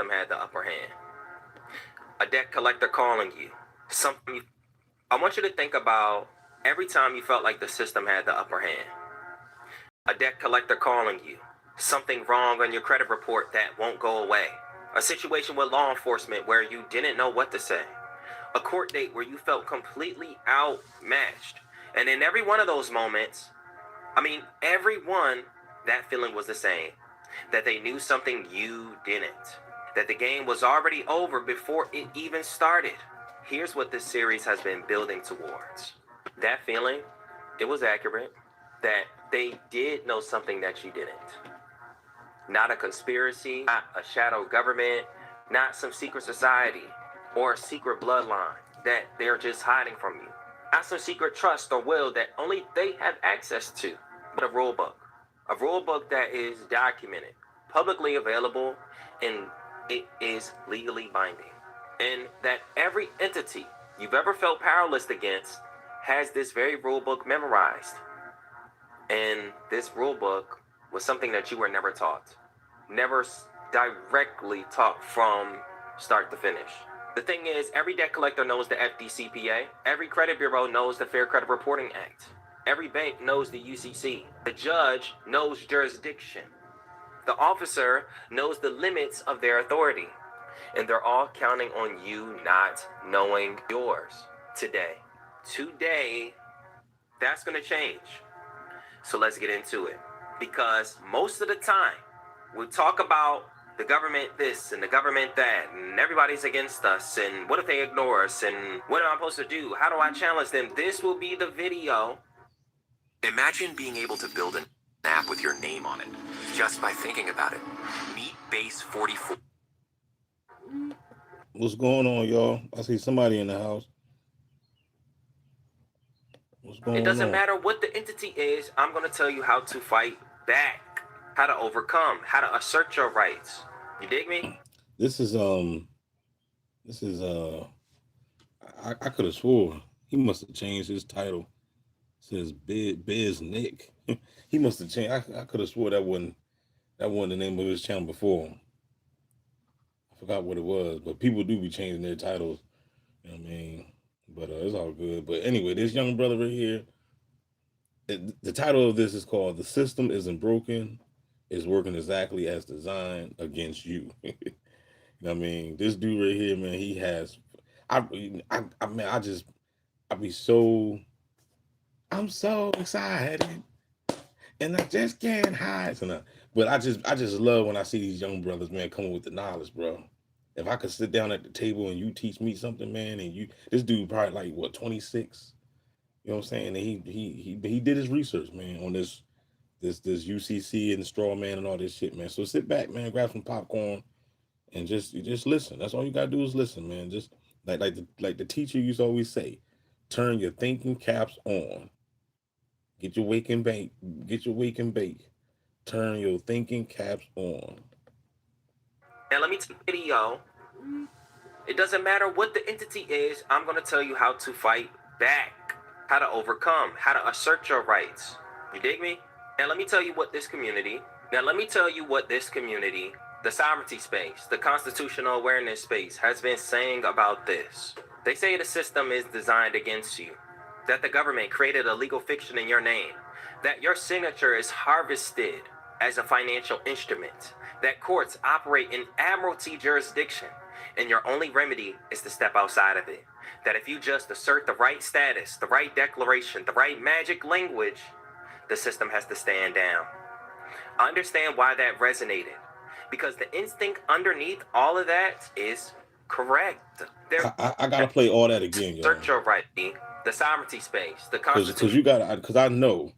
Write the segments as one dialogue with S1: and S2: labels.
S1: system had the upper hand. A debt collector calling you. I want you to think about every time you felt like the system had the upper hand. A debt collector calling you. Something wrong on your credit report that won't go away. A situation with law enforcement where you didn't know what to say. A court date where you felt completely outmatched. And in every one of those moments, everyone, that feeling was the same. That they knew something you didn't. That the game was already over before it even started. Here's what this series has been building towards. That feeling, it was accurate. That they did know something that you didn't. Not a conspiracy, not a shadow government, not some secret society or a secret bloodline that they're just hiding from you. Not some secret trust or will that only they have access to, but a rule book. A rule book that is documented, publicly available, and it is legally binding. And that every entity you've ever felt powerless against has this very rule book memorized. And this rule book was something that you were never taught. Never directly taught from start to finish. The thing is, every debt collector knows the FDCPA. Every credit bureau knows the Fair Credit Reporting Act. Every bank knows the UCC. The judge knows jurisdiction. The officer knows the limits of their authority. And they're all counting on you not knowing yours today. Today, that's going to change. So let's get into it. Because most of the time, we talk about the government this and the government that, and everybody's against us, and what if they ignore us, and what am I supposed to do? How do I challenge them? This will be the video.
S2: Imagine being able to build an app with your name on it, just by thinking about it. Meet Base 44.
S3: What's going on, y'all? I see somebody in the house. What's going on?
S1: It doesn't matter what the entity is, I'm going to tell you how to fight back. How to overcome, how to assert your rights. You dig me?
S3: This is I could have swore he must have changed his title. It says Biz Nick. He must have changed. I could have swore that wasn't the name of his channel before. I forgot what it was, but people do be changing their titles. You know what I mean? But it's all good. But anyway, this young brother right here, the title of this is called "The System Isn't Broken. Is working exactly as designed against you." You know what I mean? This dude right here, man, he has, I'm so excited, and I just can't hide. But I just love when I see these young brothers, man, coming with the knowledge, bro. If I could sit down at the table and you teach me something, man, and this dude probably like what, 26? You know what I'm saying? And he did his research, man, on this UCC and straw man and all this shit, man. So sit back, man, grab some popcorn, and just listen. That's all you gotta do is listen, man. Just like the teacher used to always say, turn your thinking caps on. Get your wake and bake. Turn your thinking caps on.
S1: Now let me take a video. It doesn't matter what the entity is, I'm gonna tell you how to fight back. How to overcome, how to assert your rights. You dig me? Now let me tell you what this community, the sovereignty space, the constitutional awareness space has been saying about this. They say the system is designed against you, that the government created a legal fiction in your name, that your signature is harvested as a financial instrument, that courts operate in admiralty jurisdiction, and your only remedy is to step outside of it. That if you just assert the right status, the right declaration, the right magic language, the system has to stand down. I understand why that resonated, because the instinct underneath all of that is correct.
S3: I gotta play all that again, y'all.
S1: Assert your right, the sovereignty space, the constitution.
S3: Because I know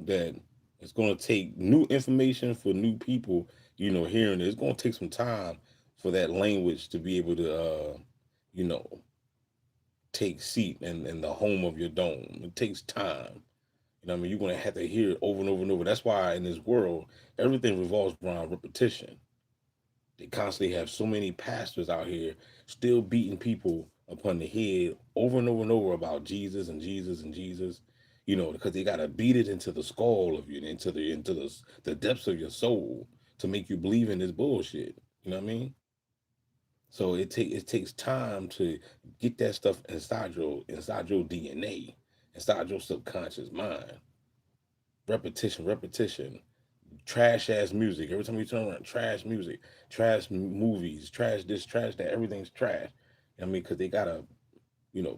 S3: that it's gonna take new information for new people, hearing it. It's gonna take some time for that language to be able to, take seat in the home of your dome. It takes time. You know what I mean? You're going to have to hear it over and over and over. That's why in this world, everything revolves around repetition. They constantly have so many pastors out here still beating people upon the head over and over and over about Jesus and Jesus and Jesus, because they got to beat it into the skull of you, into the depths of your soul to make you believe in this bullshit. You know what I mean? So it takes time to get that stuff inside your DNA, inside your subconscious mind. Repetition. Trash ass music. Every time you turn around, trash music, trash movies, trash this, trash that. Everything's trash. I mean, because they gotta,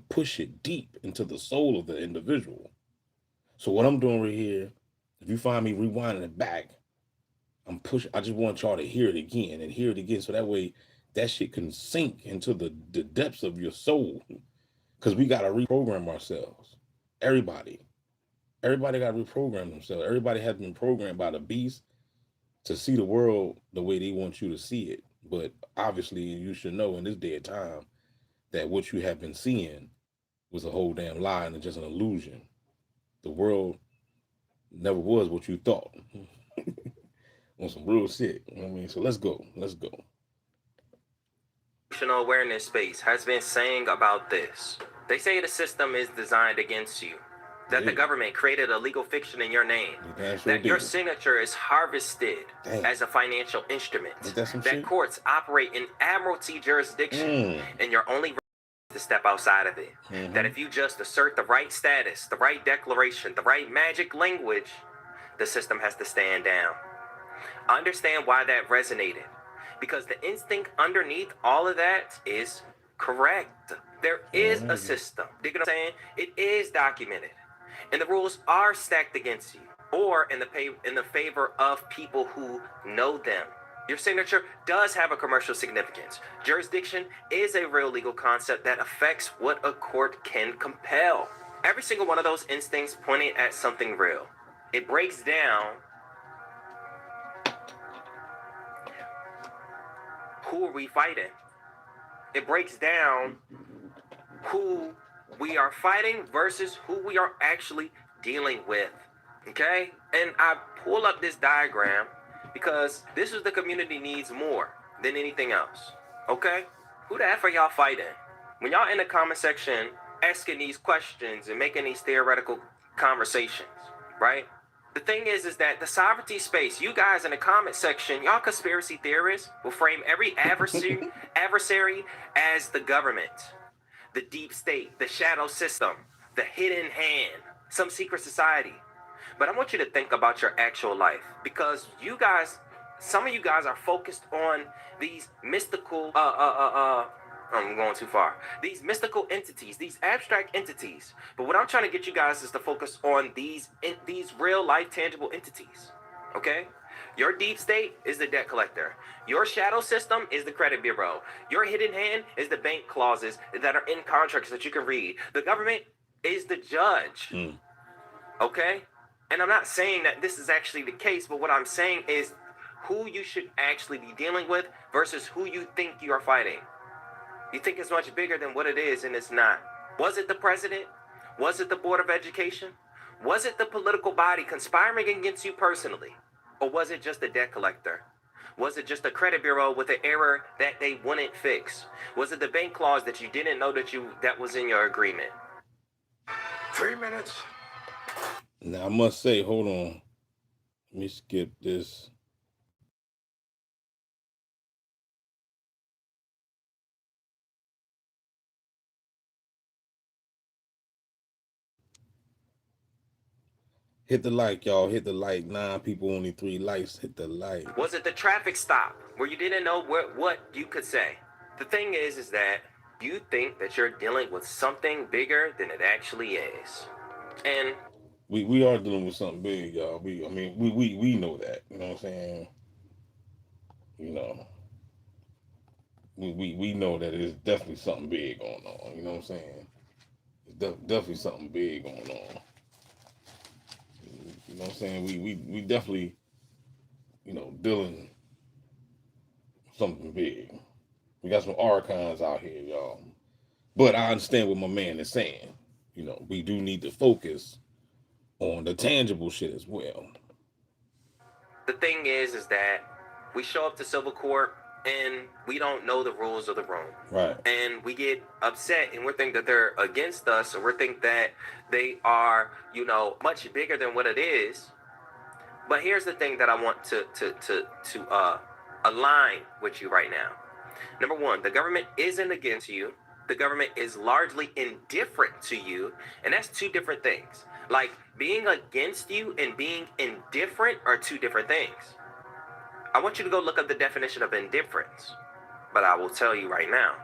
S3: push it deep into the soul of the individual. So what I'm doing right here, if you find me rewinding it back, I'm pushing. I just want y'all to hear it again and hear it again, so that way that shit can sink into the depths of your soul. Because we gotta reprogram ourselves. Everybody got to reprogram themselves. Everybody has been programmed by the beast to see the world the way they want you to see it. But obviously, you should know in this day and time that what you have been seeing was a whole damn lie and just an illusion. The world never was what you thought. On some real shit. You know what I mean? So let's go.
S1: Emotional awareness space has been saying about this. They say the system is designed against you. That the government created a legal fiction in your name. That your signature is harvested as a financial instrument. That courts operate in admiralty jurisdiction and your only to step outside of it. That if you just assert the right status, the right declaration, the right magic language, the system has to stand down. I understand why that resonated. Because the instinct underneath all of that is correct. There is a system. Dig what I'm saying? It is documented. And the rules are stacked against you or in the favor of people who know them. Your signature does have a commercial significance. Jurisdiction is a real legal concept that affects what a court can compel. Every single one of those instincts pointing at something real. It breaks down who are we fighting? It breaks down who we are fighting versus who we are actually dealing with. Okay? And I pull up this diagram because this is the community needs more than anything else. Okay? Who the F are y'all fighting? When y'all in the comment section asking these questions and making these theoretical conversations, right? The thing is that the sovereignty space, you guys in the comment section, y'all conspiracy theorists will frame every adversary as the government, the deep state, the shadow system, the hidden hand, some secret society. But I want you to think about your actual life because you guys, some of you guys are focused on these mystical, I'm going too far. These mystical entities, these abstract entities. But what I'm trying to get you guys is to focus on these real life tangible entities. Okay? Your deep state is the debt collector. Your shadow system is the credit bureau. Your hidden hand is the bank clauses that are in contracts that you can read. The government is the judge. Okay? And I'm not saying that this is actually the case, but what I'm saying is who you should actually be dealing with versus who you think you are fighting. You think it's much bigger than what it is, and it's not. Was it the president? Was it the Board of Education? Was it the political body conspiring against you personally? Or was it just the debt collector? Was it just the credit bureau with an error that they wouldn't fix? Was it the bank clause that you didn't know that was in your agreement?
S2: 3 minutes.
S3: Now I must say, hold on. Let me skip this. Hit the like, y'all. Hit the like. 9 people, only 3 likes. Hit the like.
S1: Was it the traffic stop where you didn't know what you could say? The thing is that you think that you're dealing with something bigger than it actually is. And
S3: we are dealing with something big, y'all. We know that. You know what I'm saying? You know. We know that it's definitely something big going on. You know what I'm saying? It's definitely something big going on. You know what I'm saying? We definitely, dealing something big. We got some archons out here, y'all. But I understand what my man is saying. We do need to focus on the tangible shit as well.
S1: The thing is that we show up to civil court and we don't know the rules of the room.
S3: Right.
S1: And we get upset and we think that they're against us, or we think that they are, much bigger than what it is. But here's the thing that I want to align with you right now. Number one, the government isn't against you. The government is largely indifferent to you, and that's two different things. Like being against you and being indifferent are two different things. I want you to go look up the definition of indifference, but I will tell you right now.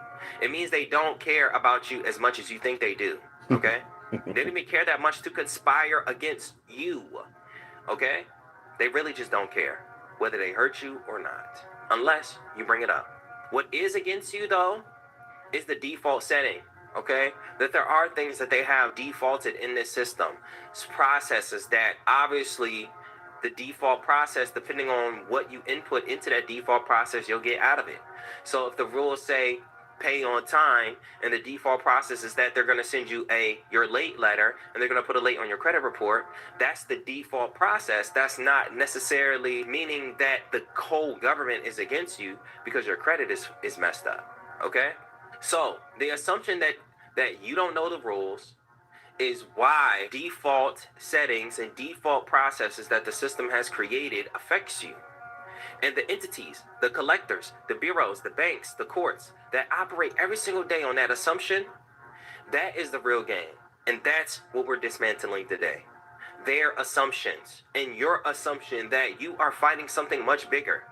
S1: It means they don't care about you as much as you think they do, okay? They don't even care that much to conspire against you, okay? They really just don't care whether they hurt you or not, unless you bring it up. What is against you, though, is the default setting, okay? That there are things that they have defaulted in this system. It's processes that obviously the default process, depending on what you input into that default process, you'll get out of it. So if the rules say pay on time and the default process is that they're going to send you your late letter and they're going to put a late on your credit report, that's the default process. That's not necessarily meaning that the whole government is against you because your credit is messed up, okay? So the assumption that you don't know the rules is why default settings and default processes that the system has created affects you. And the entities, the collectors, the bureaus, the banks, the courts that operate every single day on that assumption, that is the real game. And that's what we're dismantling today. Their assumptions and your assumption that you are fighting something much bigger.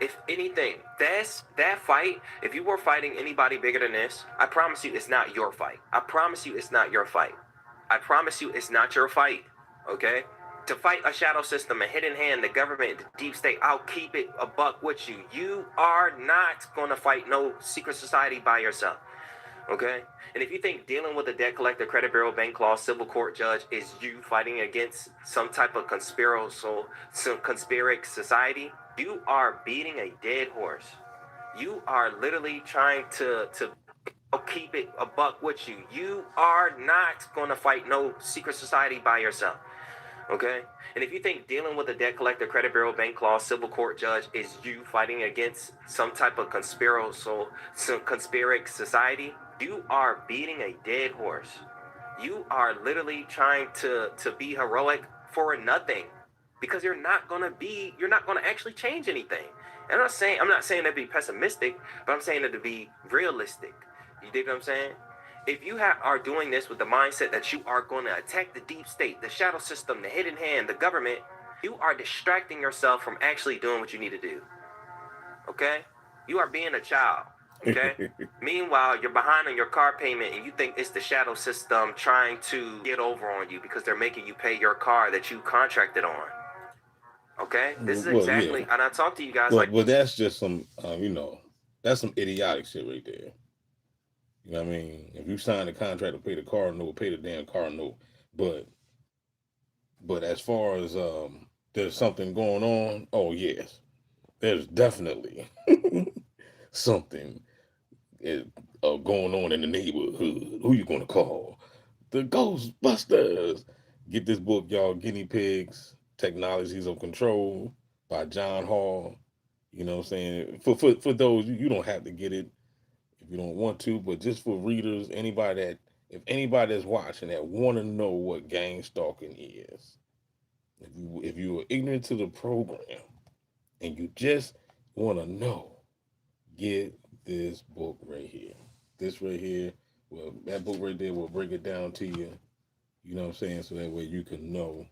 S1: If anything, that fight, if you were fighting anybody bigger than this, I promise you it's not your fight. I promise you it's not your fight. I promise you it's not your fight, okay? To fight a shadow system, a hidden hand, the government, the deep state, I'll keep it a buck with you. You are not going to fight no secret society by yourself, okay? And if you think dealing with a debt collector, credit bureau, bank law, civil court judge is you fighting against some type of conspiratorial society, you are beating a dead horse. You are literally trying to keep it a buck with you. You are not going to fight no secret society by yourself, okay? And if you think dealing with a debt collector, credit bureau, bank law, civil court judge is you fighting against some type of conspiratorial society, you are beating a dead horse. You are literally trying to be heroic for nothing, because you're not gonna actually change anything. And I'm not saying that to be pessimistic, but I'm saying that to be realistic. You dig what I'm saying? If you are doing this with the mindset that you are going to attack the deep state, the shadow system, the hidden hand, the government, you are distracting yourself from actually doing what you need to do. Okay? You are being a child. Okay? Meanwhile, you're behind on your car payment and you think it's the shadow system trying to get over on you because they're making you pay your car that you contracted on. Okay? This is exactly,
S3: yeah.
S1: and I talk to you guys
S3: Well, that's just some, that's some idiotic shit right there. You know what I mean? If you sign a contract to pay the car note, pay the damn car note. But as far as there's something going on, oh yes, there's definitely something going on in the neighborhood. Who you gonna call? The Ghostbusters. Get this book, y'all. Guinea Pigs: Technologies of Control by John Hall. You know what I'm saying? For those, you don't have to get it if you don't want to, but just for readers, if anybody that's watching that want to know what gang stalking is, if you are ignorant to the program and you just want to know, get this book right here. This right here, well, that book right there will break it down to you. You know what I'm saying? So that way you can know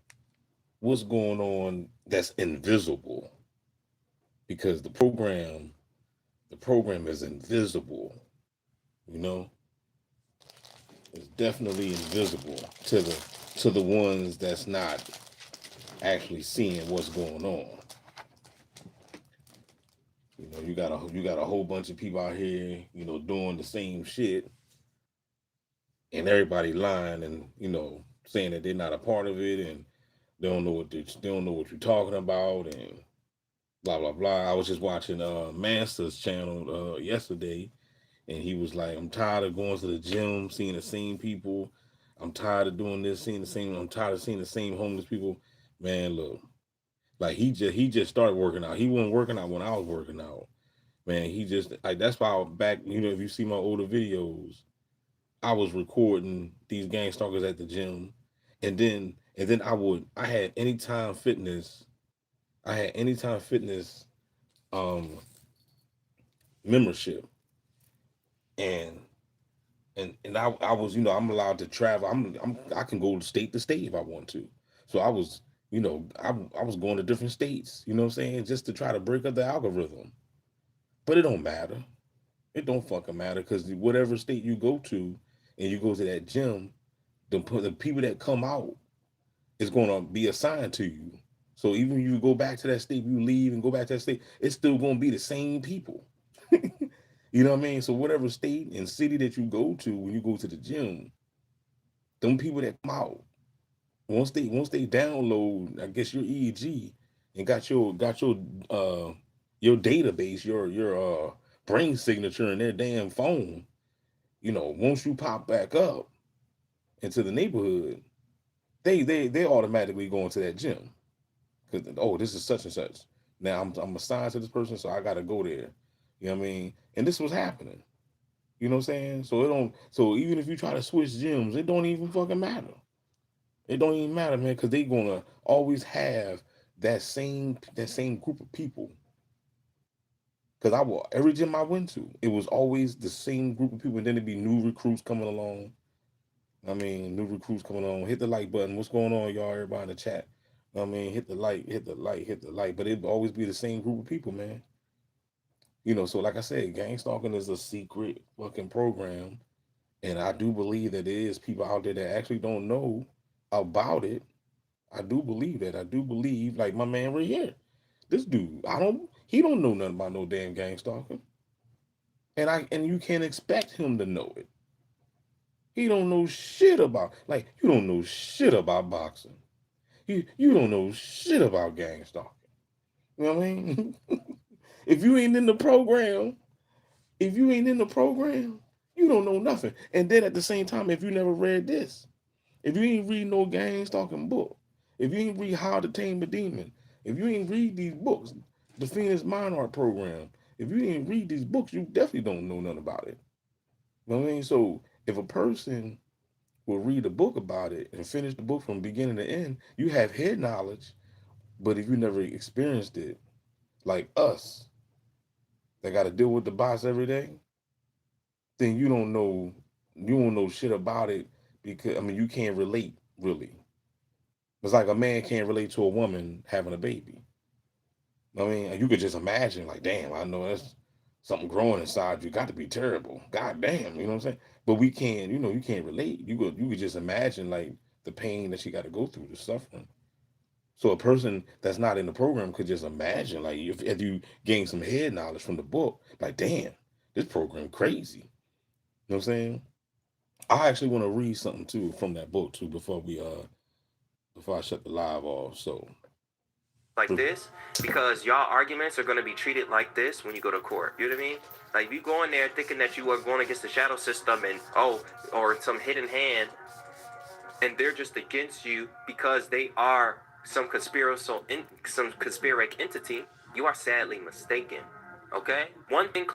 S3: what's going on that's invisible, because the program is invisible. You know, it's definitely invisible to the ones that's not actually seeing what's going on. You know, you got a whole bunch of people out here, doing the same shit, and everybody lying and saying that they're not a part of it, and they don't know what you're talking about, and blah blah blah. I was just watching Master's channel yesterday, and he was like, "I'm tired of going to the gym, seeing the same people. I'm tired of doing this, seeing the same. I'm tired of seeing the same homeless people." Man, look, like he just started working out. He wasn't working out when I was working out. Man, he just like that's why back. If you see my older videos, I was recording these gang stalkers at the gym, and then I had Anytime Fitness. I had Anytime Fitness um membership, and I was, I'm allowed to travel. I can go state to state if I want to. So I was, I was going to different states, you know what I'm saying, just to try to break up the algorithm. But it don't matter. It don't fucking matter, because whatever state you go to and you go to that gym, the people that come out is going to be assigned to you. So even if you go back to that state, you leave and go back to that state, it's still going to be the same people. You know what I mean? So whatever state and city that you go to when you go to the gym, them people that come out, once they download, I guess, your EEG and uh your database, your brain signature in their damn phone, once you pop back up into the neighborhood, they automatically go into that gym. Because, oh, this is such and such. Now I'm assigned to this person, so I gotta go there. You know what I mean? And this was happening. You know what I'm saying? So even if you try to switch gyms, it don't even fucking matter. It don't even matter, man, because they gonna always have that same group of people. Because every gym I went to, it was always the same group of people, and then there'd be new recruits coming along. I mean, new recruits coming on. Hit the like button. What's going on, y'all? Everybody in the chat. I mean, hit the like, hit the like, hit the like. But it'd always be the same group of people, man. So like I said, gang stalking is a secret fucking program. And I do believe that there is people out there that actually don't know about it. I do believe that. I do believe, like my man right here. This dude, he don't know nothing about no damn gang stalking. And you can't expect him to know it. He don't know shit about, like, you don't know shit about boxing. You don't know shit about gang stalking. You know what I mean? If you ain't in the program, if you ain't in the program, you don't know nothing. And then at the same time, if you never read this, if you ain't read no gang stalking book, if you ain't read How to Tame a Demon, if you ain't read these books, the Phoenix Mind Art Program, if you ain't read these books, you definitely don't know nothing about it. You know what I mean? So if a person will read a book about it and finish the book from beginning to end, you have head knowledge. But if you never experienced it, like us, that got to deal with the boss every day, then you don't know shit about it, because I mean you can't relate really. It's like a man can't relate to a woman having a baby. I mean, you could just imagine, like, damn, I know that's something growing inside you. Got to be terrible. God damn, you know what I'm saying? But we can't, you can't relate. You could just imagine, like, the pain that she got to go through, the suffering. So a person that's not in the program could just imagine, like, if you gain some head knowledge from the book, like, damn, this program crazy. You know what I'm saying? I actually want to read something too from that book too before I shut the live off. So
S1: Like this, because y'all arguments are going to be treated like this when you go to court. You know what I mean? Like, if you go in there thinking that you are going against the shadow system and, or some hidden hand, and they're just against you because they are some conspiratorial entity, you are sadly mistaken. Okay? One thing.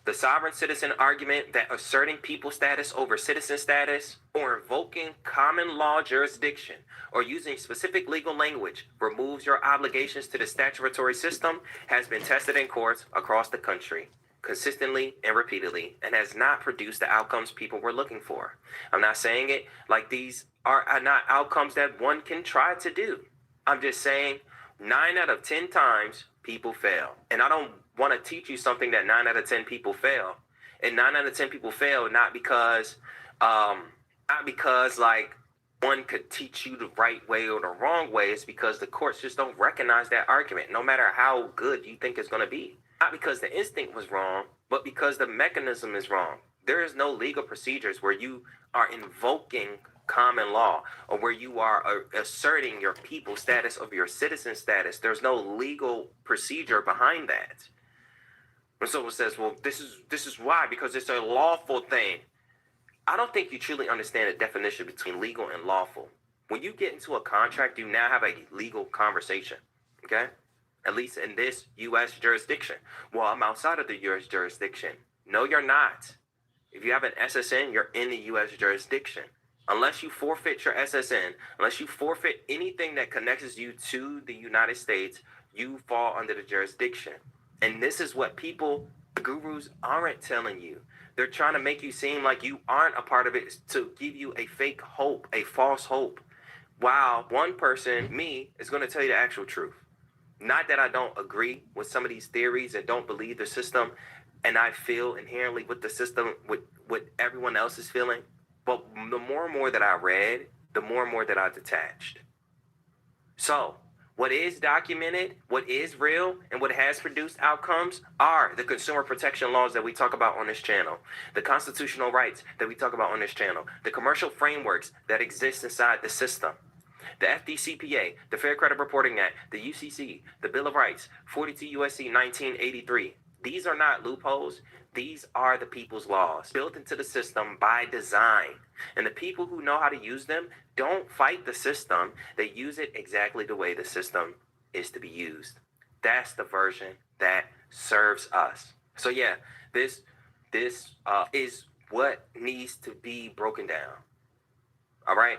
S1: The sovereign citizen argument that asserting people status over citizen status, or invoking common law jurisdiction, or using specific legal language removes your obligations to the statutory system has been tested in courts across the country consistently and repeatedly, and has not produced the outcomes people were looking for. I'm not saying it like these are not outcomes that one can try to do. I'm just saying 9 out of 10 times people fail. And I don't want to teach you something that 9 out of 10 people fail. And 9 out of 10 people fail not because like one could teach you the right way or the wrong way. It's because the courts just don't recognize that argument, no matter how good you think it's going to be. Not because the instinct was wrong, but because the mechanism is wrong. There is no legal procedures where you are invoking common law, or where you are asserting your people status over your citizen status. There's no legal procedure behind that. When someone says, well, this is why, because it's a lawful thing. I don't think you truly understand the definition between legal and lawful. When you get into a contract, you now have a legal conversation, okay? At least in this U.S. jurisdiction. Well, I'm outside of the U.S. jurisdiction. No, you're not. If you have an SSN, you're in the U.S. jurisdiction. Unless you forfeit your SSN, unless you forfeit anything that connects you to the United States, you fall under the jurisdiction. And this is what people, the gurus, aren't telling you. They're trying to make you seem like you aren't a part of it to give you a fake hope, a false hope. While one person, me, is going to tell you the actual truth. Not that I don't agree with some of these theories and don't believe the system, and I feel inherently with the system, with what everyone else is feeling. But the more and more that I read, the more and more that I detached. So, what is documented, what is real, and what has produced outcomes are the consumer protection laws that we talk about on this channel, the constitutional rights that we talk about on this channel, the commercial frameworks that exist inside the system, the FDCPA, the Fair Credit Reporting Act, the UCC, the Bill of Rights, 42 U.S.C. 1983. These are not loopholes. These are the people's laws built into the system by design. And the people who know how to use them don't fight the system. They use it exactly the way the system is to be used. That's the version that serves us. So yeah, this is what needs to be broken down. All right.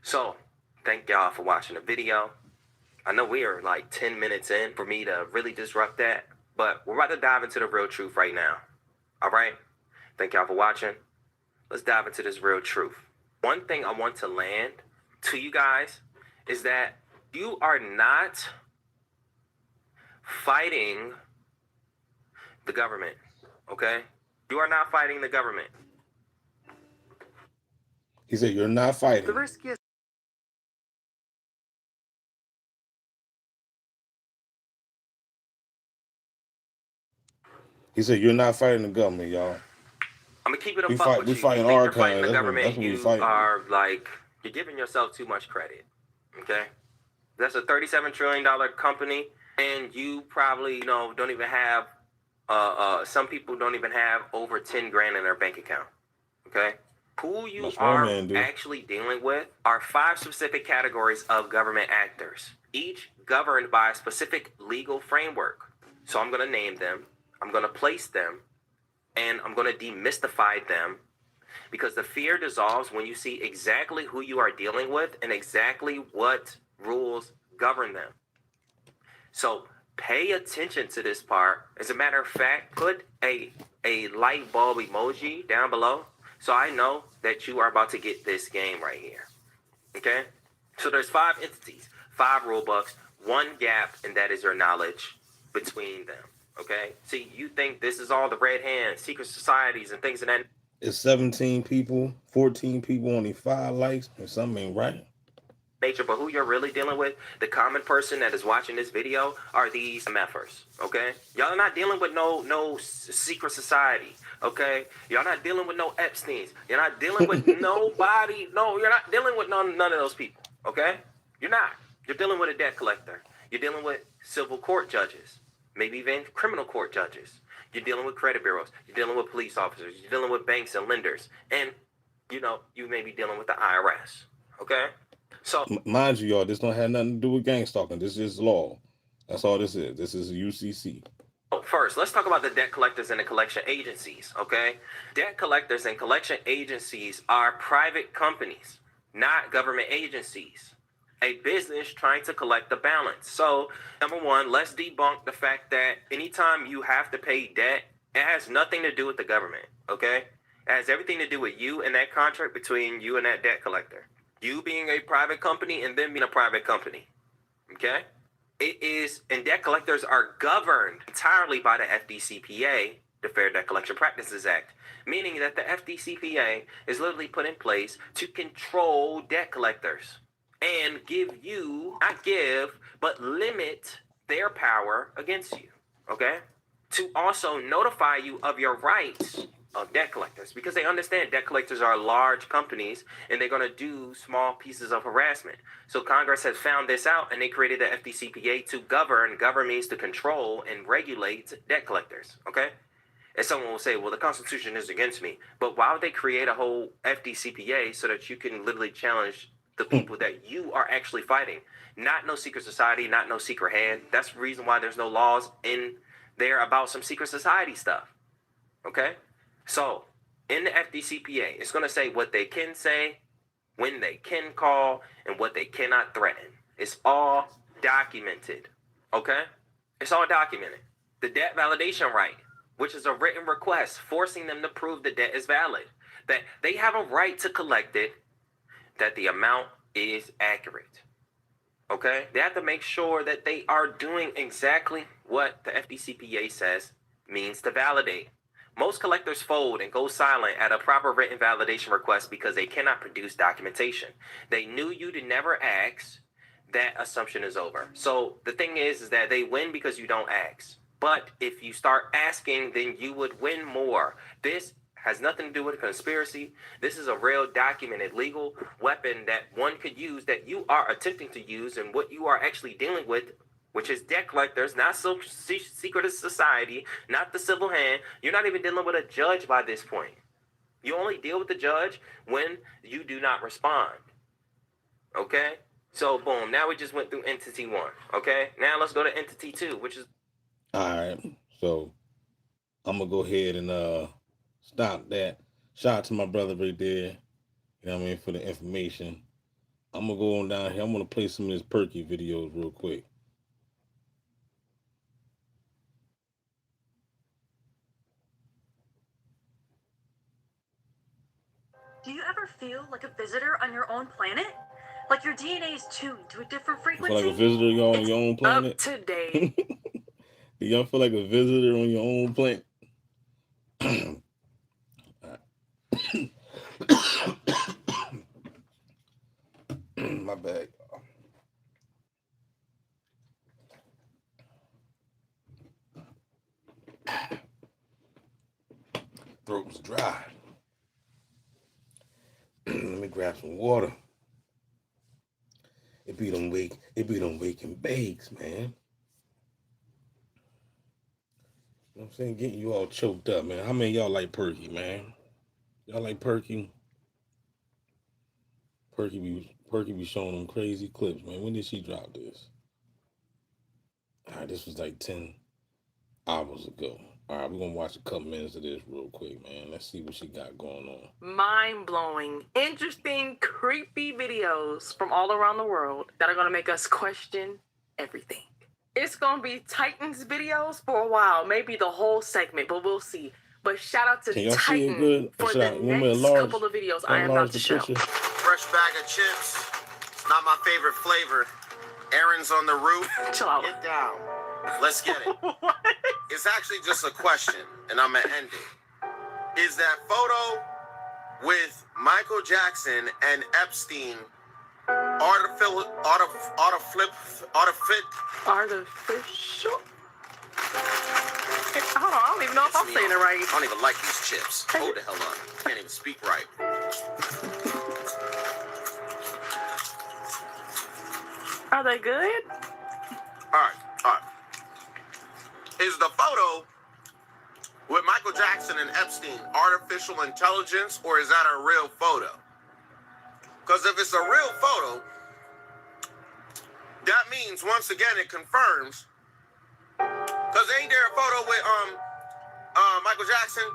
S1: So thank y'all for watching the video. I know we are like 10 minutes in for me to really disrupt that, but we're about to dive into the real truth right now. All right. Thank y'all for watching. Let's dive into this real truth. One thing I want to land to you guys is that you are not fighting the government, okay? You are not fighting the government.
S3: He said, you're not fighting.
S1: The riskiest.
S3: He said, you're not fighting the government, y'all.
S1: I'm gonna keep it a buck with you.
S3: We fighting
S1: You think
S3: our
S1: you're fighting
S3: kind.
S1: the
S3: That's
S1: government,
S3: what we
S1: you
S3: fighting.
S1: are like, you're giving yourself too much credit, okay? That's a $37 trillion company, and you probably, don't even have, some people don't even have over 10 grand in their bank account, okay? Who you are actually dealing with are 5 specific categories of government actors, each governed by a specific legal framework. So I'm gonna name them, I'm gonna place them, and I'm gonna demystify them, because the fear dissolves when you see exactly who you are dealing with and exactly what rules govern them. So pay attention to this part. As a matter of fact, put a light bulb emoji down below so I know that you are about to get this game right here. Okay? So there's 5 entities, 5 rule books, 1 gap, and that is your knowledge between them. Okay? See, you think this is all the red hands, secret societies, and things of that.
S3: It's 17 people, 14 people, only 5 likes, and something ain't right.
S1: Nature, but who you're really dealing with, the common person that is watching this video, are these MFers, okay? Y'all are not dealing with no secret society, okay? Y'all not dealing with no Epsteins. You're not dealing with nobody. No, you're not dealing with none of those people, okay? You're not. You're dealing with a debt collector. You're dealing with civil court judges, maybe even criminal court judges. You're dealing with credit bureaus. You're dealing with police officers. You're dealing with banks and lenders. And, you may be dealing with the IRS, okay? So,
S3: mind you, y'all, this don't have nothing to do with gang stalking. This is law. That's all this is. This is UCC.
S1: First, let's talk about the debt collectors and the collection agencies, okay? Debt collectors and collection agencies are private companies, not government agencies. A business trying to collect the balance. So, number one, let's debunk the fact that anytime you have to pay debt, it has nothing to do with the government, okay? It has everything to do with you and that contract between you and that debt collector. You being a private company and them being a private company, okay? It is, and debt collectors are governed entirely by the FDCPA, the Fair Debt Collection Practices Act, meaning that the FDCPA is literally put in place to control debt collectors and but limit their power against you, okay? To also notify you of your rights of debt collectors, because they understand debt collectors are large companies and they're going to do small pieces of harassment. So Congress has found this out and they created the FDCPA to govern means to control and regulate debt collectors, okay? And someone will say, well, the Constitution is against me. But why would they create a whole FDCPA so that you can literally challenge the people that you are actually fighting? Not no secret society, not no secret hand. That's the reason why there's no laws in there about some secret society stuff. Okay? So, in the FDCPA, it's going to say what they can say, when they can call, and what they cannot threaten. It's all documented. Okay? It's all documented. The debt validation right, which is a written request forcing them to prove the debt is valid, that they have a right to collect it, that the amount is accurate. Okay? They have to make sure that they are doing exactly what the FDCPA says means to validate. Most collectors fold and go silent at a proper written validation request because they cannot produce documentation. They knew you to never ask. That assumption is over. So the thing is that they win because you don't ask. But if you start asking, then you would win more. This has nothing to do with a conspiracy. This is a real documented legal weapon that one could use, that you are attempting to use, and what you are actually dealing with, which is debt collectors, not secret society, not the civil hand. You're not even dealing with a judge by this point. You only deal with the judge when you do not respond. Okay? So, boom, now we just went through entity 1. Okay? Now let's go to entity 2, which is...
S3: All right. So I'm gonna go ahead and stop that. Shout out to my brother right there. You know what I mean, for the information. I'm gonna go on down here. I'm gonna play some of his Perky videos real quick.
S4: Do you ever feel like a visitor on your own planet? Like your DNA is tuned to a different
S3: You feel
S4: frequency?
S3: like a visitor on your own planet?
S4: Up to date.
S3: Do y'all feel like a visitor on your own planet? My bad. Throat was dry. Let me grab some water. It be them wake and bakes, man. You know what I'm saying? Getting you all choked up, man. How many of y'all like Perky, man? Y'all like Perky? Perky be showing them crazy clips, man. When did she drop this? All right, this was like 10 hours ago. All right, we're going to watch a couple minutes of this real quick, man. Let's see what she got going on.
S4: Mind-blowing, interesting, creepy videos from all around the world that are going to make us question everything. It's going to be Titan's videos for a while, maybe the whole segment, but we'll see. But shout out to Titan for the next couple of videos I am about to show.
S5: Fresh bag of chips. Not my favorite flavor. Aaron's on the roof.
S4: Chill out.
S5: Get down. Let's get it.
S4: What?
S5: It's actually just a question, and I'm going to end it. Is that photo with Michael Jackson and Epstein artificial?
S4: Hold on, I don't even know if I'm saying it right.
S5: I don't even like these chips. Hold the hell on. Can't even speak right.
S4: Are they good?
S5: All right. Is the photo with Michael Jackson and Epstein artificial intelligence, or is that a real photo? Because if it's a real photo, that means, once again, it confirms. Because ain't there a photo with Michael Jackson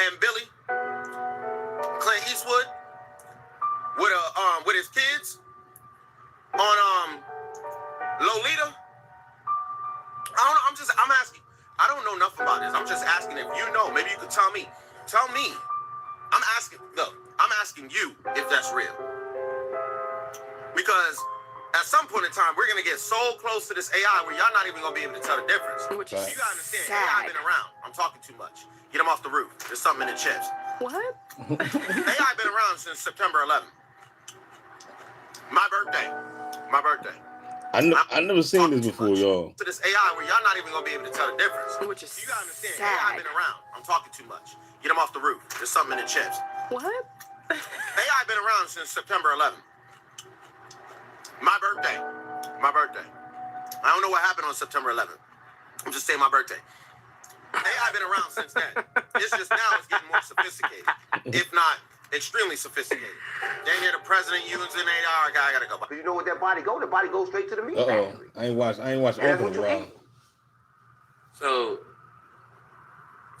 S5: and Billy, Clint Eastwood, with his kids on Lolita? I don't know. I'm asking. I don't know enough about this. I'm just asking if you know. Maybe you could tell me. Tell me. I'm asking. Look, I'm asking you if that's real. Because at some point in time, we're going to get so close to this AI where y'all not even going to be able to tell the difference.
S4: Which is
S5: You got to understand,
S4: sad.
S5: AI been around. I'm talking too much. Get them off the roof. There's something in the chips.
S4: What?
S5: AI been around since September 11th. My birthday.
S3: I never seen this before, y'all.
S5: To this AI where y'all not even going to be able to tell the difference.
S4: Which is
S5: You got to understand,
S4: sad.
S5: AI been around. I'm talking too much. Get them off the roof. There's something in the chips.
S4: What?
S5: AI been around since September 11th. My birthday. I don't know what happened on September 11th. I'm just saying my birthday. AI been around since then. It's just now it's getting more sophisticated, if not extremely sophisticated. They hear the president using AI. I gotta go.
S6: You know what that body go? The body goes straight to the meat factory.
S3: I ain't watched
S6: And that's
S3: Uncle
S6: what you
S3: Rob.
S6: eat.
S1: So,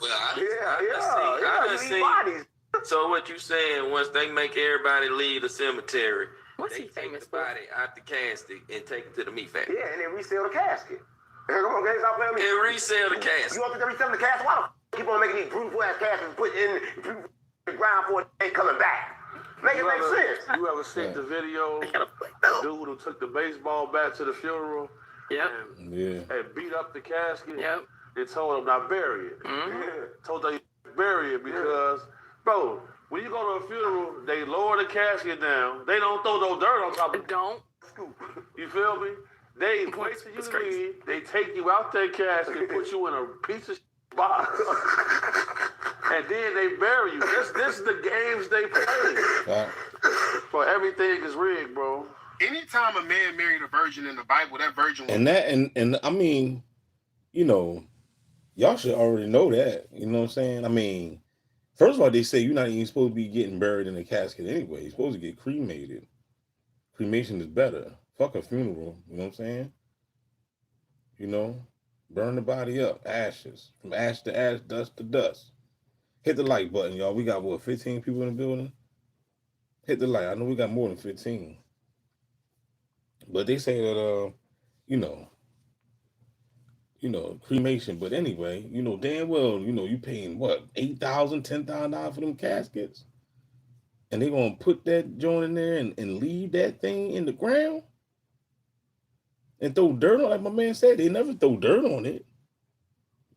S1: well, I
S6: You
S1: done
S6: eat
S1: seen.
S6: bodies.
S1: So what you saying? Once they make everybody leave the cemetery,
S4: What's
S1: they
S4: he
S1: take
S4: famous
S1: the
S4: for?
S1: body out the casket and take it to the meat factory
S6: Yeah, and then resell the casket. Hey, come on, guys, stop playing with me.
S1: and resell the casket.
S6: You want to resell the casket? Why the keep on making these beautiful ass caskets and put in the ground for it ain't coming back? Make it make sense.
S7: You ever seen the video? Dude who took the baseball bat to the funeral
S4: Yep.
S7: and beat up the casket.
S4: Yep.
S7: They told him not bury it. Told them bury it because, bro, when you go to a funeral, they lower the casket down. They don't throw no dirt on top of it.
S4: Don't.
S7: You feel me? They wait till you leave. They take you out that casket, put you in a piece of box, and then they bury you. This is the games they play. For everything is rigged, bro.
S8: Anytime a man married a virgin in the Bible, that virgin was...
S3: And I mean, you know, y'all should already know that. You know what I'm saying? I mean, first of all, they say you're not even supposed to be getting buried in a casket anyway. You're supposed to get cremated. Cremation is better. Fuck a funeral. You know what I'm saying? You know, burn the body up, ashes, from ash to ash, dust to dust. Hit the like button, y'all. We got what, 15 people in the building? Hit the like. I know we got more than 15. But they say that you know, cremation. But anyway, you know damn well, you paying what, $8,000, $10,000 for them caskets, and they gonna put that joint in there and leave that thing in the ground and throw dirt on. Like my man said, they never throw dirt on it.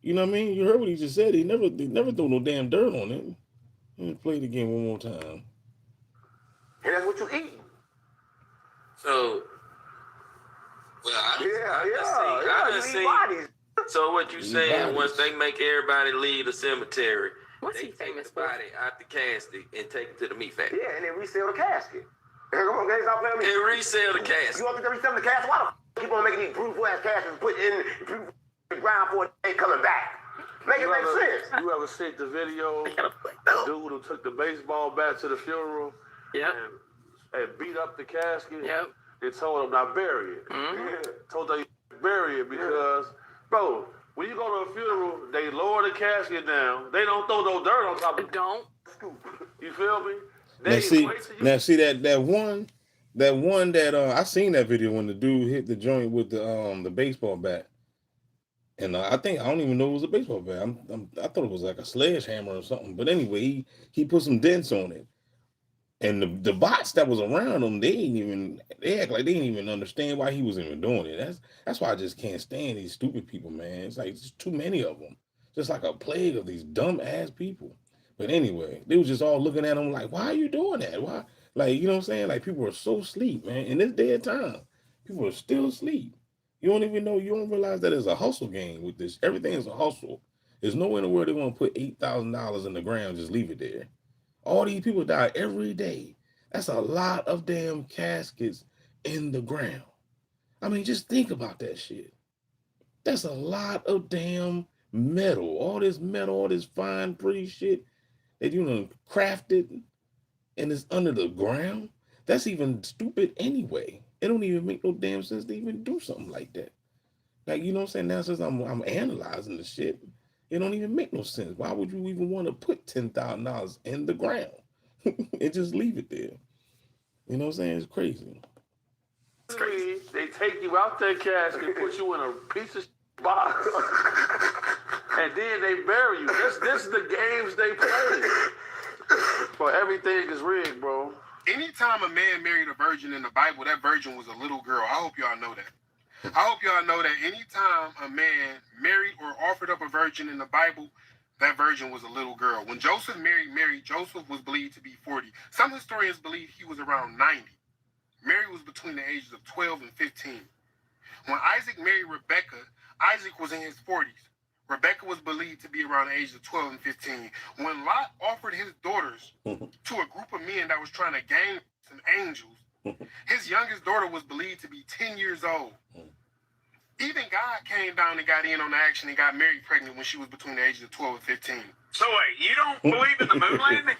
S3: You know what I mean? You heard what he just said. They never throw no damn dirt on it. Let me play it again one more time.
S6: And that's what you eat.
S1: So, well, I done seen.
S6: Bodies.
S1: So what you saying? Once they make everybody leave the cemetery,
S4: What's
S1: they
S4: he
S1: take
S4: famous
S1: the
S4: for?
S1: body out the casket and take it to the meat factory
S6: Yeah, and then resell the casket. Hey, come on, guys, stop playing with me.
S1: and resell the casket.
S6: You want to resell the casket? Why the keep on making these beautiful ass caskets and put in the ground for it ain't coming back? Make it make sense.
S7: You ever seen the video? Dude who took the baseball bat to the funeral
S4: Yep.
S7: and beat up the casket.
S4: Yep.
S7: They told him not bury it. Told them bury it because, bro, when you go to a funeral, they lower the casket down. They don't throw no dirt on top of it.
S4: Don't.
S7: You feel me?
S3: Now see that one that I seen that video when the dude hit the joint with the baseball bat, and I don't even know it was a baseball bat. I thought it was like a sledgehammer or something. But anyway, he put some dents on it, and the bots that was around him, they act like they didn't even understand why he was even doing it. That's why I just can't stand these stupid people, man. It's like there's too many of them, just like a plague of these dumb ass people. But anyway, they was just all looking at him like, why are you doing that? Why? Like, you know what I'm saying? Like, people are so asleep, man. In this day and time, people are still asleep. You don't even know, you don't realize that it's a hustle game with this. Everything is a hustle. There's no way in the world they're going to put $8,000 in the ground, just leave it there. All these people die every day. That's a lot of damn caskets in the ground. I mean, just think about that shit. That's a lot of damn metal. All this metal, all this fine, pretty shit that you know crafted and it's under the ground. That's even stupid anyway. It don't even make no damn sense to even do something like that. Like, you know what I'm saying? Now since I'm analyzing the shit, it don't even make no sense. Why would you even want to put $10,000 in the ground and just leave it there? You know what I'm saying? It's crazy.
S7: They take you out that casket, put you in a piece of box, and then they bury you. This is the games they play. For everything is rigged, bro.
S8: Anytime a man married a virgin in the Bible, that virgin was a little girl. I hope y'all know that. I hope y'all know that anytime a man married or offered up a virgin in the Bible, that virgin was a little girl. When Joseph married Mary, Joseph was believed to be 40. Some historians believe he was around 90. Mary was between the ages of 12 and 15. When Isaac married Rebecca, Isaac was in his 40s. Rebecca was believed to be around the ages of 12 and 15. When Lot offered his daughters to a group of men that was trying to gang some angels, his youngest daughter was believed to be 10 years old. Even God came down and got in on the action and got Mary pregnant when she was between the ages of 12 and 15.
S9: So wait, you don't believe in the moon landing?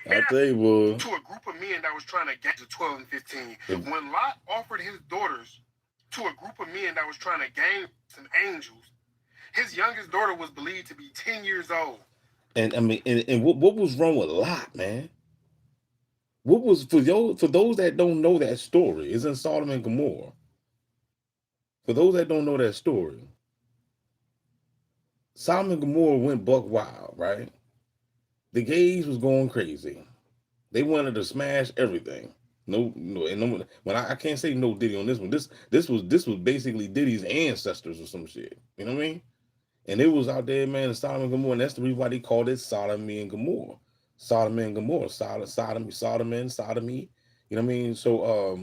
S3: I tell you, boy.
S8: To a group of men that was trying to gang to 12 and 15. When Lot offered his daughters to a group of men that was trying to gang some angels, his youngest daughter was believed to be 10 years old.
S3: And I mean, and what was wrong with Lot, man? What was for those that don't know that story? Isn't Sodom and Gomorrah? For those that don't know that story, Sodom and Gomorrah went buck wild, right? The gays was going crazy. They wanted to smash everything. No, and no, when I can't say no Diddy on this one. This was basically Diddy's ancestors or some shit. You know what I mean? And it was out there, man, in Sodom and Gomorrah, and that's the reason why they called it Sodomy and Gomorrah. Sodomy and Gomorrah, sodomy. You know what I mean? So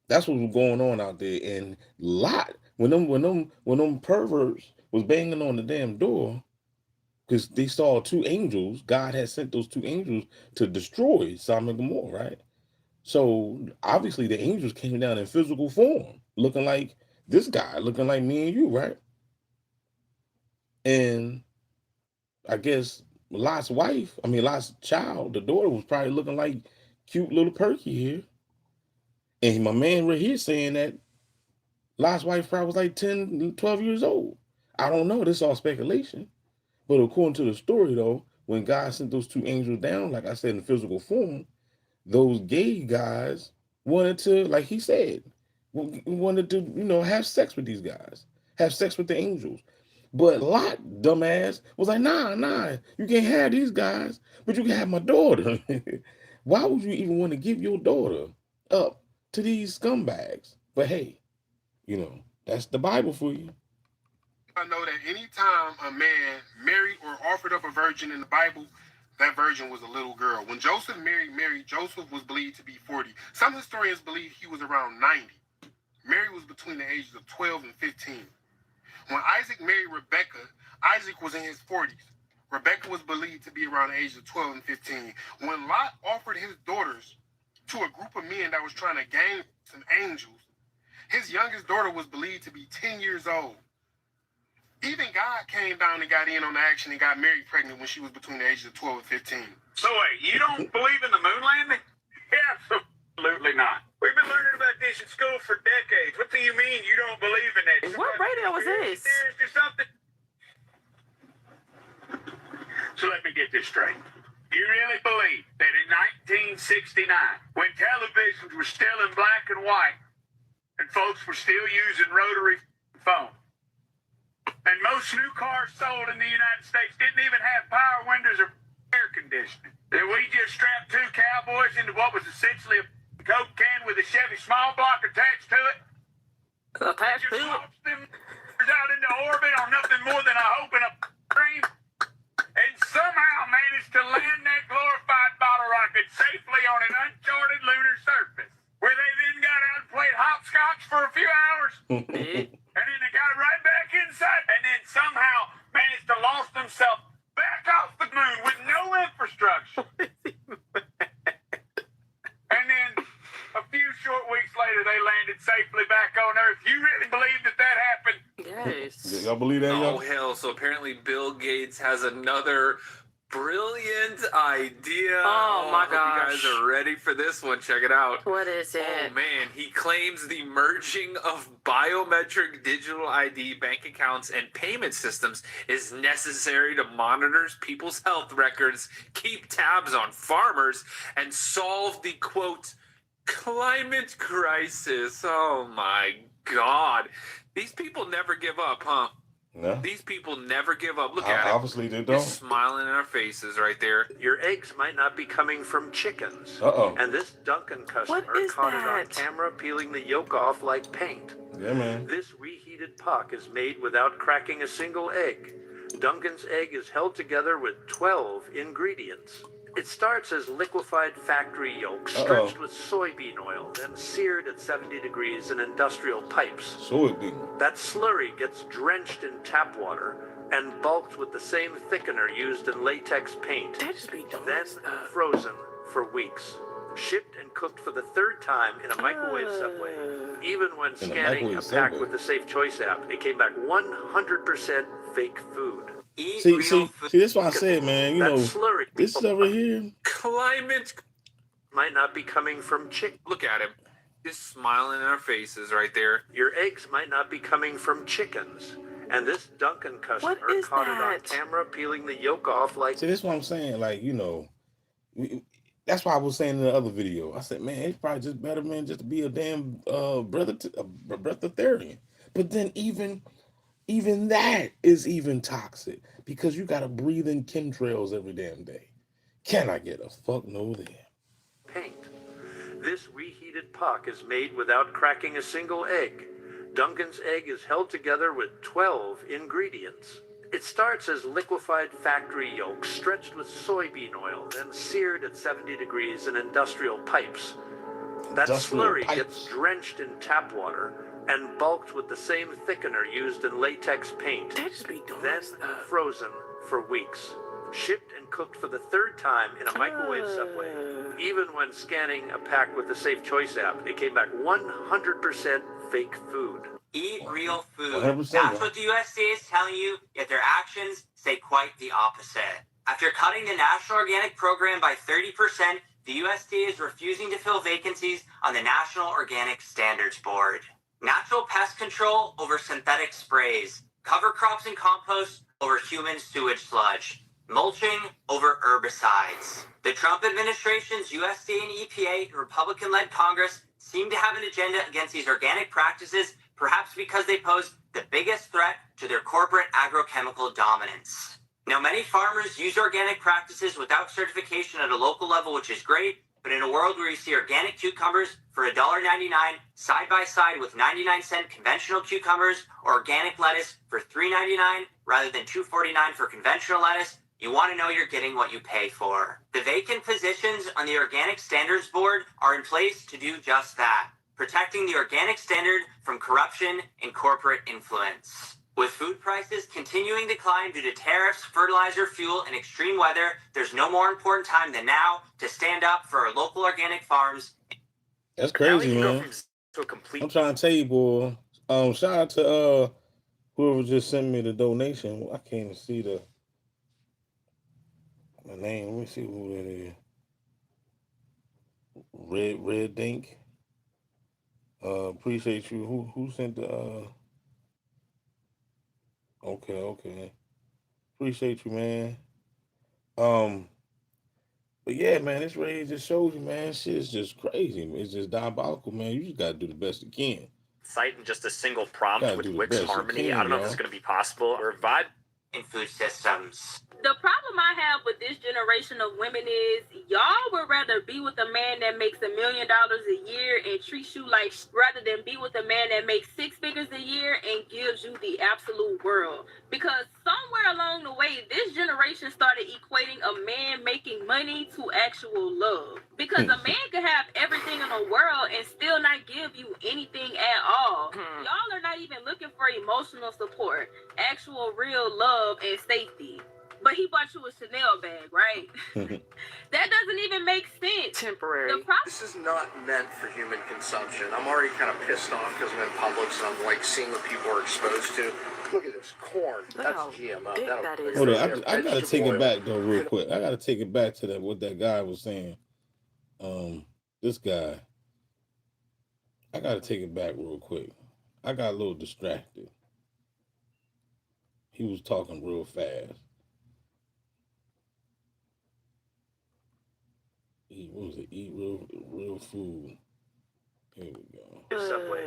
S3: that's what was going on out there. And Lot, when them perverts was banging on the damn door, because they saw two angels, God had sent those two angels to destroy Sodom and Gomorrah, right? So obviously the angels came down in physical form, looking like this guy, looking like me and you, right? And I guess Lot's child, the daughter, was probably looking like cute little Perky here. And my man right here saying that Lot's wife probably was like 10, 12 years old. I don't know. This is all speculation. But according to the story, though, when God sent those two angels down, like I said, in physical form, those gay guys wanted to, like he said, wanted to, have sex with these guys, have sex with the angels. But Lot, dumbass, was like, nah, you can't have these guys, but you can have my daughter. Why would you even want to give your daughter up to these scumbags? But hey, that's the Bible for you.
S8: I know that anytime a man married or offered up a virgin in the Bible, that virgin was a little girl. When Joseph married Mary, Joseph was believed to be 40. Some historians believe he was around 90. Mary was between the ages of 12 and 15. When Isaac married Rebecca, Isaac was in his 40s. Rebecca was believed to be around the ages of 12 and 15. When Lot offered his daughters to a group of men that was trying to gang some angels, his youngest daughter was believed to be 10 years old. Even God came down and got in on the action and got Mary pregnant when she was between the ages of 12 and 15.
S9: So wait, you don't believe in the moon landing? Absolutely not. We've been learning about this in school for decades. What do you mean you don't believe in that?
S4: What radio was this?
S9: Or something? So let me get this straight. You really believe that in 1969, when televisions were still in black and white, and folks were still using rotary phones, and most new cars sold in the United States didn't even have power windows or air conditioning, that we just strapped two cowboys into what was essentially a Coke can with a Chevy small block attached to it?
S4: Attached to
S9: Just
S4: it?
S9: launched them out into orbit on nothing more than a hope and a dream, and somehow managed to land that glorified bottle rocket safely on an uncharted lunar surface, where they then got out and played hopscotch for a few hours. And then they got right back inside, and then somehow managed to launch themselves back off the moon with no infrastructure. And then a few short weeks later, they landed safely back on Earth. You really believe that happened?
S4: Yes.
S3: Y'all believe that?
S2: Oh,
S3: Y'all?
S2: hell. So apparently Bill Gates has another brilliant idea.
S4: Oh, my
S2: I hope you
S4: gosh.
S2: guys are ready for this one. Check it out.
S4: What is it?
S2: Oh, man. He claims the merging of biometric digital ID, bank accounts, and payment systems is necessary to monitor people's health records, keep tabs on farmers, and solve the, quote, climate crisis. Oh, my God. These people never give up, huh?
S3: No.
S2: These people never give up. Look at it.
S3: Obviously they
S2: They're
S3: don't.
S2: smiling in our faces right there.
S10: Your eggs might not be coming from chickens.
S3: Uh-oh.
S10: And this Duncan customer
S4: What is
S10: caught it on
S4: that?
S10: camera peeling the yolk off like paint.
S3: Yeah, man.
S10: This reheated puck is made without cracking a single egg. Duncan's egg is held together with 12 ingredients. It starts as liquefied factory yolk stretched with soybean oil, then seared at 70 degrees in industrial pipes.
S3: So it did.
S10: That slurry gets drenched in tap water and bulked with the same thickener used in latex paint.
S4: That just be dumb
S10: Then
S4: stuff.
S10: frozen for weeks. shipped and cooked for the third time in a microwave Subway. Even when scanning a
S3: microwave
S10: pack
S3: Subway.
S10: with the Safe Choice app, it came back 100% fake food.
S3: See, that's why I said, man, you
S10: That
S3: know,
S10: slurry
S3: this over here.
S2: Climate.
S10: might not be coming from chick.
S2: Look at him. Just smiling in our faces right there.
S10: Your eggs might not be coming from chickens. And this Dunkin' customer
S4: What is
S10: caught it on
S4: that?
S10: camera peeling the yolk off like
S3: See, this is what I'm saying. Like, you know, that's why I was saying in the other video. I said, man, it's probably just better, man, just to be a damn breatharian. But then even that is even toxic because you gotta breathe in chemtrails every damn day. Can I get a fuck no there?
S10: paint. This reheated puck is made without cracking a single egg. Dunkin's egg is held together with 12 ingredients. It starts as liquefied factory yolk stretched with soybean oil, then seared at 70 degrees in industrial pipes. That
S3: Industrial
S10: slurry
S3: pipes.
S10: gets drenched in tap water and bulked with the same thickener used in latex paint,
S4: They just be doing
S10: then
S4: that stuff.
S10: frozen for weeks. Shipped and cooked for the third time in a microwave Subway. Even when scanning a pack with the Safe Choice app, it came back 100% fake food.
S11: Eat real food.
S3: 100%,
S11: That's
S3: bro.
S11: what the USDA is telling you, yet their actions say quite the opposite. After cutting the National Organic Program by 30%, the USDA is refusing to fill vacancies on the National Organic Standards Board. Natural pest control over synthetic sprays. Cover crops and compost over human sewage sludge. Mulching over herbicides. The Trump administration's USDA and EPA and Republican-led Congress seem to have an agenda against these organic practices, perhaps because they pose the biggest threat to their corporate agrochemical dominance. Now, many farmers use organic practices without certification at a local level, which is great, but in a world where you see organic cucumbers for $1.99 side by side with 99-cent conventional cucumbers or organic lettuce for $3.99 rather than $2.49 for conventional lettuce, you want to know you're getting what you pay for. The vacant positions on the Organic Standards Board are in place to do just that, protecting the organic standard from corruption and corporate influence. With food prices continuing to climb due to tariffs, fertilizer, fuel, and extreme weather, there's no more important time than now to stand up for our local organic farms.
S3: That's
S1: Now we
S3: crazy,
S1: can go
S3: man.
S1: from to a complete.
S3: I'm trying to tell you, boy. Shout out to whoever just sent me the donation. I can't even see the name. Let me see who that is. Red Dink. Appreciate you. Who sent the Okay. Appreciate you, man. But yeah, man, this really just shows you, man, shit is just crazy. It's just diabolical, man. You just gotta do the best you can.
S1: Site in just a single prompt
S3: Gotta
S1: with
S3: do the
S1: Wix
S3: best you
S1: Harmony.
S3: can,
S1: I don't know if
S3: y'all.
S1: this is going to be possible. Or Vibe
S11: In food systems.
S12: The problem I have with this generation of women is y'all would rather be with a man that makes $1 million a year and treats you like rather than be with a man that makes 6 figures a year and gives you the absolute world. Because somewhere along the way, this generation started equating a man making money to actual love. Because a man could have everything in the world and still not give you anything at all. Y'all are not even looking for emotional support, actual real love and safety. But he bought you a Chanel bag, right? That doesn't even make sense.
S4: Temporary.
S12: The problem
S13: This is not meant for human consumption. I'm already kind of pissed off because I'm in Publix and I'm like seeing what people are exposed to. Look at this corn.
S4: Look
S13: That's
S4: how
S13: GMO.
S4: big
S13: That'll
S4: that is.
S3: Hold on,
S13: their
S3: I gotta
S13: vegetable
S3: take it
S13: oil.
S3: back though, real quick. I gotta take it back to that what that guy was saying. This guy. I gotta take it back real quick. I got a little distracted. He was talking real fast. Eat real food. Here we go.
S10: Subway.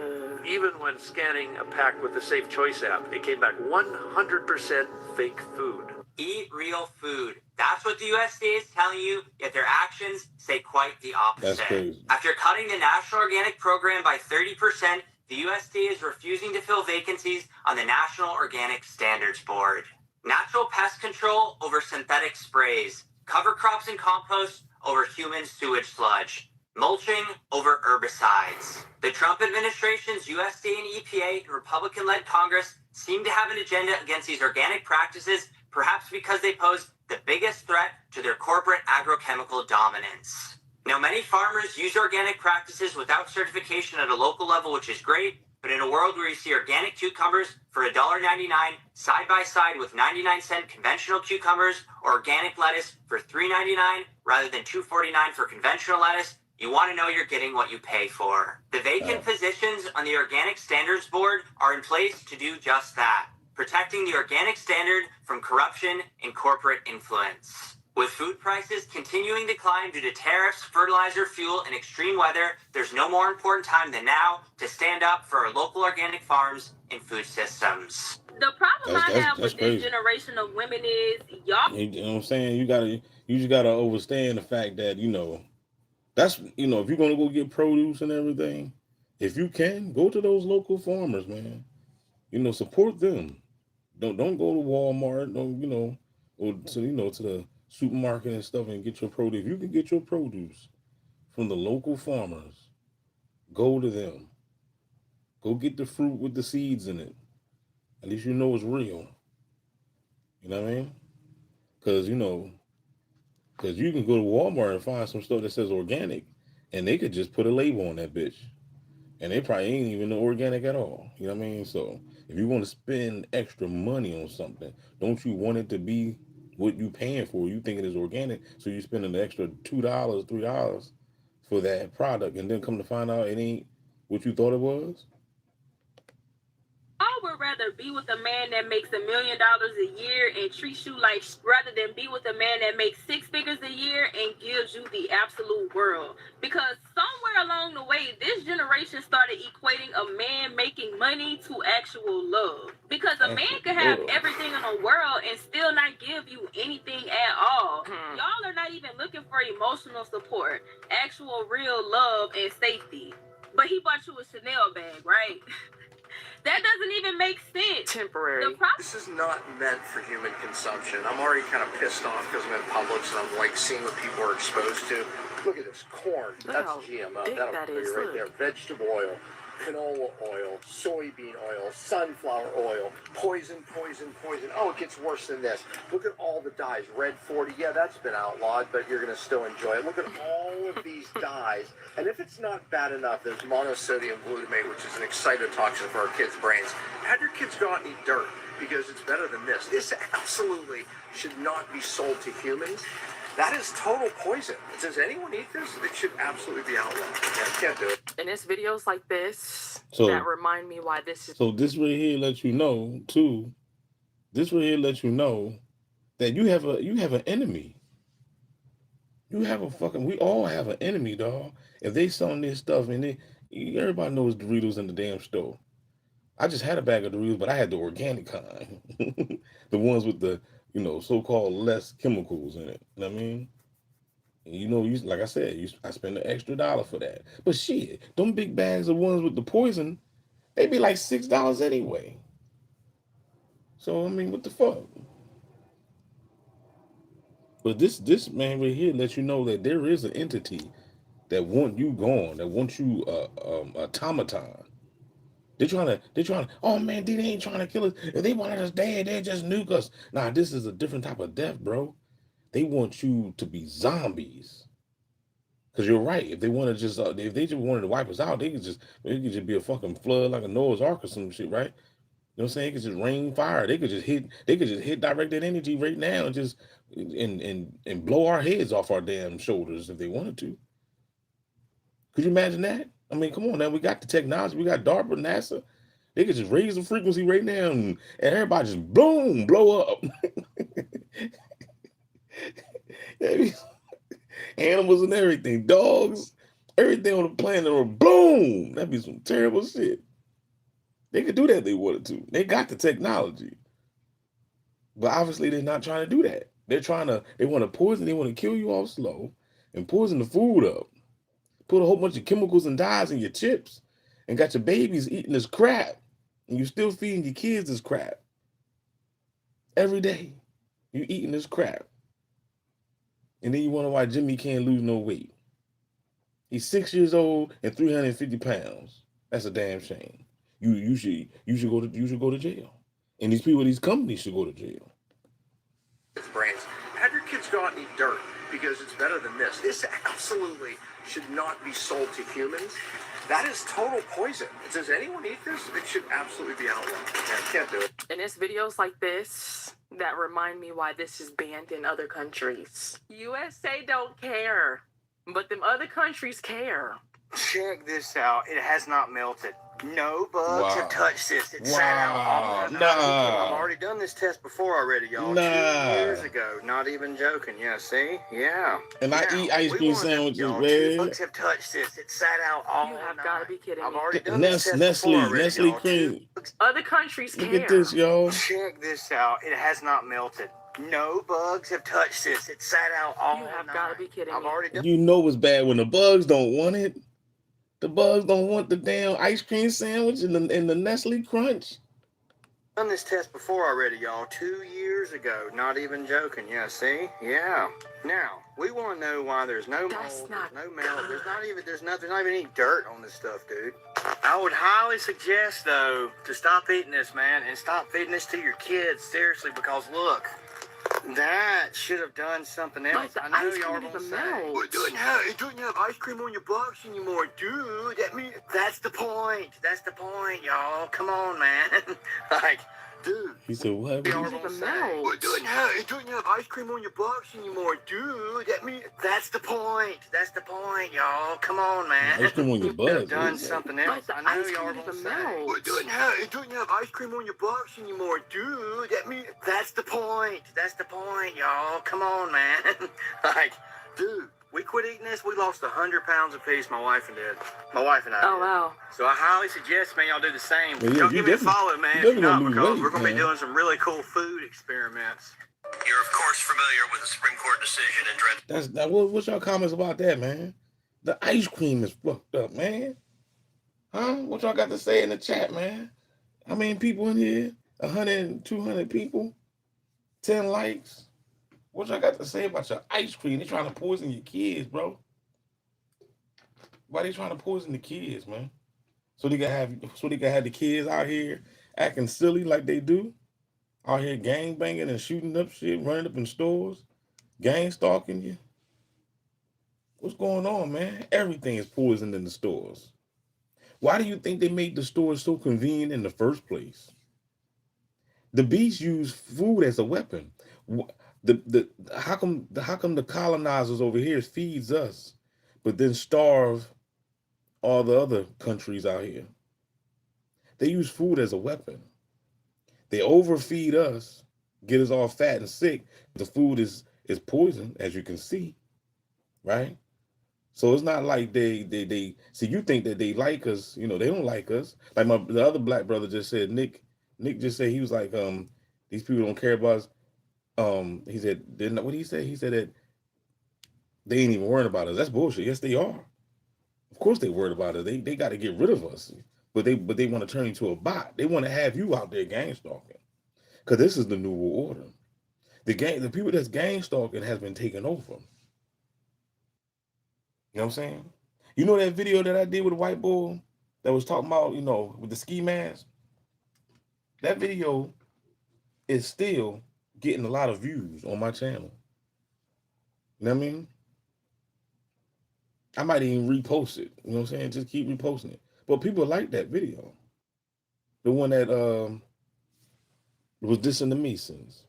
S10: Even when scanning a pack with the Safe Choice app, it came back 100% fake food.
S11: Eat real food. That's what the USDA is telling you, yet their actions say quite the opposite.
S3: That's crazy.
S11: After cutting the National Organic Program by 30%, the USDA is refusing to fill vacancies on the National Organic Standards Board. Natural pest control over synthetic sprays. Cover crops and compost over human sewage sludge. Mulching over herbicides. The Trump administration's USDA and EPA and Republican-led Congress seem to have an agenda against these organic practices, perhaps because they pose the biggest threat to their corporate agrochemical dominance. Now, many farmers use organic practices without certification at a local level, which is great, but in a world where you see organic cucumbers for $1.99 side by side with 99-cent conventional cucumbers, or organic lettuce for $3.99 rather than $2.49 for conventional lettuce, you want to know you're getting what you pay for. The vacant positions on the Organic Standards Board are in place to do just that, protecting the organic standard from corruption and corporate influence. With food prices continuing to climb due to tariffs, fertilizer, fuel, and extreme weather, there's no more important time than now to stand up for our local organic farms and food systems.
S12: The problem I have with
S3: crazy.
S12: this generation of women is y'all.
S3: You know what I'm saying? You just gotta understand the fact that, that's, if you're gonna go get produce and everything, if you can, go to those local farmers, man. Support them. Don't go to Walmart. Don't, or to the supermarket and stuff and get your produce. If you can get your produce from the local farmers, go to them. Go get the fruit with the seeds in it. At least you know it's real. You know what I mean? Because you can go to Walmart and find some stuff that says organic, and they could just put a label on that bitch, and they probably ain't even organic at all. You know what I mean? So if you want to spend extra money on something, don't you want it to be what you paying for? You think it is organic, so you spending the extra $2, $3 for that product, and then come to find out it ain't what you thought it was.
S12: I would rather be with a man that makes $1 million a year and treats you like, rather than be with a man that makes 6 figures a year and gives you the absolute world. Because somewhere along the way, this generation started equating a man making money to actual love. Because a man can have everything in the world and still not give you anything at all. Y'all are not even looking for emotional support, actual real love and safety. But he bought you a Chanel bag, right? That doesn't even make sense.
S4: Temporary.
S13: This is not meant for human consumption. I'm already kind of pissed off because I'm in Publix and I'm like seeing what people are exposed to. Look at this corn. That's GMO. That'll be right there. Vegetable oil, canola oil, soybean oil, sunflower oil, poison. Oh, it gets worse than this. Look at all the dyes. Red 40. Yeah, that's been outlawed, but you're going to still enjoy it. Look at all of these dyes. And if it's not bad enough, there's monosodium glutamate, which is an excitotoxin for our kids' brains. Have your kids go out and eat dirt because it's better than this. This absolutely should not be sold to humans. That is total poison. Does anyone eat this? It should absolutely be outlawed. Yeah, I can't do it.
S4: And it's videos like this
S3: So-
S4: that remind me why this is.
S3: So this right here lets you know too. This right here lets you know that you have an enemy. You have a fucking. We all have an enemy, dog. If they selling this stuff and everybody knows Doritos in the damn store. I just had a bag of Doritos, but I had the organic kind, the ones with the so-called less chemicals in it. You know what I mean? And like I said, I spend an extra $1 for that. But shit, them big bags of ones with the poison, they be like $6 anyway. So I mean, what the fuck? But this man right here lets you know that there is an entity that want you gone, that wants you automaton. They're trying to, oh man, they ain't trying to kill us. If they wanted us dead, they'd just nuke us. Nah, this is a different type of death, bro. They want you to be zombies. Because you're right. If they want to just, if they just wanted to wipe us out, it could just be a fucking flood like a Noah's Ark or some shit, right? You know what I'm saying? It could just rain fire. They could just hit directed energy right now and just and blow our heads off our damn shoulders if they wanted to. Could you imagine that? I mean, come on now. We got the technology. We got DARPA, NASA. They could just raise the frequency right now and everybody just boom, blow up. Animals and everything, dogs, everything on the planet, or boom. That'd be some terrible shit. They could do that if they wanted to. They got the technology. But obviously they're not trying to do that. They want to poison, they want to kill you off slow and poison the food up. Put a whole bunch of chemicals and dyes in your chips and got your babies eating this crap. And you're still feeding your kids this crap. Every day. You're eating this crap. And then you wonder why Jimmy can't lose no weight. He's 6 years old and 350 pounds. That's a damn shame. You should go to jail. And these companies should go to jail.
S13: Brains. Have your kids go out and eat dirt because it's better than this. This absolutely should not be sold to humans. That is total poison. Does anyone eat this? It should absolutely be outlawed. Yeah, can't do it.
S4: And it's videos like this that remind me why this is banned in other countries. USA don't care, but them other countries care.
S13: Check this out. It has not melted. No bugs
S3: Wow.
S13: have touched this. It sat
S3: Wow.
S13: out all night.
S3: Nah.
S13: I've already done this test before already, y'all.
S3: Nah.
S13: 2 years ago. Not even joking. Yeah, see? Yeah.
S3: And I eat ice cream sandwiches, man.
S13: Bugs have touched this. It sat out all
S4: You have
S13: night.
S4: got to be kidding
S13: I've
S4: me.
S13: already done this test
S3: Nestle,
S13: before already,
S3: Nestle
S13: y'all.
S3: cream.
S4: Other countries care.
S3: Look at this, y'all.
S13: Check this out. It has not melted. No bugs have touched this. It sat out all
S4: You have
S13: night.
S4: got to be kidding
S13: I've
S4: me.
S13: already done
S3: You know it's bad when the bugs don't want it. The bugs don't want the damn ice cream sandwich and the Nestle Crunch.
S13: done this test before already, y'all. 2 years ago. Not even joking. Yeah, see? Yeah. Now, we want to know why there's no
S4: That's
S13: mold,
S4: not
S13: there's no melt. There's not even any dirt on this stuff, dude. I would highly suggest, though, to stop eating this, man, and stop feeding this to your kids, seriously, because look, that should have done something else.
S4: the
S13: I know
S4: ice
S13: y'all
S4: cream
S13: gonna
S4: doesn't
S13: say,
S4: melt.
S13: well, it doesn't have ice cream on your box anymore, dude. That's the point. That's the point, y'all. Come on, man. Like, dude.
S3: He said, what?
S13: Y'all gonna say, well, it doesn't have ice cream on your box anymore, dude. That's the point. That's the point, y'all. Come on, man.
S3: Ice cream on your butt.
S13: Have done something else.
S4: the
S13: I know
S4: ice
S13: y'all
S4: cream
S13: gonna
S4: doesn't
S13: say,
S4: melt.
S13: well, it doesn't have ice cream on your box anymore, dude. That's the point. That's the point, y'all. Come on, man. Like, dude, we quit eating this. We lost 100 pounds apiece. My wife and I.
S4: Oh,
S13: did.
S4: wow.
S13: So I highly suggest, man, y'all do the same.
S3: Well, yeah,
S13: y'all
S3: you
S13: give me a
S3: definitely-
S13: follow, man.
S3: you
S13: If you're not,
S3: definitely gonna
S13: because
S3: lose
S13: we're gonna
S3: weight,
S13: be
S3: man.
S13: doing some really cool food experiments.
S14: You're, of course, familiar with the Supreme Court decision in Dred.
S3: What's your comments about that, man? The ice cream is fucked up, man. Huh? What y'all got to say in the chat, man? How many people in here? 100, 200 people? 10 likes? What y'all got to say about your ice cream? They trying to poison your kids, bro. Why they trying to poison the kids, man? So they can have the kids out here acting silly like they do, out here gang banging and shooting up shit, running up in stores, gang stalking you. What's going on, man? Everything is poisoned in the stores. Why do you think they made the stores so convenient in the first place? The beasts use food as a weapon. How come the colonizers over here feeds us, but then starve all the other countries out here? They use food as a weapon. They overfeed us, get us all fat and sick. The food is poison, as you can see, right? So it's not like they see, you think that they like us, you know, they don't like us. Like the other black brother just said, Nick just said, he was like, these people don't care about us. He said, what did he say? He said that they ain't even worried about us. That's bullshit. Yes, they are. Of course they worried about us. They got to get rid of us. But they want to turn you to a bot. They want to have you out there gang stalking. Because this is the new world order. The people that's gang stalking has been taken over. You know what I'm saying? You know that video that I did with the white boy that was talking about, you know, with the ski mask? That video is still getting a lot of views on my channel. You know what I mean? I might even repost it. You know what I'm saying? Just keep reposting it. But people like that video. The one that was dissing the Masons.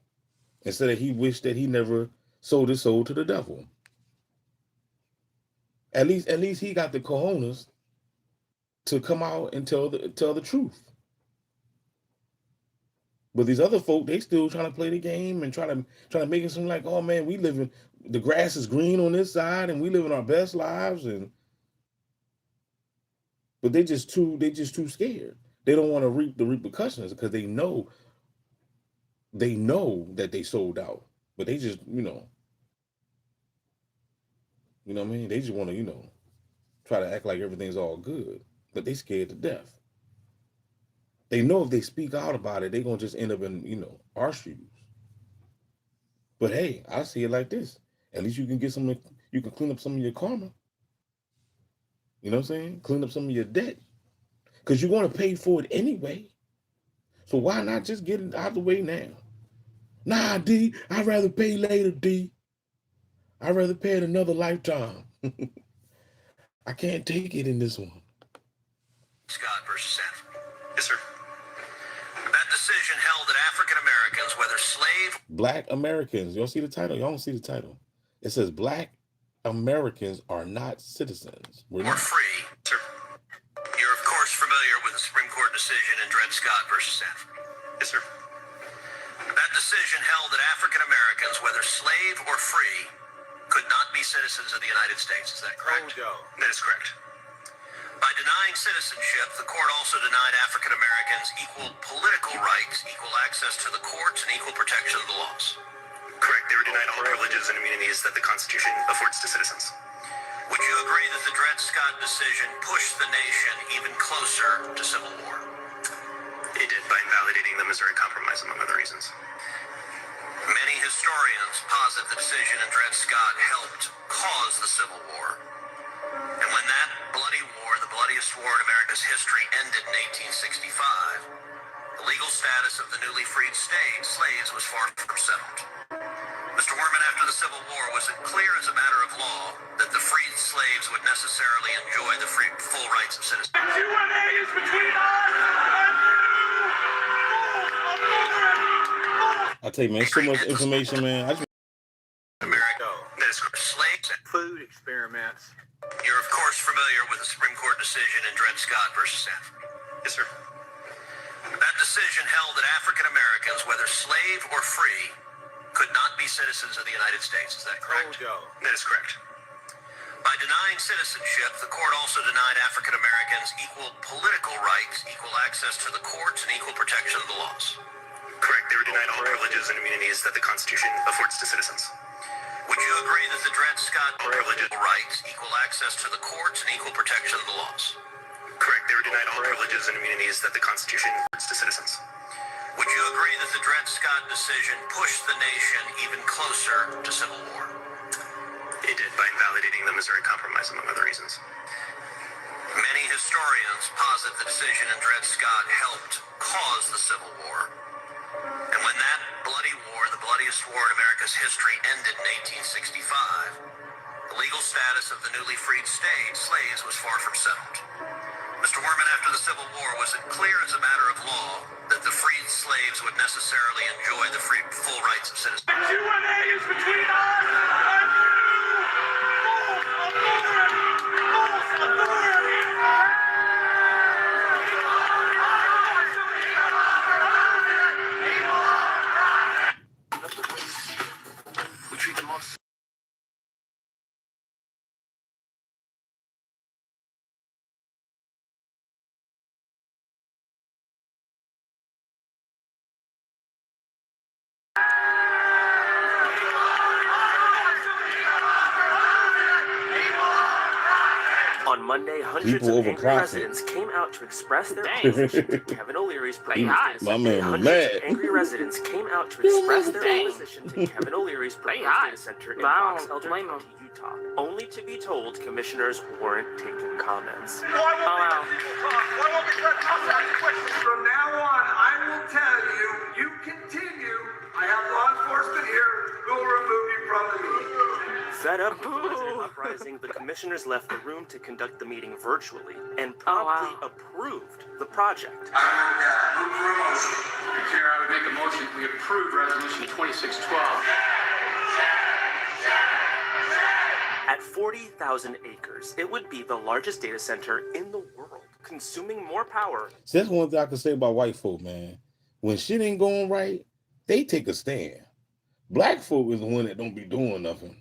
S3: And said that he wished that he never sold his soul to the devil. At least he got the cojones to come out and tell the truth. But these other folk, they still trying to play the game and trying to make it seem like, oh man, the grass is green on this side and we living our best lives, but they just too scared. They don't want to reap the repercussions because they know that they sold out. But they just, you know what I mean? They just want to, try to act like everything's all good. But they scared to death. They know if they speak out about it, they're going to just end up in, our shoes. But hey, I see it like this. At least you can clean up some of your karma. You know what I'm saying? Clean up some of your debt. Because you're going to pay for it anyway. So why not just get it out of the way now? Nah, D, I'd rather pay later, D. I'd rather pay it another lifetime. I can't take it in this one.
S14: Scott versus Sanford. Yes, sir. That decision held that African Americans, whether slave...
S3: Black Americans. Y'all see the title? Y'all don't see the title. It says Black Americans are not citizens. We're not.
S14: free, sir. You're, of course, familiar with the Supreme Court decision in Dred Scott versus Sanford. Yes, sir. That decision held that African Americans, whether slave or free, could not be citizens of the United States. Is that correct? That is correct. By denying citizenship, the court also denied African Americans equal political rights, equal access to the courts, and equal protection of the laws.
S15: Correct. They were denied all privileges and immunities that the Constitution affords to citizens.
S14: Would you agree that the Dred Scott decision pushed the nation even closer to civil war?
S15: It did, by invalidating the Missouri Compromise, among other reasons.
S14: Many historians posit the decision in Dred Scott helped cause the Civil War. And when that bloody war, the bloodiest war in America's history, ended in 1865, the legal status of the newly freed slaves was far from settled. Mr. Worman, after the Civil War, was it clear as a matter of law that the freed slaves would necessarily enjoy the full rights of citizens?
S9: is between us and
S3: I tell you, man, so much information, man.
S14: America, that is slaves and
S10: Food experiments.
S14: You're, of course, familiar with the Supreme Court decision in Dred Scott versus Sanford.
S15: Yes, sir.
S14: That decision held that African Americans, whether slave or free, could not be citizens of the United States. Is that correct?
S15: That is correct.
S14: By denying citizenship, the court also denied African Americans equal political rights, equal access to the courts, and equal protection of the laws.
S15: Correct. They were denied all privileges and immunities that the Constitution affords to citizens.
S14: Would you agree that the Dred Scott privileges rights, equal access to the courts, and equal protection of the laws?
S15: Correct. They were denied all privileges and immunities that the Constitution affords to citizens.
S14: Would you agree that the Dred Scott decision pushed the nation even closer to civil war?
S15: It did, by invalidating the Missouri Compromise, among other reasons.
S14: Many historians posit the decision in Dred Scott helped cause the Civil War. And when that bloody war, the bloodiest war in America's history, ended in 1865, the legal status of the newly freed slaves was far from settled. Mr. Worman, after the Civil War, was it clear as a matter of law that the freed slaves would necessarily enjoy the full rights of citizens?
S9: is between us and
S10: We treat them all.
S16: On Monday, hundreds
S3: People
S16: of
S3: over
S16: angry
S3: profit.
S16: residents came out to express their opposition to Kevin O'Leary's proposed
S3: My man was
S16: Hundreds
S3: mad.
S16: of angry residents came out to express their opposition to Kevin O'Leary's proposed data center in Box Elder County, Utah, only to be told commissioners weren't taking comments.
S9: From now on, I will tell you, you continue. I have law enforcement here who will remove you from the meeting.
S16: Fed up with the resident uprising, the commissioners left the room to conduct the meeting virtually and promptly approved the project.
S9: Chair, I would make a motion we approve Resolution 2612.
S16: At 40,000 acres, it would be the largest data center in the world, consuming more power.
S3: See, that's one thing I can say about white folk, man. When shit ain't going right, they take a stand. Black folk is the one that don't be doing nothing.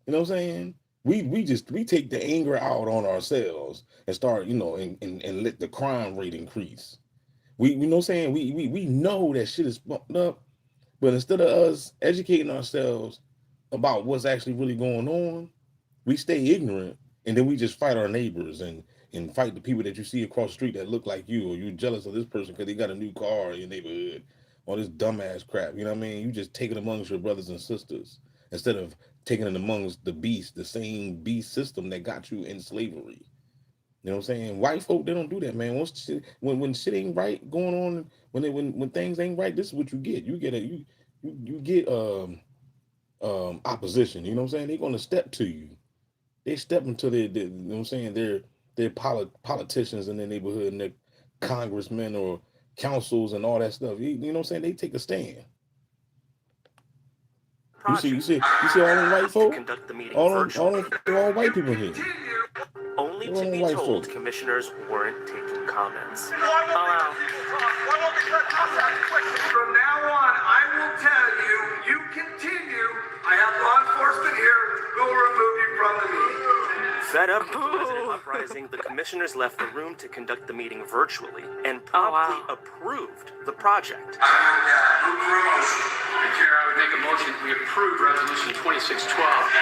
S3: You know what I'm saying? We take the anger out on ourselves and start, and let the crime rate increase. We you know what I'm saying? We know that shit is fucked up, but instead of us educating ourselves about what's actually really going on, we stay ignorant, and then we just fight our neighbors and fight the people that you see across the street that look like you, or you're jealous of this person because they got a new car in your neighborhood, all this dumbass crap. You know what I mean? You just take it amongst your brothers and sisters instead of taking it amongst the beast, the same beast system that got you in slavery. You know what I'm saying? White folk, they don't do that, man. When shit ain't right going on, when things ain't right, this is what you get. You get opposition. You know what I'm saying? They're gonna step to you. They step into their you know what I'm saying, their politicians in their neighborhood and their congressmen or councils and all that stuff. You know what I'm saying? They take a stand. You see all them white folk? All white people here.
S16: Only to be told commissioners weren't taking comments.
S9: From now on, I will tell you, you continue. I have law enforcement here. We'll remove you from the meeting.
S16: Fed up with the resident uprising, the commissioners left the room to conduct the meeting virtually and promptly approved the project.
S17: Chair, I would make a motion we approve Resolution 2612.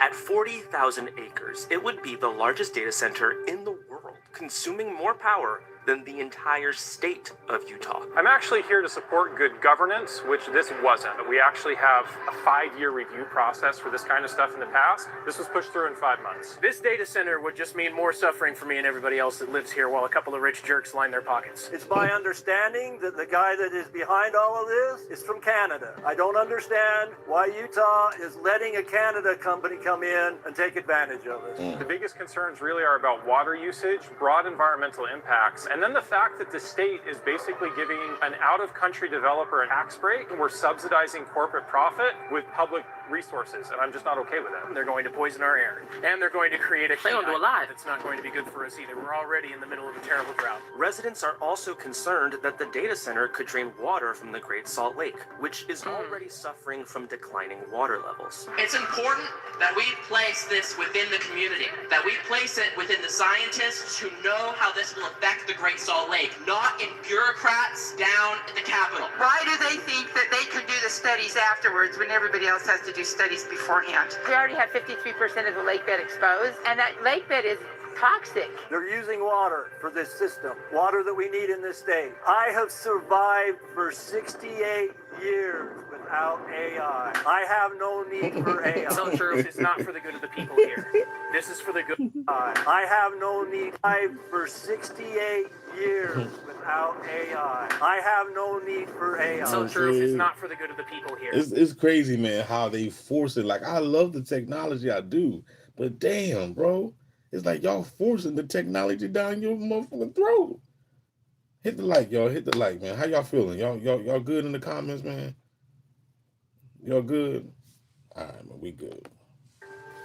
S16: At 40,000 acres, it would be the largest data center in the world, consuming more power than the entire state of Utah.
S18: I'm actually here to support good governance, which this wasn't. We actually have a 5-year review process for this kind of stuff in the past. This was pushed through in 5 months.
S19: This data center would just mean more suffering for me and everybody else that lives here while a couple of rich jerks line their pockets.
S10: It's my understanding that the guy that is behind all of this is from Canada. I don't understand why Utah is letting a Canada company come in and take advantage of it.
S18: The biggest concerns really are about water usage, broad environmental impacts, and then the fact that the state is basically giving an out-of-country developer a tax break. We're subsidizing corporate profit with public resources, and I'm just not okay with that.
S19: They're going to poison our air, and they're going to create a heat island that's not going to be good for us either. We're already in the middle of a terrible drought.
S16: Residents are also concerned that the data center could drain water from the Great Salt Lake, which is already suffering from declining water levels.
S20: It's important that we place this within the community, that we place it within the scientists who know how this will affect the Great Salt Lake, not in bureaucrats down at the Capitol.
S21: Why do they think that they can do the studies afterwards when everybody else has to do studies beforehand? We already have 53% of the lake bed exposed, and that lake bed is toxic.
S10: They're using water for this system, water that we need in this state. I have survived for 68 years without AI. I have no need for AI.
S19: So true. It's not for the good of the people here. This is for the good.
S10: I have no need for 68 years without AI. I have no need for AI.
S19: So true. It's not for the good of the people here.
S3: It's crazy, man, how they force it. Like, I love the technology, I do. But damn, bro. It's like y'all forcing the technology down your motherfucking throat. Hit the like, y'all. Hit the like, man. How y'all feeling? Y'all good in the comments, man? Y'all good? All right, man, we good.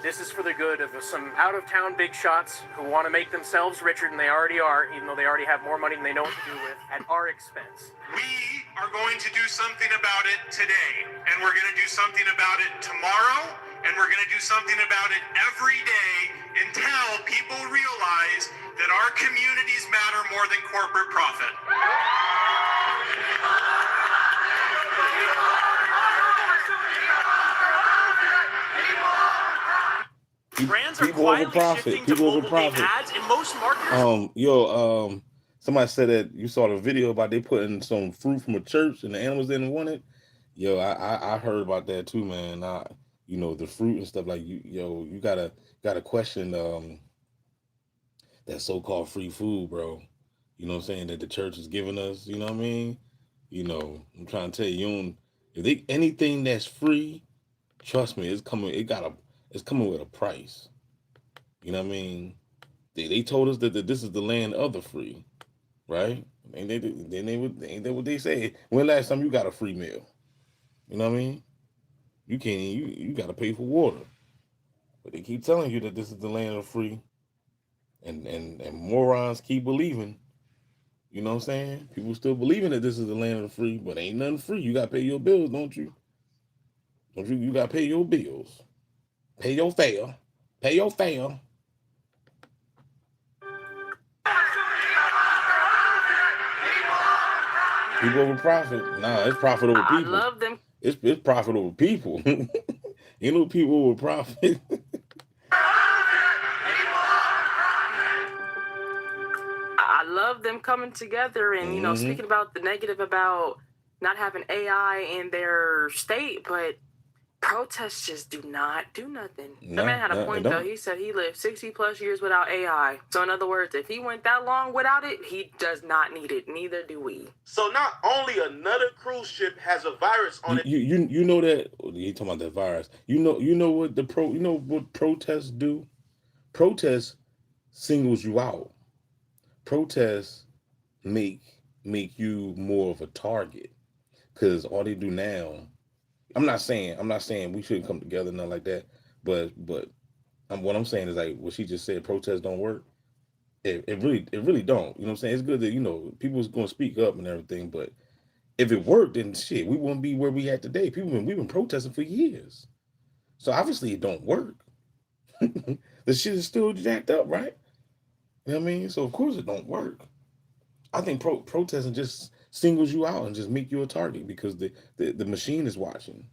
S19: This is for the good of some out-of-town big shots who want to make themselves richer than they already are, even though they already have more money than they know what to do with, at our expense.
S15: We are going to do something about it today, and we're going to do something about it tomorrow, and we're going to do something about it every day until people realize that our communities matter more than corporate profit.
S3: People over profit. People over profit.
S19: Ads in most marketers.
S3: Somebody said that you saw the video about they putting some fruit from a church and the animals didn't want it. Yo, I heard about that too, man. The fruit and stuff, like you gotta question that so-called free food, bro. You know what I'm saying, that the church is giving us. You know what I mean? I'm trying to tell you, if anything that's free, trust me, it's coming with a price. You know what I mean? They told us that this is the land of the free, right? Ain't that what they say? When last time you got a free meal? You know what I mean? You got to pay for water. But they keep telling you that this is the land of free. And morons keep believing. You know what I'm saying? People still believing that this is the land of the free, but ain't nothing free. You got to pay your bills, don't you? You got to pay your bills. Pay your fare. Pay your fare. People over profit. Nah, it's profit over people.
S4: I love them.
S3: It's profit over people. You know, people over profit.
S4: I love them coming together and, speaking about the negative about not having AI in their state, but Protests just do not do nothing. The
S3: No,
S4: man had a
S3: it
S4: point, though.
S3: don't.
S4: He said he lived 60 plus years without AI. So, in other words, if he went that long without it, he does not need it. Neither do we.
S7: So not only another cruise ship has a virus on it.
S3: You know that you talking about that virus. You know what protests do? Protests singles you out. Protests make you more of a target. Cause all they do now, I'm not saying we shouldn't come together, nothing like that. But what I'm saying is like what she just said, protests don't work. It really don't. You know what I'm saying? It's good that, people's gonna speak up and everything, but if it worked, then shit, we wouldn't be where we at today. We've been protesting for years. So obviously it don't work. The shit is still jacked up, right? You know what I mean? So of course it don't work. I think protesting just singles you out and just make you a target because the machine is watching.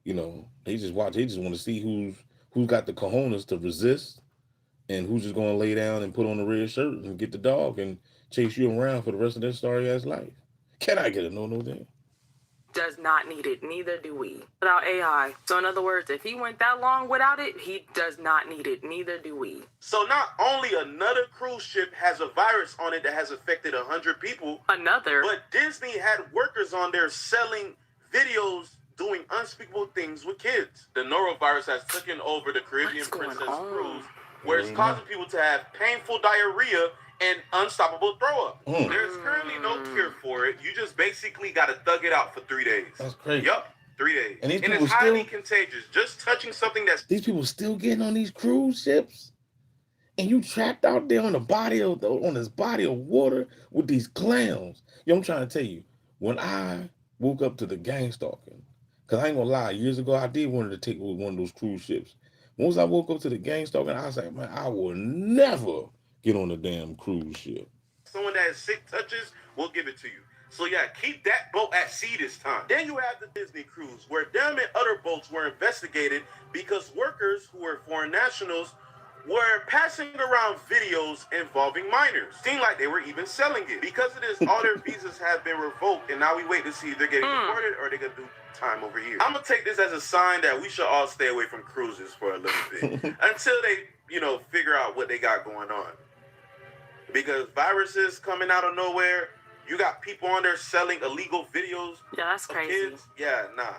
S3: They just watch. They just want to see who's got the cojones to resist and who's just going to lay down and put on the red shirt and get the dog and chase you around for the rest of their sorry ass life. Can I get a no then?
S4: Does not need it. Neither do we. Without AI. So, in other words, if he went that long without it, he does not need it. Neither do we.
S7: So not only another cruise ship has a virus on it that has affected 100 people.
S4: Another.
S7: But Disney had workers on there selling videos doing unspeakable things with kids. The norovirus has taken over the Caribbean Princess Cruise, where it's causing people to have painful diarrhea and unstoppable throw up. There's currently no cure for it. You just basically got to thug it out for 3 days.
S3: That's crazy.
S7: Yup, 3 days.
S3: And these
S7: it's
S3: people
S7: highly contagious. Just touching something that's...
S3: These people still getting on these cruise ships, and you trapped out there on this body of water with these clowns. I'm trying to tell you, when I woke up to the gang stalking, because I ain't gonna lie, years ago I did want to take one of those cruise ships. Once I woke up to the gang stalking, I was like, man, I will never get on a damn cruise ship.
S7: Someone that has sick touches, we'll give it to you. So yeah, keep that boat at sea this time. Then you have the Disney cruise, where them and other boats were investigated because workers who were foreign nationals were passing around videos involving minors. Seemed like they were even selling it. Because of this, all their visas have been revoked, and now we wait to see if they're getting deported or they're gonna do time over here. I'm gonna take this as a sign that we should all stay away from cruises for a little bit until they, figure out what they got going on. Because viruses coming out of nowhere, you got people on there selling illegal videos.
S4: Yeah, that's crazy.
S7: Kids. Yeah, nah,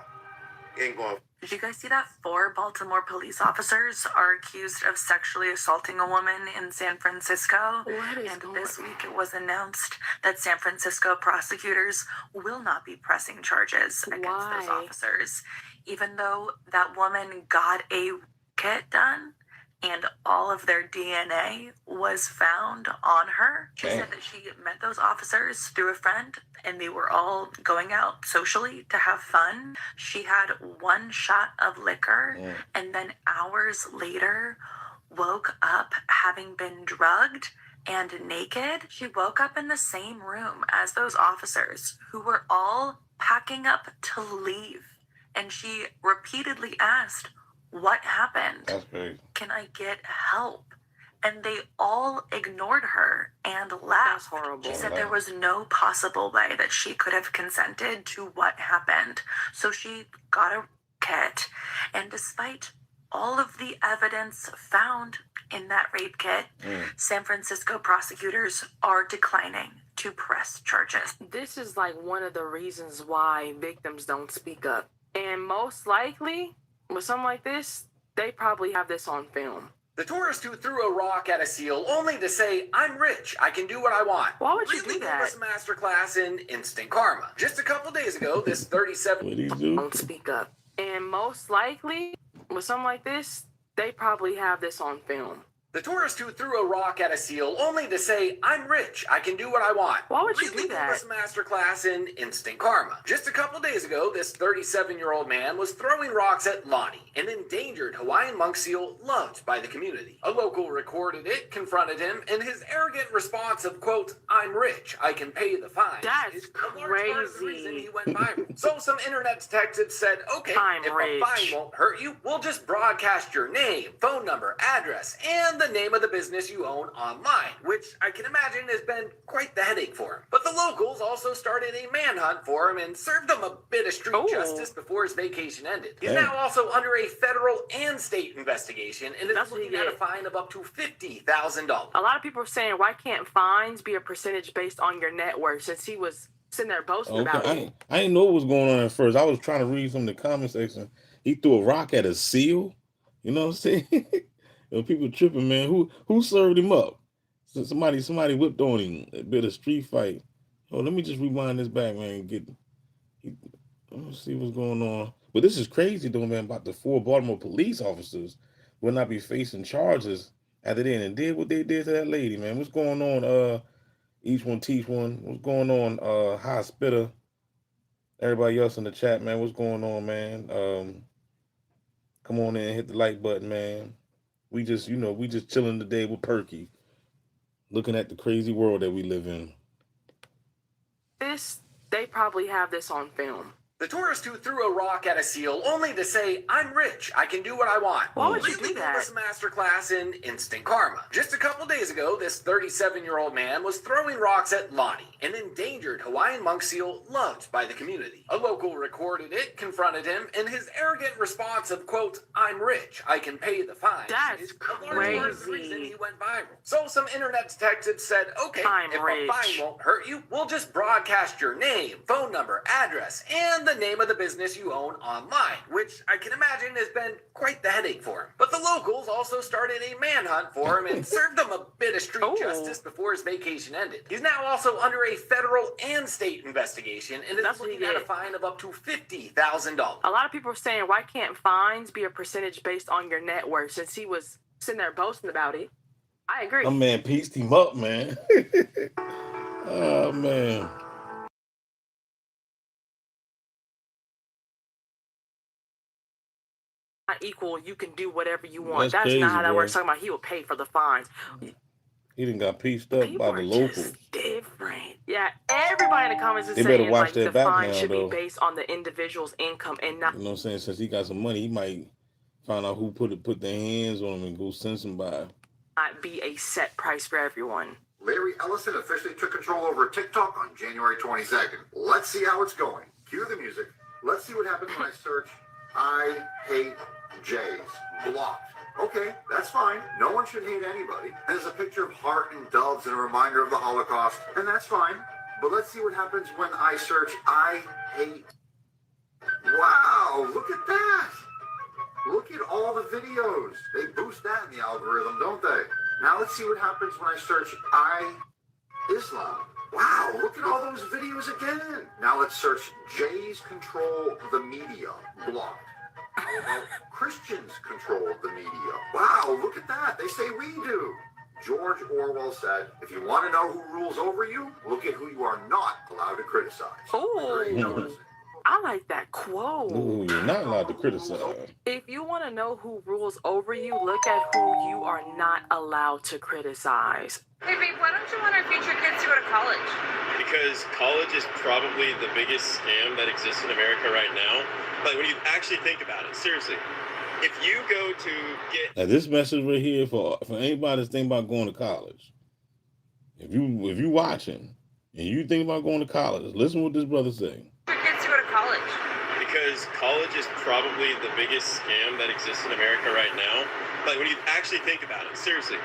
S7: ain't going.
S5: Did you guys see that 4 Baltimore police officers are accused of sexually assaulting a woman in San Francisco? And this week it was announced that San Francisco prosecutors will not be pressing charges against those officers, even though that woman got a kit done and all of their DNA was found on her. She said that she met those officers through a friend and they were all going out socially to have fun. She had 1 shot of liquor and then hours later woke up having been drugged and naked. She woke up in the same room as those officers who were all packing up to leave. And she repeatedly asked, "What happened?
S3: That's crazy.
S5: Can I get help?" And they all ignored her and laughed.
S4: That's horrible.
S5: She said there was no possible way that she could have consented to what happened. So she got a kit. And despite all of the evidence found in that rape kit, San Francisco prosecutors are declining to press charges.
S4: This is like one of the reasons why victims don't speak up. And most likely, with something like this, they probably have this on film.
S16: The tourist who threw a rock at a seal only to say, "I'm rich, I can do what I want."
S4: Why would you
S16: really
S4: do that?
S16: Gave us a masterclass in instant karma. Just a couple days ago, this 37...
S4: Don't speak up. And most likely, with something like this, they probably have this on film.
S16: The tourist who threw a rock at a seal only to say, "I'm rich, I can do what I want."
S4: Why would you
S16: really
S4: do that?
S16: Gave us a masterclass in instant karma. Just a couple days ago, this 37-year-old man was throwing rocks at Lonnie, an endangered Hawaiian monk seal loved by the community. A local recorded it, confronted him, and his arrogant response of, quote, "I'm rich, I can pay the fine."
S4: That's
S16: crazy. He went viral. So some internet detectives said, okay,
S4: I'm
S16: if
S4: rich.
S16: a fine won't hurt you, we'll just broadcast your name, phone number, address, and and the name of the business you own online, which I can imagine has been quite the headache for him. But the locals also started a manhunt for him and served him a bit of street justice before his vacation ended. He's now also under a federal and state investigation and is looking at a fine of up to $50,000.
S4: A lot of people are saying, why can't fines be a percentage based on your net worth, since he was sitting there boasting about it?
S3: I didn't know what was going on at first. I was trying to read from the comment section. He threw a rock at a seal. You know what I'm saying? People tripping, man. Who served him up? So somebody whipped on him. A bit of street fight. Oh, let me just rewind this back, man. Let's see what's going on. But this is crazy, though, man. About the 4 Baltimore police officers will not be facing charges after they did what they did to that lady, man. What's going on? Each one teach one. What's going on? High Spitter. Everybody else in the chat, man. What's going on, man? Come on in, hit the like button, man. We just chilling today with Perky, looking at the crazy world that we live in.
S4: They probably have this on film.
S16: The tourist who threw a rock at a seal only to say, "I'm rich, I can do what I want."
S4: Why would you do that?
S16: This masterclass in instant karma. Just a couple days ago, this 37-year-old man was throwing rocks at Lonnie, an endangered Hawaiian monk seal loved by the community. A local recorded it, confronted him, and his arrogant response of, quote, "I'm rich, I can pay the fine,"
S4: That's crazy.
S16: The reason he went viral. So some internet detectives said, okay, if
S4: rich.
S16: a fine won't hurt you, we'll just broadcast your name, phone number, address, and the name of the business you own online, which I can imagine has been quite the headache for him. But the locals also started a manhunt for him and served him a bit of street justice before his vacation ended. He's now also under a federal and state investigation and is looking at a fine of up to $50,000.
S4: A lot of people are saying, why can't fines be a percentage based on your net worth, since he was sitting there boasting about it? I agree.
S3: My man pieced him up, man. Oh, man.
S4: Not equal, you can do whatever you want.
S3: That's
S4: That's
S3: crazy,
S4: not how that
S3: bro.
S4: works. Talking about he will pay for the fines.
S3: He done got pieced up by the locals.
S4: Different. Yeah, everybody in the comments is
S3: They better
S4: saying
S3: watch
S4: like
S3: their
S4: the
S3: back
S4: fine
S3: now,
S4: should
S3: though.
S4: be based on the individual's income and not.
S3: You know what I'm saying? Since he got some money, he might find out who put their hands on him and go send somebody.
S4: Not be a set price for everyone.
S6: Larry Ellison officially took control over TikTok on January 22nd. Let's see how it's going. Cue the music. Let's see what happens when I search "I hate Jays" blocked. Okay, that's fine. No one should hate anybody. And there's a picture of heart and doves and a reminder of the Holocaust, and that's fine. But let's see what happens when I search "I hate." Wow, look at that. Look at all the videos. They boost that in the algorithm, don't they? Now let's see what happens when I search "I Islam." Wow, look at all those videos again. Now let's search "Jays control the media" blocked. How about "Christians control the media"? Wow, look at that. They say we do. George Orwell said, if you want to know who rules over you, look at who you are not allowed to criticize.
S4: Oh, I like that quote.
S3: Ooh, you're not allowed to criticize.
S4: If you want to know who rules over you, look at who you are not allowed to criticize.
S22: Hey, babe, why don't you want our future kids to go to college?
S23: Because college is probably the biggest scam that exists in America right now. Like, when you actually think about it, seriously, if you go to get...
S3: Now, this message right here for anybody that's thinking about going to college. If you watching and you think about going to college, listen to what this brother say.
S22: Your kids to go to college.
S23: Because college is probably the biggest scam that exists in America right now. Like, when you actually think about it, seriously,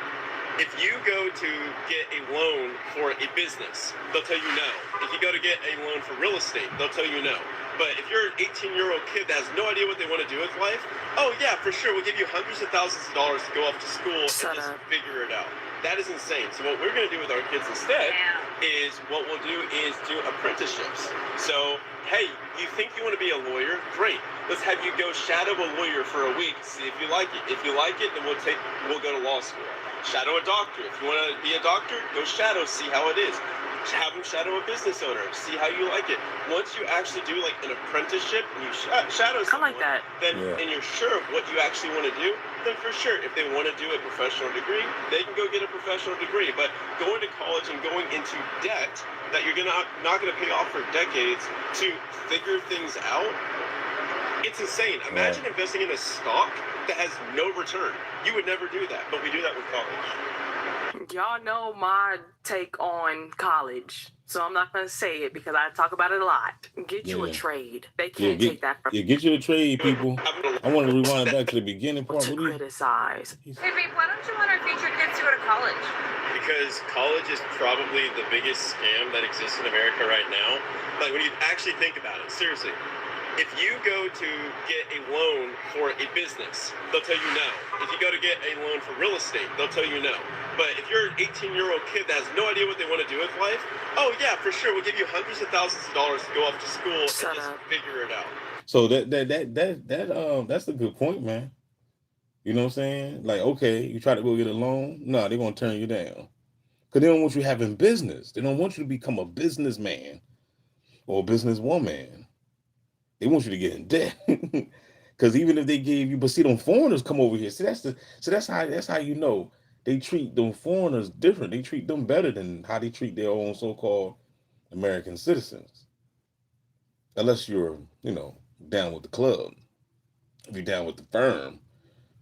S23: if you go to get a loan for a business, they'll tell you no. If you go to get a loan for real estate, they'll tell you no. But if you're an 18-year-old kid that has no idea what they want to do with life, oh yeah, for sure, we'll give you hundreds of thousands of dollars to go off to school and just figure it out. That is insane. So what we're going to do with our kids instead is what we'll do is do apprenticeships. So, hey, you think you want to be a lawyer? Great. Let's have you go shadow a lawyer for a week, see if you like it. If you like it, then we'll go to law school. Shadow a doctor. If you want to be a doctor, go shadow, see how it is. Have them shadow a business owner, see how you like it. Once you actually do like an apprenticeship and you shadow someone, and you're sure of what you actually want to do, then for sure, if they want to do a professional degree, they can go get a professional degree. But going to college and going into debt that you're not going to pay off for decades to figure things out, it's insane. Imagine investing in a stock that has no return. You would never do that, but we do that with college.
S4: Y'all know my take on college, so I'm not going to say it because I talk about it a lot. Get you a trade. They can't take that from
S3: you. Get you a trade, people. I want to rewind back to the beginning part.
S4: to criticize.
S22: Hey, babe, why don't you want our future kids to go to college?
S23: Because college is probably the biggest scam that exists in America right now. Like, when you actually think about it, seriously, if you go to get a loan for a business, they'll tell you no. If you go to get a loan for real estate, they'll tell you no. But if you're an 18-year-old kid that has no idea what they want to do with life, oh yeah, for sure, we'll give you hundreds of thousands of dollars to go off to school and just figure it out.
S3: So that's a good point, man. You know what I'm saying? Like, okay, you try to go get a loan, no, they're gonna turn you down. Because they don't want you having business. They don't want you to become a businessman or a businesswoman. They want you to get in debt. Because even if they gave you, but see, them foreigners come over here. See, that's how you know they treat them foreigners different. They treat them better than how they treat their own so-called American citizens. Unless you're, down with the club. If you're down with the firm,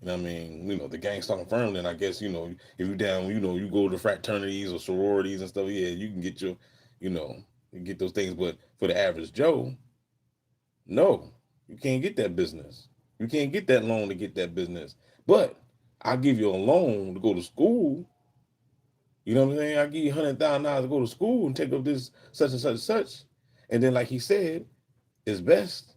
S3: you know what I mean? The GangStalking firm, then I guess, if you're down, you go to fraternities or sororities and stuff, yeah, you can get your, you get those things. But for the average Joe, no, you can't get that business. You can't get that loan to get that business. But I'll give you a loan to go to school. You know what I'm saying? I'll give you $100,000 to go to school and take up this such and such and such. And then, like he said, it's best,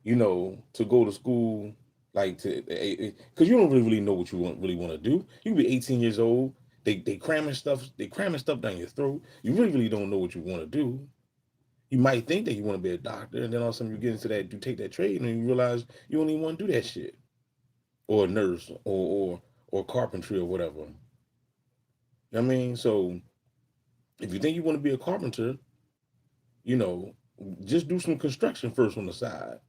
S3: to go to school, like because you don't really know what you really want to do. You can be 18 years old. They cramming stuff down your throat. You really don't know what you want to do. You might think that you want to be a doctor, and then all of a sudden you get into that, you take that trade, and you realize you don't even want to do that shit, or a nurse, or carpentry or whatever. You know what I mean? So if you think you want to be a carpenter, just do some construction first on the side,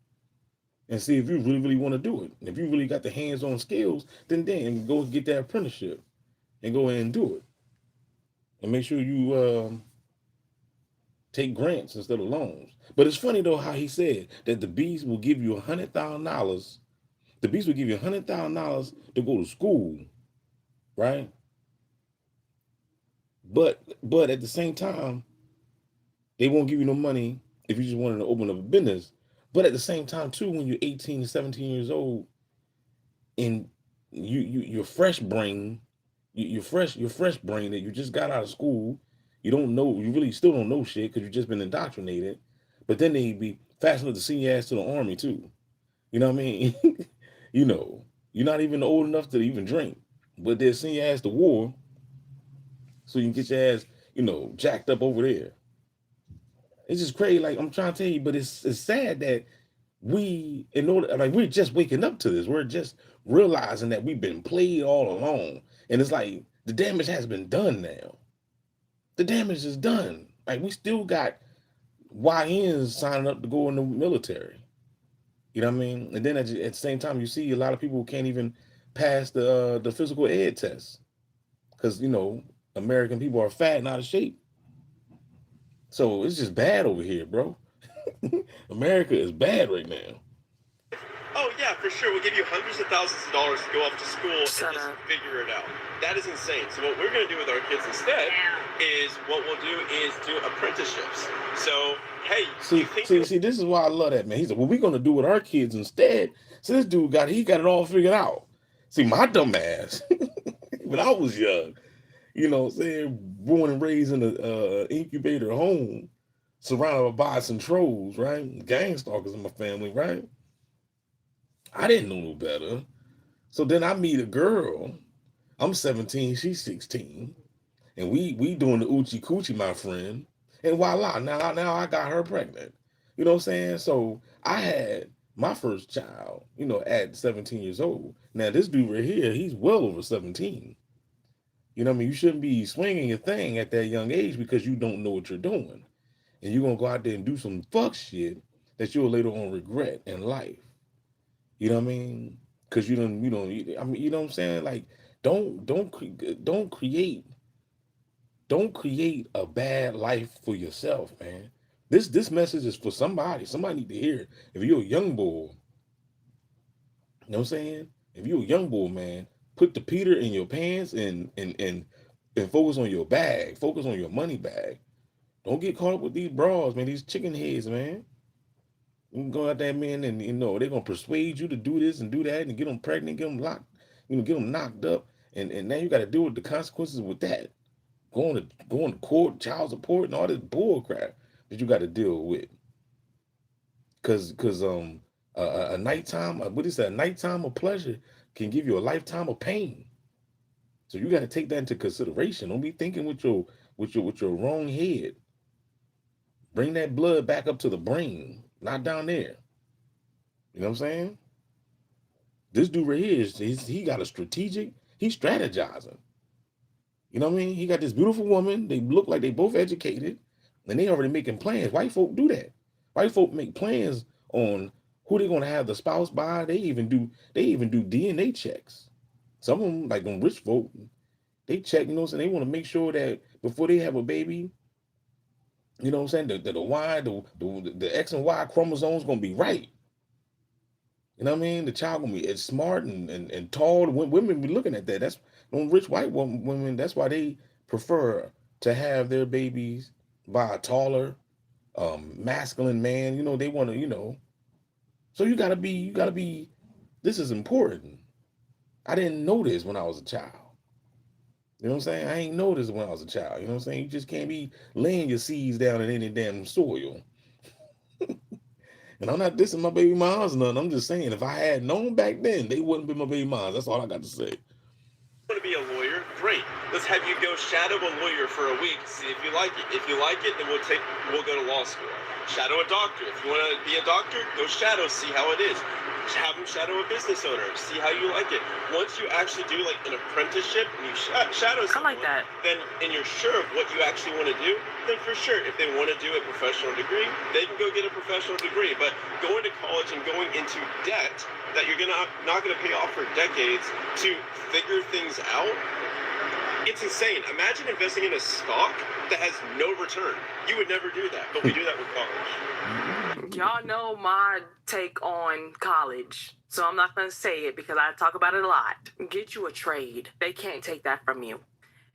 S3: and see if you really want to do it. And if you really got the hands-on skills, then go get that apprenticeship, and go ahead and do it, and make sure you take grants instead of loans. But it's funny though how he said that the beast will give you $100,000. The beast will give you $100,000 to go to school, right? But at the same time, they won't give you no money if you just wanted to open up a business. But at the same time too, when you're 18 to 17 years old, and you're fresh brain, you're fresh brain that you just got out of school. You don't know, you really still don't know shit because you've just been indoctrinated. But then they be fast enough to send your ass to the army too. You know what I mean? You're not even old enough to even drink, but they'll send your ass to war so you can get your ass, jacked up over there. It's just crazy. Like, I'm trying to tell you, but it's sad that we're just waking up to this. We're just realizing that we've been played all along. And it's like the damage has been done now. The damage is done. Like, we still got YNs signing up to go in the military. You know what I mean? And then at the same time, you see a lot of people who can't even pass the physical ed test because, American people are fat and out of shape. So it's just bad over here, bro. America is bad right now.
S23: Oh yeah, for sure. We'll give you hundreds of thousands of dollars to go off to school and just figure it out. That is insane. So what we're going to do with our kids instead is what we'll do is do apprenticeships. So, hey,
S3: see, this is why I love that, man. He said, what we're going to do with our kids instead. So this dude got it all figured out. See, my dumb ass, when I was young, born and raised in an incubator home, surrounded by some trolls, right? Gang stalkers in my family, right? I didn't know no better. So then I meet a girl. I'm 17, she's 16. And we doing the oochie coochie, my friend. And voila, now I got her pregnant. You know what I'm saying? So I had my first child, at 17 years old. Now this dude right here, he's well over 17. You know what I mean? You shouldn't be swinging your thing at that young age because you don't know what you're doing. And you're going to go out there and do some fuck shit that you'll later on regret in life. You know what I mean? Because you know what I'm saying? Like, don't create a bad life for yourself, man. This message is for somebody. Somebody need to hear it. If you're a young boy, you know what I'm saying? If you a young boy, man, put the Peter in your pants and focus on your bag. Focus on your money bag. Don't get caught up with these bras, man. These chicken heads, man. You can go out there, man, and they're gonna persuade you to do this and do that and get them pregnant, get them locked, get them knocked up, and now you got to deal with the consequences with that. Going to court, child support, and all this bull crap that you got to deal with. Cause a nighttime, what is that? A nighttime of pleasure can give you a lifetime of pain. So you got to take that into consideration. Don't be thinking with your wrong head. Bring that blood back up to the brain, not down there. You know what I'm saying? This dude right here he got a strategic. He's strategizing. You know what I mean? He got this beautiful woman. They look like they both educated, and they already making plans. White folk do that. White folk make plans on who they're gonna have the spouse by. They even do DNA checks. Some of them, like them rich folk, they check. You know what I'm saying? They want to make sure that before they have a baby, you know what I'm saying, the X and Y chromosomes gonna be right. You know what I mean? The child gonna be smart and tall. Women be looking at that. That's when rich white women. That's why they prefer to have their babies by a taller, masculine man. You know, they want to. So you gotta be. This is important. I didn't know this when I was a child. You know what I'm saying? I ain't know this when I was a child. You know what I'm saying? You just can't be laying your seeds down in any damn soil. And I'm not dissing my baby moms or nothing. I'm just saying, if I had known back then, they wouldn't be my baby moms. That's all I got to say.
S23: Want to be a lawyer? Great. Let's have you go shadow a lawyer for a week, see if you like it. If you like it, then we'll go to law school. Shadow a doctor. If you want to be a doctor, go shadow, see how it is. Have them shadow a business owner, see how you like it. Once you actually do like an apprenticeship and you shadow someone, then and you're sure of what you actually want to do, then for sure, if they want to do a professional degree, they can go get a professional degree. But going to college and going into debt that you're not gonna pay off for decades to figure things out, it's insane. Imagine investing in a stock that has no return. You would never do that, but we do that with college.
S4: Y'all know my take on college, so I'm not going to say it because I talk about it a lot. Get you a trade. They can't take that from you.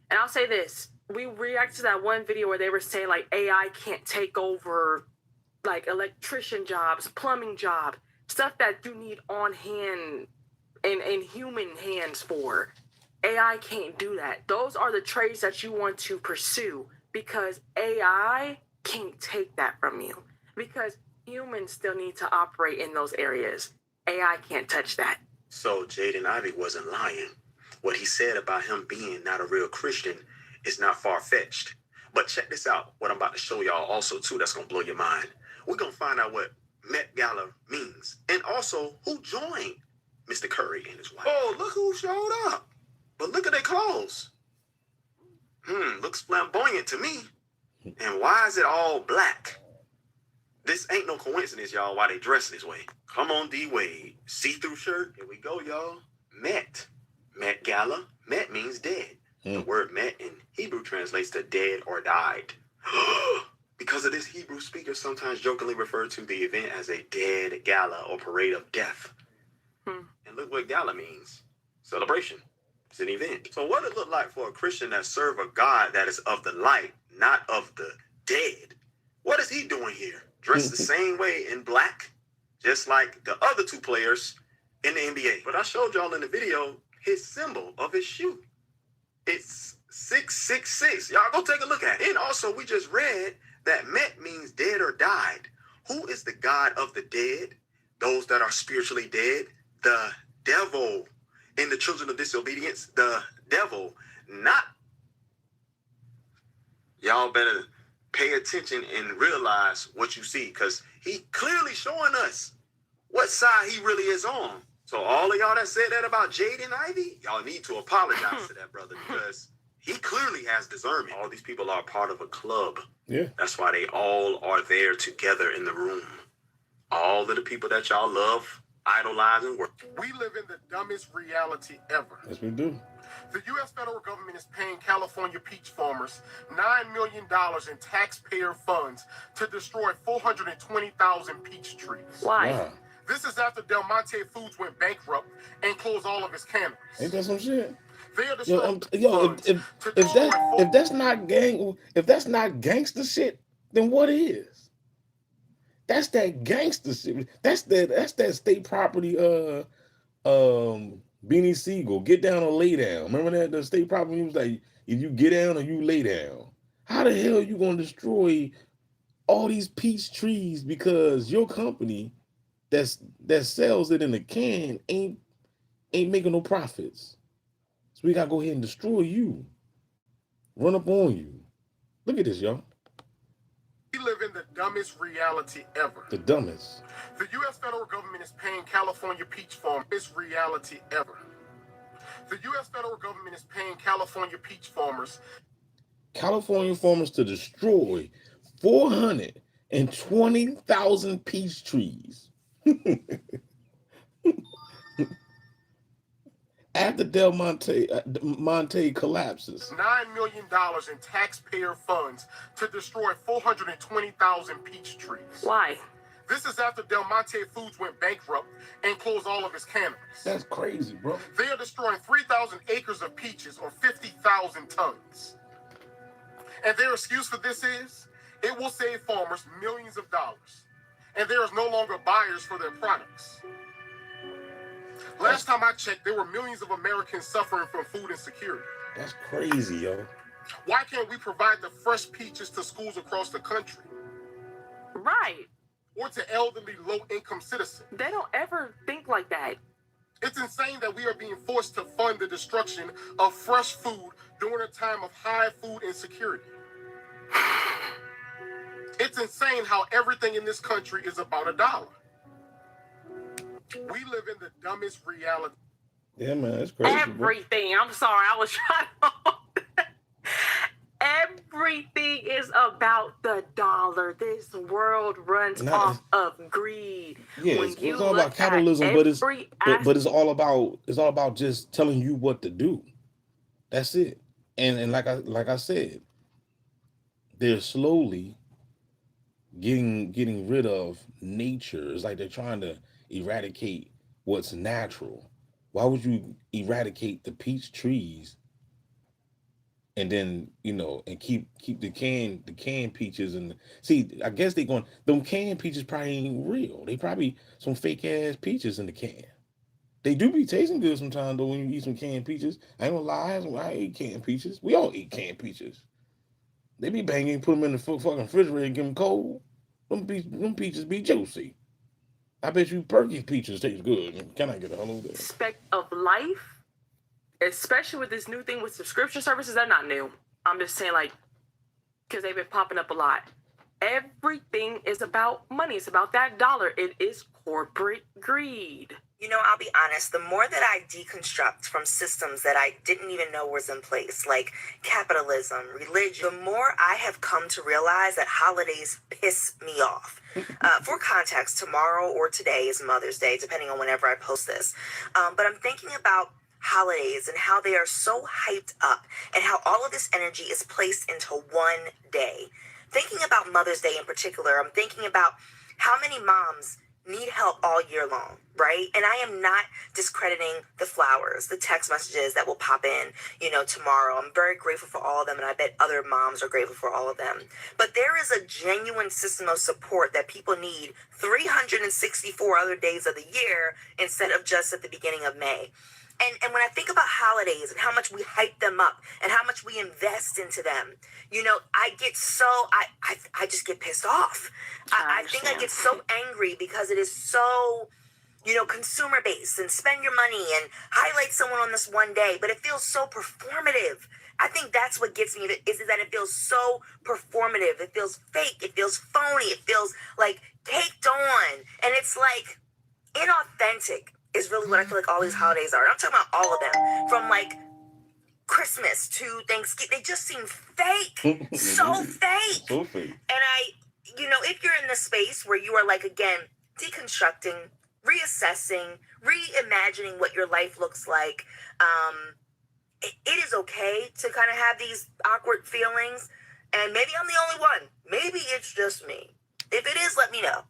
S4: And I'll say this. We reacted to that one video where they were saying, like, AI can't take over, like, electrician jobs, plumbing job, stuff that you need on hand and human hands for. AI can't do that. Those are the trades that you want to pursue because AI can't take that from you. Because humans still need to operate in those areas. AI can't touch that.
S1: So Jaden Ivey wasn't lying. What he said about him being not a real Christian is not far-fetched. But check this out. What I'm about to show y'all also, too, that's going to blow your mind. We're going to find out what Met Gala means. And also who joined Mr. Curry and his wife. Oh, look who showed up. But look at their clothes. Looks flamboyant to me. And why is it all black? This ain't no coincidence, y'all, why they dress this way. Come on, D-Wade. See-through shirt. Here we go, y'all. Met. Met Gala. Met means dead. The word met in Hebrew translates to dead or died. Because of this, Hebrew speakers sometimes jokingly refer to the event as a dead gala or parade of death. And look what gala means. Celebration. It's an event. So what it look like for a Christian that serve a God that is of the light, not of the dead? What is he doing here? Dressed the same way in black, just like the other two players in the NBA. But I showed y'all in the video his symbol of his shoe. It's 666. Y'all go take a look at it. And also, we just read that Met means dead or died. Who is the God of the dead? Those that are spiritually dead? The devil. In the children of disobedience, the devil. Not. Y'all better pay attention and realize what you see, because he clearly showing us what side he really is on. So all of y'all that said that about Jaden Ivey, y'all need to apologize to that brother, because he clearly has discernment. All these people are part of a club.
S3: Yeah.
S1: That's why they all are there together in the room. All of the people that y'all love, idolize, and work.
S2: We live in the dumbest reality ever.
S3: Yes, we do.
S2: The U.S. federal government is paying California peach farmers $9 million in taxpayer funds to destroy 420,000 peach trees.
S4: Why?
S2: This is after Del Monte Foods went bankrupt and closed all of its canneries.
S3: Ain't that some shit?
S2: They are
S3: if that's not gangster shit, then what is? That's that gangster shit. That's that state property. Beanie Siegel, get down or lay down. Remember that the state property was like, if you get down or you lay down. How the hell are you gonna destroy all these peach trees because your company that sells it in a can ain't making no profits? So we gotta go ahead and destroy you. Run up on you. Look at this, y'all.
S2: We live in the dumbest reality ever.
S3: The dumbest.
S2: The U.S. federal government is paying California peach farmers this reality ever. The U.S. federal government is paying California peach farmers
S3: to destroy 420,000 peach trees. After Del Monte collapses.
S2: $9 million in taxpayer funds to destroy 420,000 peach trees.
S4: Why?
S2: This is after Del Monte Foods went bankrupt and closed all of its canneries.
S3: That's crazy, bro.
S2: They are destroying 3,000 acres of peaches or 50,000 tons. And their excuse for this is, it will save farmers millions of dollars. And there is no longer buyers for their products. Last time I checked, there were millions of Americans suffering from food insecurity.
S3: That's crazy, yo.
S2: Why can't we provide the fresh peaches to schools across the country?
S4: Right.
S2: Or to elderly, low-income citizens?
S4: They don't ever think like that.
S2: It's insane that we are being forced to fund the destruction of fresh food during a time of high food insecurity. It's insane how everything in this country is about $1. We live in the dumbest reality.
S3: Yeah, man, that's crazy.
S4: Everything. Bro. I'm sorry, I was trying to. Everything is about the dollar. This world runs off of greed.
S3: Yeah, it's all about capitalism, but it's all about just telling you what to do. That's it. And like I said, they're slowly getting rid of nature. It's like they're trying to eradicate what's natural. Why would you eradicate the peach trees and then, and keep the canned peaches? And see, I guess them canned peaches probably ain't real. They probably some fake ass peaches in the can. They do be tasting good sometimes though when you eat some canned peaches. I ain't gonna lie, I eat canned peaches. We all eat canned peaches. They be banging, put them in the fucking refrigerator and give them cold. Them peaches be juicy. I bet you Perky peaches taste good. Can I get a hello there?
S4: Aspect of life, especially with this new thing with subscription services, they're not new. I'm just saying, because they've been popping up a lot. Everything is about money. It's about that dollar. It is corporate greed.
S8: I'll be honest, the more that I deconstruct from systems that I didn't even know was in place, like capitalism, religion, the more I have come to realize that holidays piss me off. For context, tomorrow or today is Mother's Day, depending on whenever I post this. But I'm thinking about holidays and how they are so hyped up and how all of this energy is placed into one day. Thinking about Mother's Day in particular, I'm thinking about how many moms need help all year long, right? And I am not discrediting the flowers, the text messages that will pop in, tomorrow. I'm very grateful for all of them, and I bet other moms are grateful for all of them. But there is a genuine system of support that people need 364 other days of the year instead of just at the beginning of May. And when I think about holidays and how much we hype them up and how much we invest into them, I get I just get pissed off. I think I get so angry because it is so, consumer based and spend your money and highlight someone on this one day, but it feels so performative. I think that's what gets me is that it feels so performative. It feels fake. It feels phony. It feels like caked on. And it's like inauthentic. Is really what I feel like all these holidays are. And I'm talking about all of them. From Christmas to Thanksgiving. They just seem fake. So fake.
S3: So fake.
S8: And if you're in the space where you are again, deconstructing, reassessing, reimagining what your life looks like, it is okay to kind of have these awkward feelings. And maybe I'm the only one. Maybe it's just me. If it is, let me know.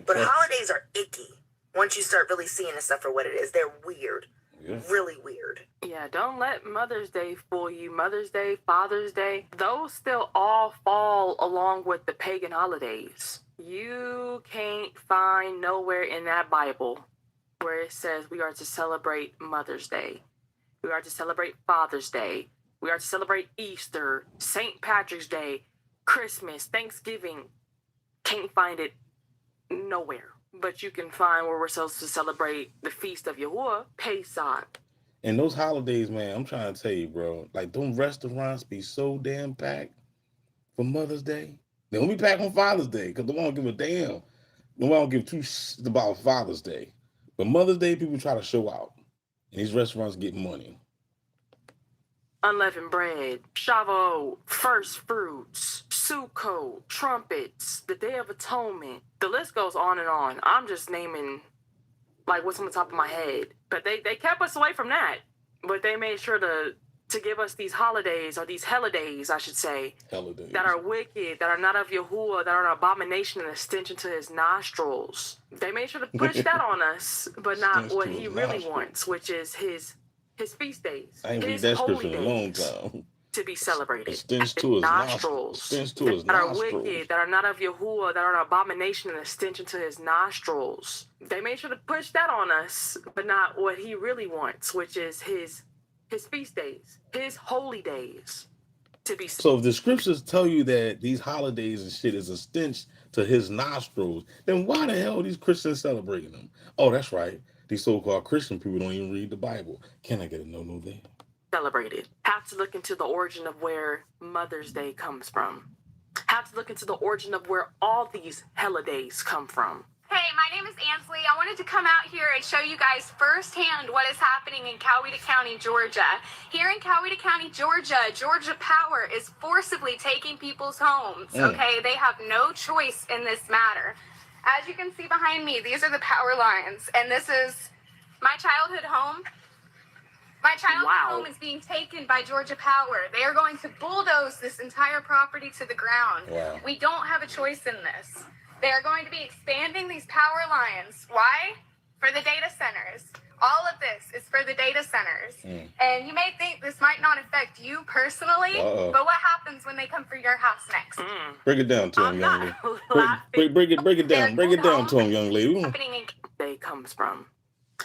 S8: But holidays are icky. once you start really seeing this stuff for what it is. They're weird.
S3: Yeah.
S8: Really weird.
S4: Yeah, don't let Mother's Day fool you. Mother's Day, Father's Day, those still all fall along with the pagan holidays. You can't find nowhere in that Bible where it says we are to celebrate Mother's Day. We are to celebrate Father's Day. We are to celebrate Easter, St. Patrick's Day, Christmas, Thanksgiving. Can't find it nowhere. But you can find where we're supposed to celebrate the feast of Yahuwah, Pesach.
S3: And those holidays, man, I'm trying to tell you, bro, like them restaurants be so damn packed for Mother's Day. They don't be packed on Father's Day because they won't give a damn. No one don't give two shits about Father's Day. But Mother's Day, people try to show out. And these restaurants get money.
S4: Unleavened bread, Shavuot, first fruits, Sukkot, trumpets, the Day of Atonement. The list goes on and on. I'm just naming like what's on the top of my head. But they kept us away from that. But they made sure to give us these holidays, or these holidays, I should say,
S3: Holidays.
S4: that are wicked, that are not of Yahuwah, that are an abomination and a stench into his nostrils. They made sure to push that on us, but not
S3: Stench
S4: what
S3: to
S4: he
S3: his
S4: really
S3: nostrils.
S4: wants, which is his feast days,
S3: I ain't read
S4: his
S3: that
S4: holy
S3: scripture in a long
S4: days
S3: time.
S4: to be celebrated.
S3: Stench to his nostrils. Stench to his
S4: that are
S3: nostrils.
S4: wicked, that are not of Yahuwah, that are an abomination and a stench into his nostrils. They made sure to push that on us, but not what he really wants, which is his feast days, his holy days to be.
S3: So if the scriptures tell you that these holidays and shit is a stench to his nostrils, then why the hell are these Christians celebrating them? Oh, that's right. These so-called Christian people don't even read the Bible. Can I get a no there?
S4: Celebrated. Have to look into the origin of where Mother's Day comes from. Have to look into the origin of where all these holidays come from.
S22: Hey, my name is Ansley. I wanted to come out here and show you guys firsthand what is happening in Coweta County, Georgia. Here in Coweta County, Georgia, Georgia Power is forcibly taking people's homes, okay? They have no choice in this matter. As you can see behind me, these are the power lines, and this is my childhood home. My childhood home is being taken by Georgia Power. They are going to bulldoze this entire property to the ground.
S3: Wow.
S22: We don't have a choice in this. They are going to be expanding these power lines. Why? For the data centers. All of this is for the data centers. And you may think this might not affect you personally, but what happens when they come for your house next?
S3: Break it down to him, young lady. Break it down. Break it down to him, young lady.
S4: Day comes from.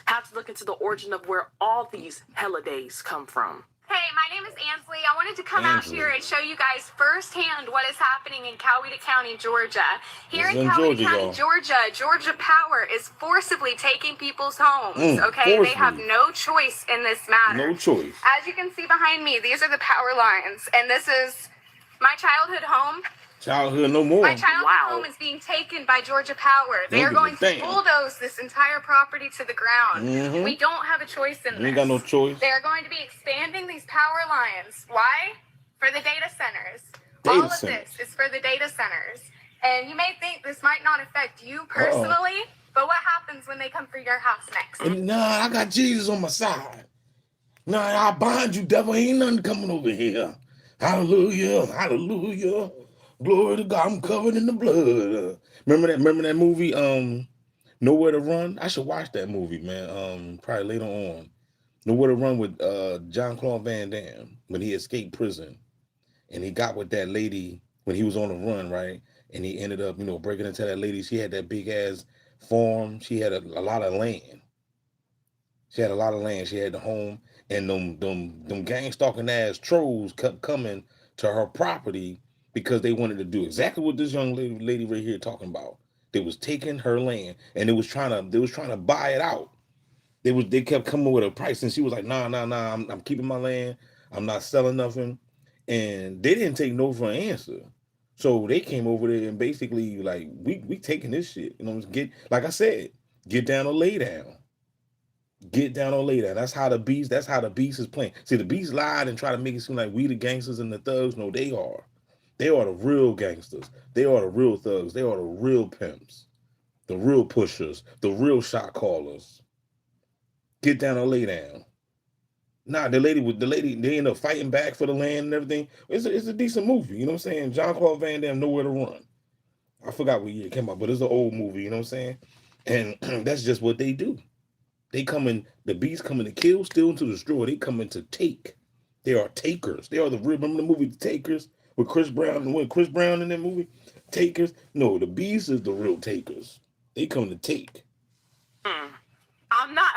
S4: Have to look into the origin of where all these holidays come from.
S22: Hey, my name is Ansley. I wanted to come out here and show you guys firsthand what is happening in Coweta County, Georgia. Here in Coweta County, Georgia, Georgia Power is forcibly taking people's homes, okay? They have no choice in this matter.
S3: No choice.
S22: As you can see behind me, these are the power lines, and this is my childhood home.
S3: Childhood no more.
S22: My childhood home is being taken by Georgia Power. They are going to bulldoze this entire property to the ground. We don't have a choice in this.
S3: We ain't got no choice.
S22: They are going to be expanding these power lines. Why? For the data centers. All of this is for the data centers. And you may think this might not affect you personally, but what happens when they come for your house next?
S3: Nah, I got Jesus on my side. Nah, I bind you, devil. Ain't nothing coming over here. Hallelujah, hallelujah. Glory to God, I'm covered in the blood. Remember that movie, Nowhere to Run? I should watch that movie, man. Probably later on. Nowhere to Run with Jean-Claude Van Damme when he escaped prison. And he got with that lady when he was on the run, right? And he ended up, breaking into that lady. She had that big ass farm. She had a lot of land. She had a lot of land. She had the home. And them gang-stalking ass trolls kept coming to her property because they wanted to do exactly what this young lady right here talking about. They was taking her land and they was trying to buy it out. They kept coming with a price and she was like, nah, I'm keeping my land. I'm not selling nothing. And they didn't take no for an answer. So they came over there and basically like, we taking this shit. Like I said, get down or lay down. Get down or lay down. That's how the beast is playing. See, the beast lied and tried to make it seem like we the gangsters and the thugs. No, they are. They are the real gangsters. They are the real thugs. They are the real pimps, the real pushers, the real shot callers. Get down or lay down. Nah, the lady, they end up fighting back for the land and everything. It's a decent movie, you know what I'm saying? Jean-Claude Van Damme, Nowhere to Run. I forgot what year it came out, but it's an old movie, you know what I'm saying? And that's just what they do. They come in, the beasts coming to kill, steal, and to destroy. They come in to take. They are takers. They are the real, remember the movie The Takers with Chris Brown, and when Chris Brown in that movie? Takers? No, the beasts is the real takers. They come to take.
S4: I'm not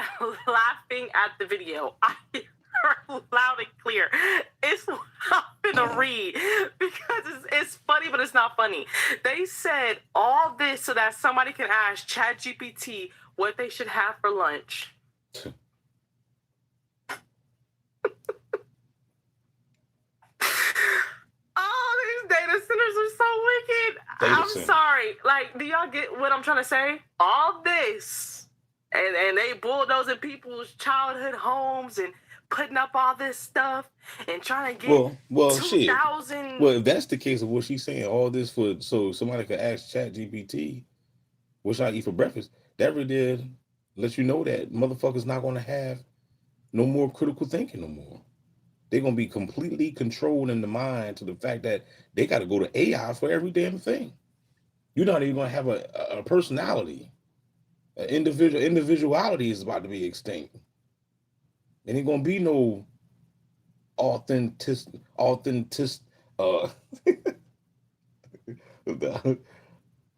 S4: laughing at the video. I heard loud and clear. It's what I'm gonna read because it's funny, but it's not funny. They said all this so that somebody can ask ChatGPT what they should have for lunch. Oh, these data centers are so wicked. I'm sorry. Like, do y'all get what I'm trying to say? All this, and they bulldozing people's childhood homes and putting up all this stuff and trying to get
S3: well,
S4: 2,000.
S3: Well, if that's the case of what she's saying, all this for so somebody could ask ChatGPT, what should I eat for breakfast? That really did let you know that motherfuckers not gonna have no more critical thinking no more. They're gonna be completely controlled in the mind to the fact that they got to go to AI for every damn thing. You're not even gonna have a personality. Individuality is about to be extinct. There ain't gonna be no authentic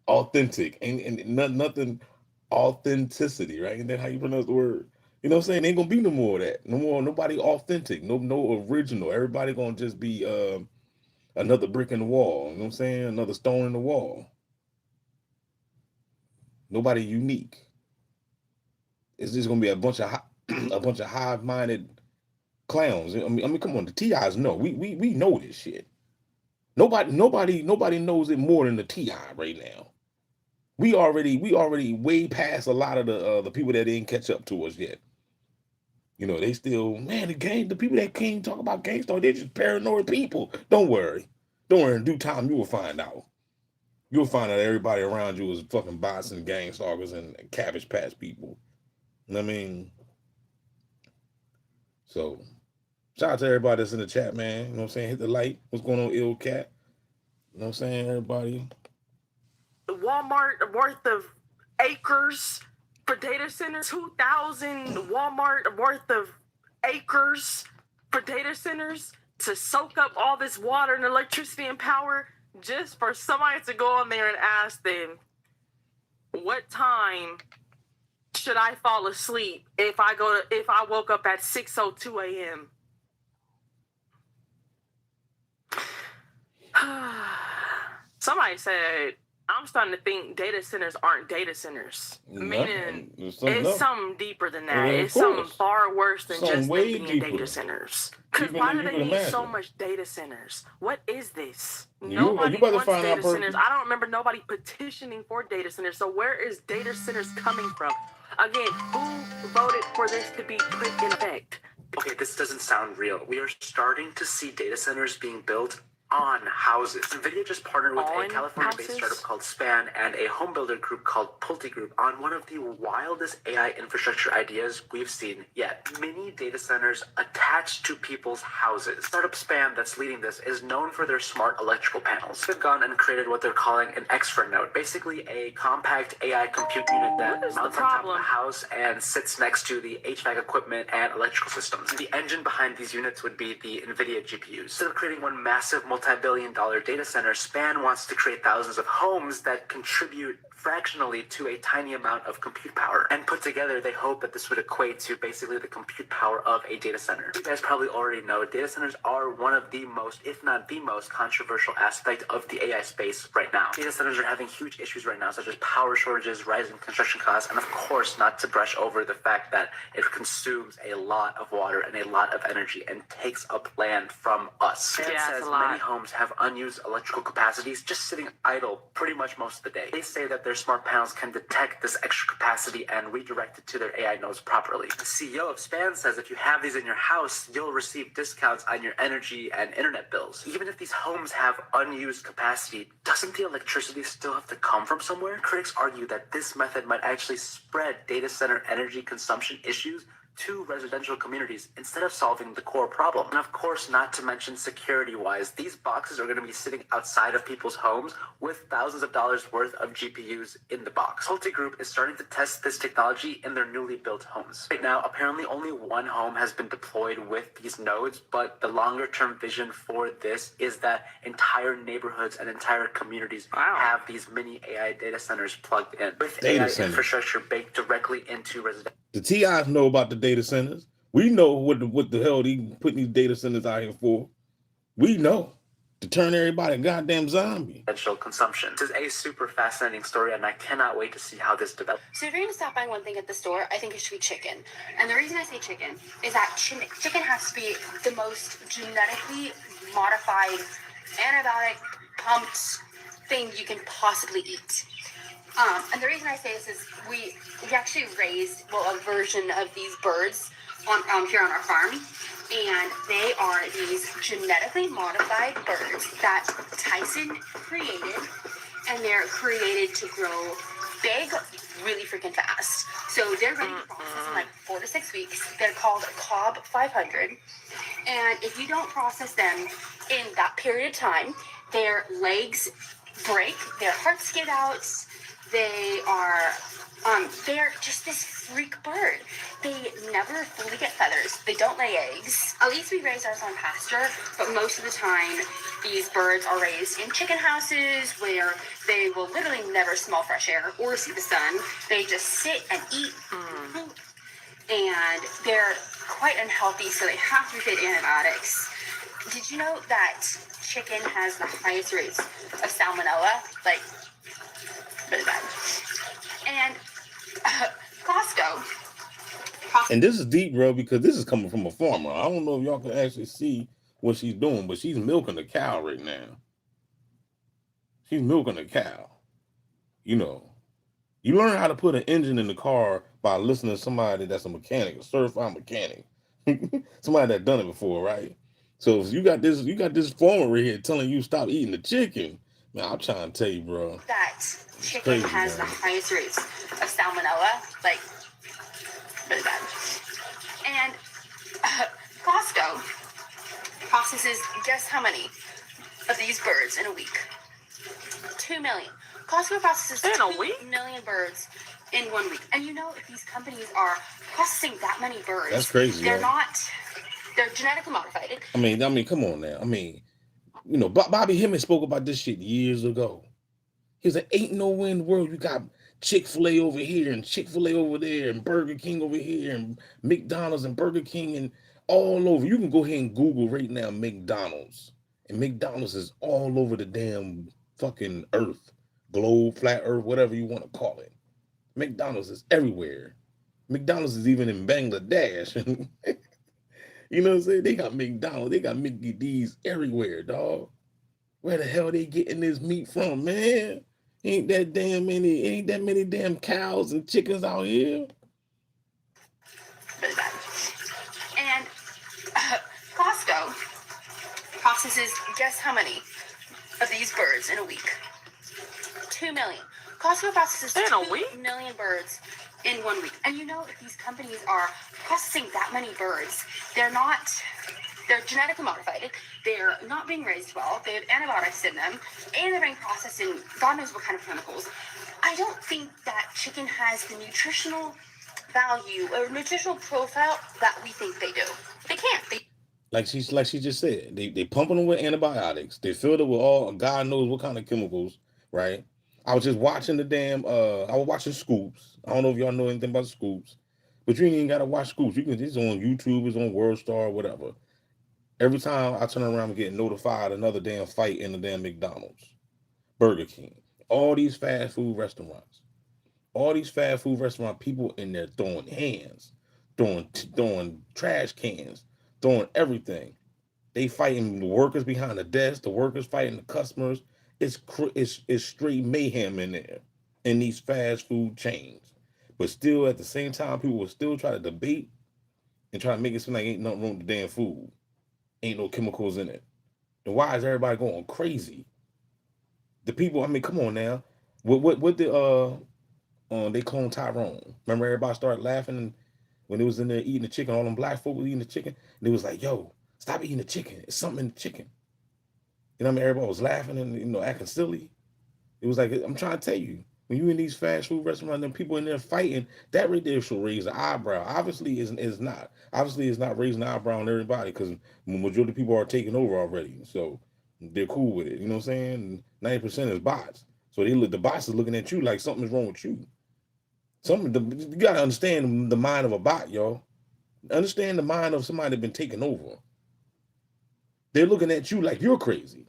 S3: authentic and nothing authenticity, right? And then how you pronounce the word? You know what I'm saying? Ain't gonna be no more of that. No more, nobody authentic, no original. Everybody gonna just be another brick in the wall. You know what I'm saying? Another stone in the wall. Nobody unique. It's just gonna be a bunch of hive-minded clowns. I mean, come on, the TIs know. We know this shit. Nobody knows it more than the TI right now. We already way past a lot of the people that didn't catch up to us yet. You know, they still, man, the people that came talk about GangStalk, they're just paranoid people. Don't worry. In due time, you will find out. You'll find out everybody around you is fucking bots and gang stalkers and Cabbage Patch people. You know what I mean? So, shout out to everybody that's in the chat, man. You know what I'm saying? Hit the like. What's going on, Ill Cat? You know what I'm saying, everybody?
S4: Walmart worth of acres for data centers. 2,000 Walmart worth of acres for data centers to soak up all this water and electricity and power just for somebody to go in there and ask them, what time should I fall asleep if I woke up at 6:02 a.m.? Somebody said, I'm starting to think data centers aren't data centers. Meaning, it's something deeper than that. It's something far worse than just them being data centers. Because why do they need so much data centers? What is this? Nobody wants data centers. I don't remember nobody petitioning for data centers. So where is data centers coming from? Again, who voted for this to be put in effect?
S11: Okay, this doesn't sound real. We are starting to see data centers being built on houses. NVIDIA just partnered with a California-based startup called Span and a home builder group called Pulte Group on one of the wildest AI infrastructure ideas we've seen yet. Mini data centers attached to people's houses. Startup Span that's leading this is known for their smart electrical panels. They've gone and created what they're calling an X-Fern node, basically a compact AI compute unit that mounts on top of the house and sits next to the HVAC equipment and electrical systems. The engine behind these units would be the NVIDIA GPUs. Instead of creating one massive multi-billion-dollar data center, Span wants to create thousands of homes that contribute fractionally to a tiny amount of compute power. And put together, they hope that this would equate to basically the compute power of a data center. You guys probably already know data centers are one of the most, if not the most, controversial aspect of the AI space right now. Data centers are having huge issues right now, such as power shortages, rising construction costs, and of course, not to brush over the fact that it consumes a lot of water and a lot of energy and takes up land from us. It says many homes have unused electrical capacities just sitting idle pretty much most of the day. They say that their smart panels can detect this extra capacity and redirect it to their AI nodes properly. The CEO of Span says if you have these in your house, you'll receive discounts on your energy and internet bills. Even if these homes have unused capacity, doesn't the electricity still have to come from somewhere? Critics argue that this method might actually spread data center energy consumption issues to residential communities instead of solving the core problem. And of course, not to mention security-wise, these boxes are going to be sitting outside of people's homes with thousands of dollars worth of GPUs in the box. PulteGroup is starting to test this technology in their newly built homes. Right now, apparently only one home has been deployed with these nodes, but the longer-term vision for this is that entire neighborhoods and entire communities have these mini AI data centers plugged in with
S3: Data
S11: AI
S3: centers.
S11: infrastructure baked directly into residential.
S3: The TIs know about the data centers. We know what the hell they putting these data centers out here for. We know to turn everybody goddamn zombie.
S11: Residential consumption. This is a super fascinating story, and I cannot wait to see how this develops.
S12: So if you're gonna stop buying one thing at the store, I think it should be chicken. And the reason I say chicken is that chicken has to be the most genetically modified, antibiotic pumped thing you can possibly eat. And the reason I say this is we actually raised a version of these birds on here on our farm, and they are these genetically modified birds that Tyson created, and they're created to grow big really freaking fast. So they're ready to process in like 4 to 6 weeks. They're called Cobb 500, and if you don't process them in that period of time, their legs break, their hearts get out. They're just this freak bird. They never fully get feathers. They don't lay eggs. At least we raise ours on pasture, but most of the time, these birds are raised in chicken houses where they will literally never smell fresh air or see the sun. They just sit and eat poop. And they're quite unhealthy, so they have to get antibiotics. Did you know that chicken has the highest rates of salmonella? Like, really bad. And Costco.
S3: And this is deep, bro, because this is coming from a farmer. I don't know if y'all can actually see what she's doing, but she's milking a cow right now. She's milking a cow. You know, you learn how to put an engine in the car by listening to somebody that's a mechanic, a certified mechanic, somebody that's done it before, right? So if you got this farmer right here telling you stop eating the chicken, man, I'm trying to tell you, bro.
S12: That chicken has the highest rates of salmonella, like, really bad. And Costco processes, guess how many of these birds in a week? 2 million. Costco processes 2 million birds in 1 week. And you know, if these companies are processing that many birds,
S3: that's crazy.
S12: They're they're genetically modified.
S3: I mean, come on now. I mean, you know, Bobby Hemming spoke about this shit years ago. He was like, ain't nowhere in the world you got Chick-fil-A over here and Chick-fil-A over there and Burger King over here and McDonald's and Burger King and all over. You can go ahead and Google right now McDonald's. And McDonald's is all over the damn fucking earth. Globe, flat earth, whatever you want to call it. McDonald's is everywhere. McDonald's is even in Bangladesh. You know what I'm saying? They got McDonald's. They got Mickey D's everywhere, dog. Where the hell they getting this meat from, man? Ain't that many damn cows and chickens out here?
S12: And Costco processes, guess how many of these birds in a week? 2 million. Costco processes 2 million birds in 1 week. And you know, if these companies are processing that many birds, they're genetically modified. They're not being raised well. They have antibiotics in them, and they're being processed in God knows what kind of chemicals. I don't think that chicken has the nutritional value or nutritional profile that we think they do. They can't.
S3: Like she just said, they pumping them with antibiotics. They filled it with all God knows what kind of chemicals, right? I was just watching the damn I was watching Scoops. I don't know if y'all know anything about Scoops, but you ain't even gotta watch Scoops. You can it's on YouTube, it's on World Star, whatever. Every time I turn around and get notified another damn fight in the damn McDonald's, Burger King, all these fast food restaurants, people in there throwing hands, throwing trash cans, throwing everything. They fighting the workers behind the desk, the workers fighting the customers. It's straight mayhem in there in these fast food chains. But still, at the same time, people will still try to debate and try to make it seem like ain't nothing wrong with the damn food. Ain't no chemicals in it. Then why is everybody going crazy? The people, I mean, come on now. What the they clone Tyrone? Remember everybody started laughing when it was in there eating the chicken, all them black folk were eating the chicken, and it was like, yo, stop eating the chicken. It's something in the chicken. You know what I mean? Everybody was laughing and, you know, acting silly. It was like, I'm trying to tell you, when you in these fast food restaurants and people in there fighting, that right there should raise an eyebrow. Obviously, is not. Obviously, it's not raising an eyebrow on everybody because the majority of people are taking over already. So they're cool with it. You know what I'm saying? 90% is bots. So the bots is looking at you like something is wrong with you. You gotta understand the mind of a bot, y'all. Understand the mind of somebody that's been taken over. They're looking at you like you're crazy.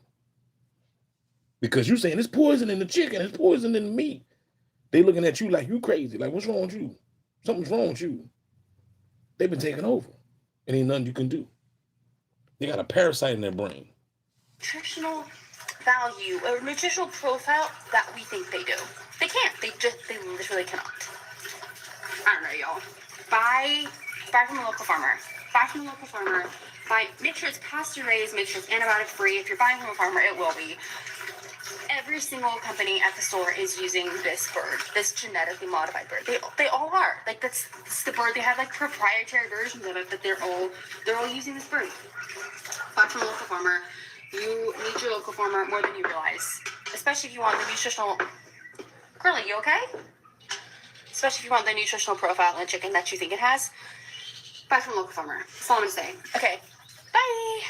S3: Because you're saying it's poison in the chicken, it's poison in the meat. They looking at you like you crazy. Like, what's wrong with you? Something's wrong with you. They've been taken over. And ain't nothing you can do. They got a parasite in their brain.
S12: Nutritional value or nutritional profile that we think they do. They can't. They literally cannot. I don't know, y'all. Buy from a local farmer. Buy from a local farmer. Make sure it's pasture raised. Make sure it's antibiotic free. If you're buying from a farmer, it will be. Every single company at the store is using this bird, this genetically modified bird. They all are. Like that's the bird. They have like proprietary versions of it, but they're all using this bird. Buy from a local farmer. You need your local farmer more than you realize, especially if you want the nutritional. Curly, you okay? Especially if you want the nutritional profile in the chicken that you think it has. Buy from a local farmer. That's all I'm gonna say. Okay, bye.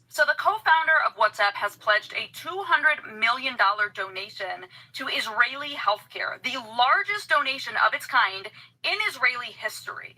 S9: So the co-founder of WhatsApp has pledged a $200 million donation to Israeli healthcare, the largest donation of its kind in Israeli history.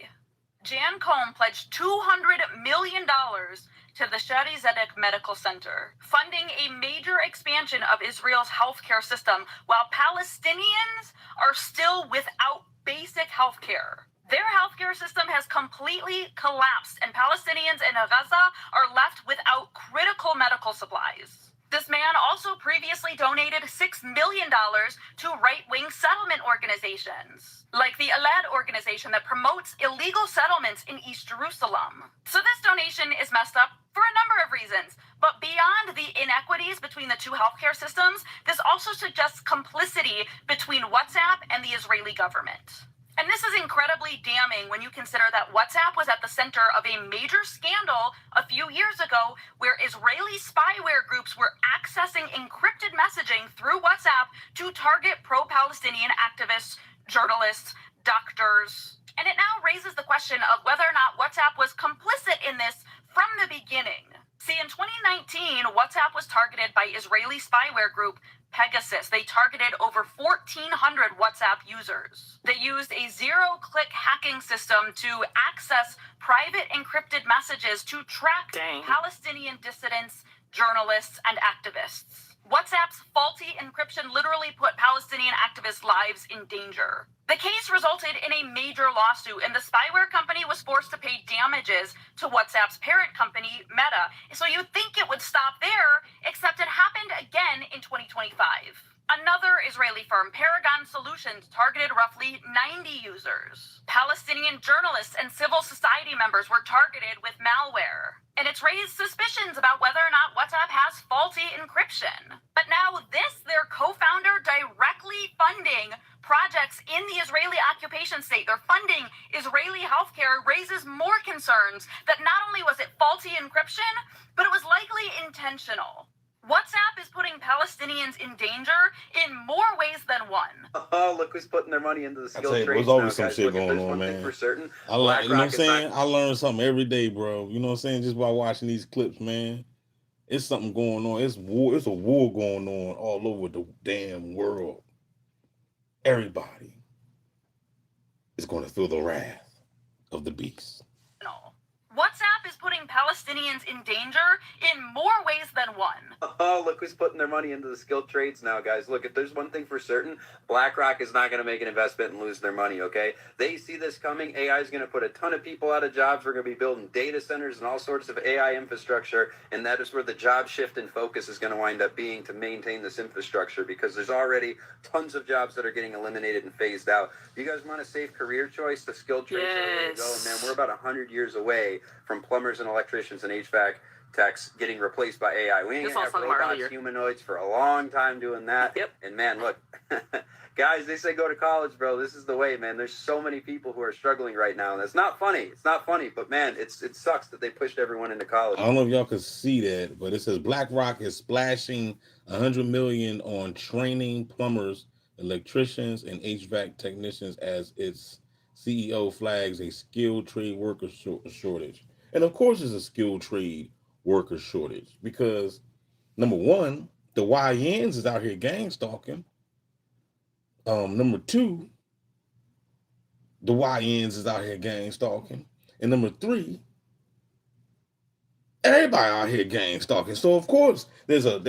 S9: Jan Koum pledged $200 million to the Shari Zedek Medical Center, funding a major expansion of Israel's healthcare system while Palestinians are still without basic healthcare. Their healthcare system has completely collapsed, and Palestinians in Gaza are left without critical medical supplies. This man also previously donated $6 million to right-wing settlement organizations, like the Alad organization that promotes illegal settlements in East Jerusalem. So this donation is messed up for a number of reasons, but beyond the inequities between the two healthcare systems, this also suggests complicity between WhatsApp and the Israeli government. And this is incredibly damning when you consider that WhatsApp was at the center of a major scandal a few years ago where Israeli spyware groups were accessing encrypted messaging through WhatsApp to target pro-Palestinian activists, journalists, doctors. And it now raises the question of whether or not WhatsApp was complicit in this from the beginning. See, in 2019, WhatsApp was targeted by Israeli spyware group Pegasus. They targeted over 1,400 WhatsApp users. They used a zero-click hacking system to access private encrypted messages to track Palestinian dissidents, journalists, and activists. WhatsApp's faulty encryption literally put Palestinian activists' lives in danger. The case resulted in a major lawsuit, and the spyware company was forced to pay damages to WhatsApp's parent company, Meta. So you'd think it would stop there, except it happened again in 2025. Another Israeli firm, Paragon Solutions, targeted roughly 90 users. Palestinian journalists and civil society members were targeted with malware. And it's raised suspicions about whether or not WhatsApp has faulty encryption. But now their co-founder directly funding projects in the Israeli occupation state, they're funding Israeli healthcare, raises more concerns that not only was it faulty encryption, but it was likely intentional. WhatsApp is putting Palestinians in danger in more ways than one.
S13: Oh, look who's putting their money into the skilled trades.
S3: There's always
S13: now,
S3: some
S13: guys.
S3: shit
S13: Look,
S3: going
S13: there's
S3: on,
S13: one
S3: man.
S13: thing for certain.
S3: You know what I'm saying?
S13: Not...
S3: I learn something every day, bro. You know what I'm saying? Just by watching these clips, man. It's something going on. It's a war going on all over the damn world. Everybody is going to feel the wrath of the beast.
S9: WhatsApp is putting Palestinians in danger in more ways than one.
S13: Oh, look who's putting their money into the skilled trades now, guys. Look, if there's one thing for certain, BlackRock is not going to make an investment and lose their money, okay? They see this coming. AI is going to put a ton of people out of jobs. We're going to be building data centers and all sorts of AI infrastructure, and that is where the job shift and focus is going to wind up being to maintain this infrastructure, because there's already tons of jobs that are getting eliminated and phased out. If you guys want a safe career choice, the skilled trades are the way to go, and man, we're about 100 years away from plumbers and electricians and HVAC techs getting replaced by AI. We ain't
S4: This
S13: gonna
S4: was
S13: have
S4: something
S13: robots,
S4: earlier.
S13: humanoids for a long time doing that.
S4: Yep.
S13: And man, look, guys, they say go to college, bro. This is the way, man. There's so many people who are struggling right now, and it's not funny. It's not funny, but man, it sucks that they pushed everyone into college.
S3: I don't know if y'all can see that, but it says BlackRock is splashing $100 million on training plumbers, electricians, and HVAC technicians as its CEO flags a skilled trade worker shortage. And of course, there's a skilled trade worker shortage because number one, the YNs is out here gang stalking. Number two, the YNs is out here gang stalking, and number three, everybody out here gang stalking. So of course there's a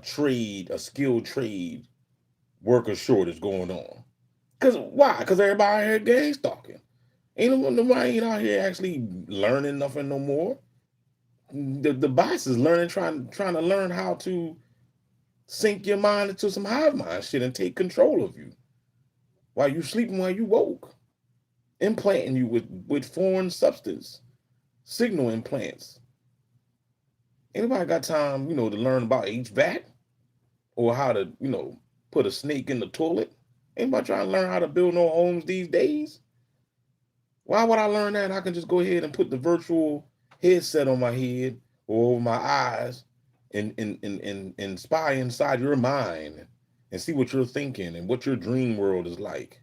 S3: trade, a skilled trade worker shortage going on. Cause why? Cause everybody out here gang stalking. Nobody out here actually learning nothing no more. The boss is learning, trying to learn how to sink your mind into some hive mind shit and take control of you while you sleeping, while you woke, implanting you with foreign substance, signal implants. Anybody got time, to learn about HVAC or how to, put a snake in the toilet? Anybody trying to learn how to build no homes these days? Why would I learn that? I can just go ahead and put the virtual headset on my head or over my eyes and spy inside your mind and see what you're thinking and what your dream world is like,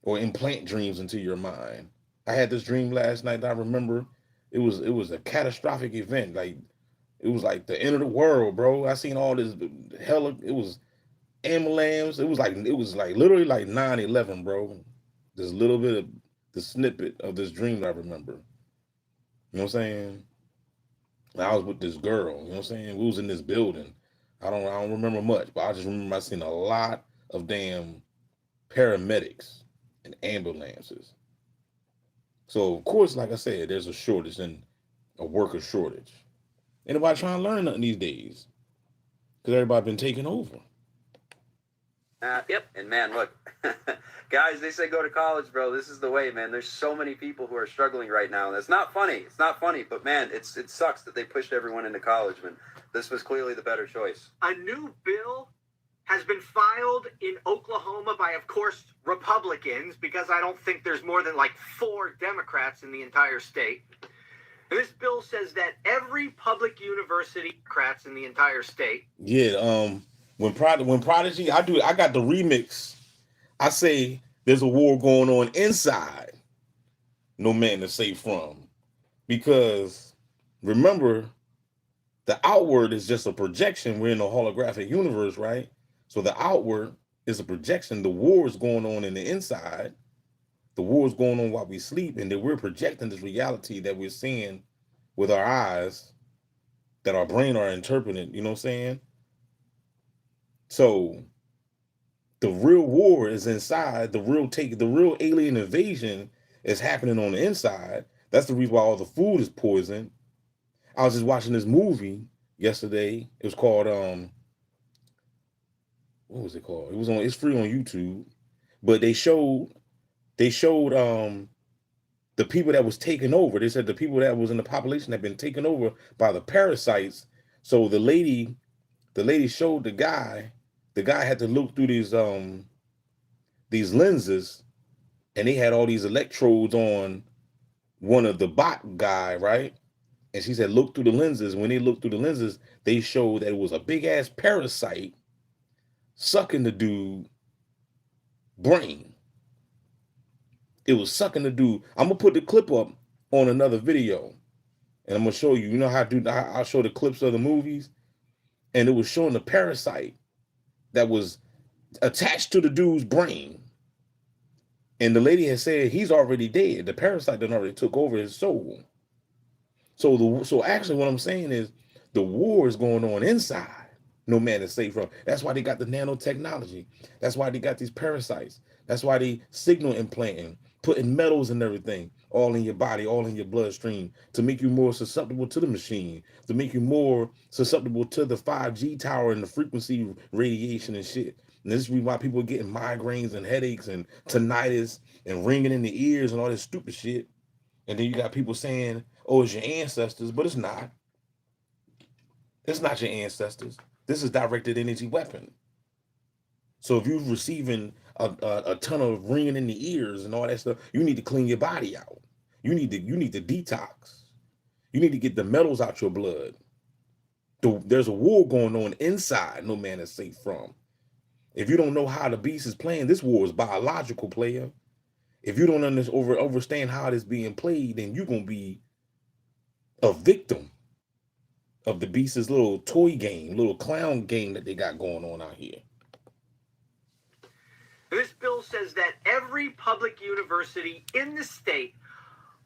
S3: or implant dreams into your mind. I had this dream last night that I remember. It was a catastrophic event. Like, it was like the end of the world, bro. I seen all this hell. It was ambulance. It was like literally like 9/11, bro. This little bit of the snippet of this dream I remember. You know what I'm saying? I was with this girl. You know what I'm saying? We was in this building. I don't remember much, but I just remember I seen a lot of damn paramedics and ambulances. So of course, like I said, there's a shortage and a worker shortage. Anybody trying to learn nothing these days? Because everybody been taking over.
S13: Yep. And man, look, guys, they say go to college, bro. This is the way, man. There's so many people who are struggling right now, and it's not funny. It's not funny, but man, it sucks that they pushed everyone into college, man. This was clearly the better choice.
S14: A new bill has been filed in Oklahoma by, of course, Republicans, because I don't think there's more than like 4 Democrats in the entire state. And this bill says that every public university, Democrats in the entire state.
S3: Yeah, when Prodigy, I got the remix. I say there's a war going on inside, no man is safe from. Because remember, the outward is just a projection. We're in a holographic universe, right? So the outward is a projection. The war is going on in the inside. The war is going on while we sleep, and then we're projecting this reality that we're seeing with our eyes, that our brain are interpreting. You know what I'm saying? So the real war is inside. The real alien invasion is happening on the inside. That's the reason why all the food is poisoned. I was just watching this movie yesterday. It was called what was it called? It's free on YouTube. But they showed the people that was taken over. They said the people that was in the population had been taken over by the parasites. So the lady showed the guy had to look through these lenses, and they had all these electrodes on one of the bot guy, right? And she said, look through the lenses. When they looked through the lenses, they showed that it was a big ass parasite sucking the dude brain. It was sucking the dude. I'm gonna put the clip up on another video, and I'm gonna show you. You know how I'll show the clips of the movies, and it was showing the parasite that was attached to the dude's brain. And the lady had said he's already dead. The parasite done already took over his soul. So actually what I'm saying is the war is going on inside. No man is safe from. That's why they got the nanotechnology. That's why they got these parasites. That's why they signal implanting, putting metals and everything all in your body, all in your bloodstream, to make you more susceptible to the machine, to make you more susceptible to the 5G tower and the frequency radiation and shit. And this is why people are getting migraines and headaches and tinnitus and ringing in the ears and all this stupid shit. And then you got people saying, oh, it's your ancestors, but it's not. It's not your ancestors. This is directed energy weapon. So if you're receiving a ton of ringing in the ears and all that stuff, you need to clean your body out. You need to detox. You need to get the metals out your blood. There's a war going on inside no man is safe from. If you don't know how the beast is playing, this war is biological, player. If you don't understand how it is being played, then you're going to be a victim of the beast's little toy game, little clown game that they got going on out here.
S14: This bill says that every public university in the state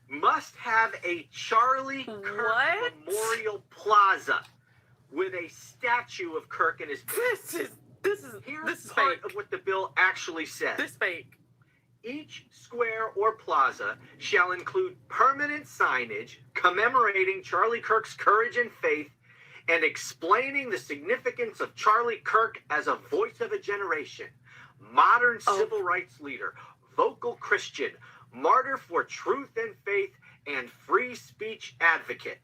S14: must have a Charlie Kirk Memorial Plaza with a statue of Kirk and his family. Here's part of what the bill actually says.
S4: This fake.
S14: Each square or plaza shall include permanent signage commemorating Charlie Kirk's courage and faith and explaining the significance of Charlie Kirk as a voice of a generation, modern civil rights leader, vocal Christian, martyr for truth and faith, and free speech advocate.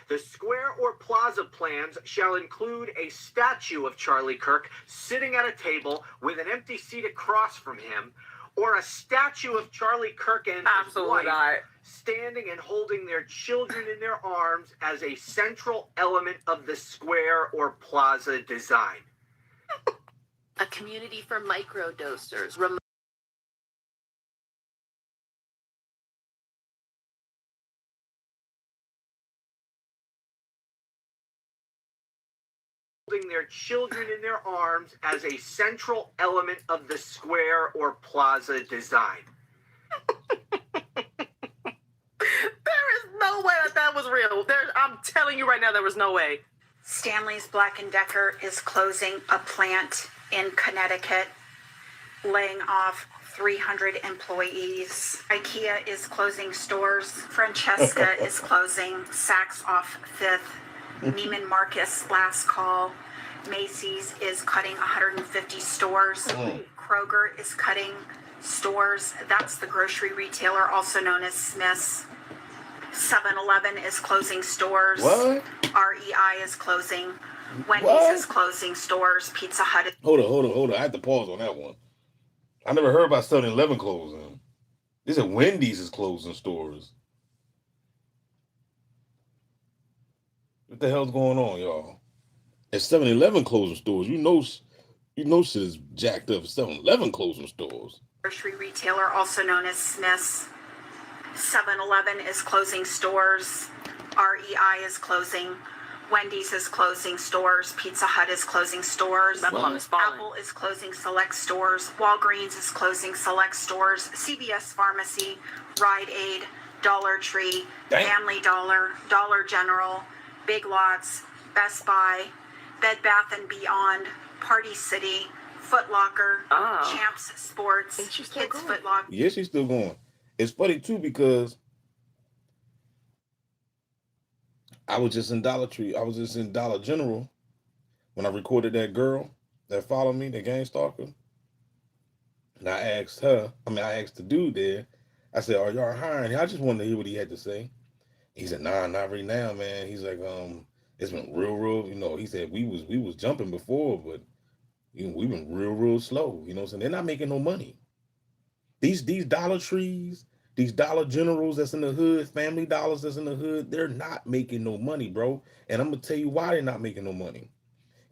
S14: The square or plaza plans shall include a statue of Charlie Kirk sitting at a table with an empty seat across from him, or a statue of Charlie Kirk and his wife standing and holding their children in their arms as a central element of the square or plaza design.
S17: A community for microdosers.
S14: Holding their children in their arms as a central element of the square or plaza design.
S4: There is no way that was real. I'm telling you right now, there was no way.
S5: Stanley's Black & Decker is closing a plant in Connecticut, laying off 300 employees. IKEA is closing stores. Francesca is closing. Saks off 5th. Neiman Marcus last call. Macy's is cutting 150 stores. Kroger is cutting stores. That's the grocery retailer, also known as Smith's. 7-Eleven is closing stores.
S3: What?
S5: REI is closing. Wendy's is closing stores. Pizza Hut is...
S3: Hold on. I had to pause on that one. I never heard about 7-Eleven closing. They said Wendy's is closing stores. What the hell's going on, y'all? At 7-Eleven closing stores, you know shit is jacked up. 7-Eleven closing stores.
S5: Grocery retailer, also known as Smith's. 7-Eleven is closing stores. REI is closing. Wendy's is closing stores. Pizza Hut is closing stores. Apple is closing select stores. Walgreens is closing select stores. CVS Pharmacy, Rite Aid, Dollar Tree, Family Dollar, Dollar General, Big Lots, Best Buy, Bed Bath & Beyond, Party City, Foot Locker, Champs Sports, Kids Foot Locker.
S3: Yeah, she's still going. It's funny too because I was just in Dollar Tree. I was just in Dollar General when I recorded that girl that followed me, the gang stalker. And I asked the dude there, I said, are y'all hiring? I just wanted to hear what he had to say. He said, nah, not right now, man. He's like, it's been real, he said we was jumping before, but we've been real slow. You know what I'm saying? They're not making no money. These Dollar Trees, these Dollar Generals that's in the hood, Family Dollars that's in the hood, they're not making no money, bro. And I'm gonna tell you why they're not making no money.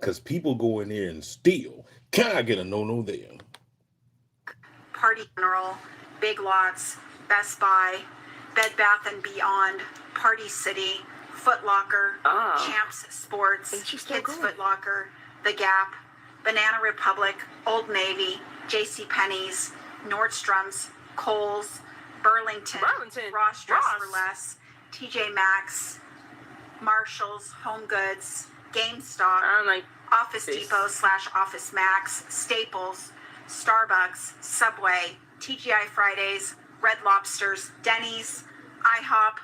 S3: Because people go in there and steal. Can I get a no there?
S5: Party General, Big Lots, Best Buy, Bed Bath & Beyond, Party City, Foot Locker, Champs Sports, Kids Foot Locker, The Gap, Banana Republic, Old Navy, JCPenney's, Nordstrom's, Kohl's, Burlington, Ross Dress for Less, TJ Maxx, Marshall's, Home Goods, GameStop, Office Depot / Office Max, Staples, Starbucks, Subway, TGI Fridays, Red Lobsters, Denny's, IHOP,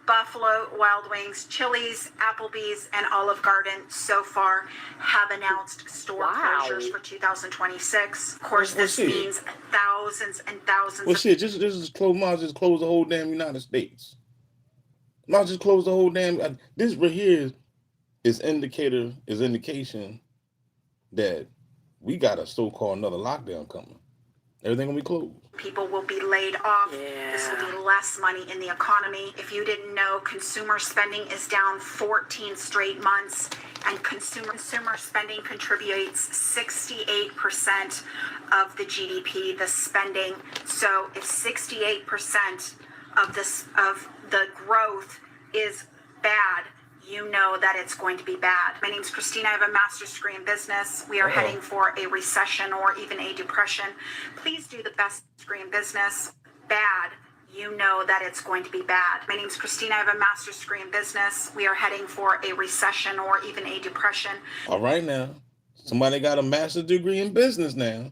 S5: Buffalo Wild Wings, Chili's, Applebee's, and Olive Garden so far have announced store closures for 2026. Of course, this means thousands and thousands.
S3: Well, shit, just close the whole damn United States. Not just close the whole damn. This right here is indication that we got a so-called another lockdown coming. Everything gonna be closed.
S18: People will be laid off. This will be less money in the economy. If you didn't know, consumer spending is down 14 straight months, and consumer spending contributes 68% of the GDP, the spending. So if 68% of the growth is bad, you know that it's going to be bad. My name's Christina. I have a master's degree in business. We are heading for a recession or even a depression. Please do the best degree in business. Bad, you know that it's going to be bad. My name's Christina. I have a master's degree in business. We are heading for a recession or even a depression.
S3: All right now. Somebody got a master's degree in business now.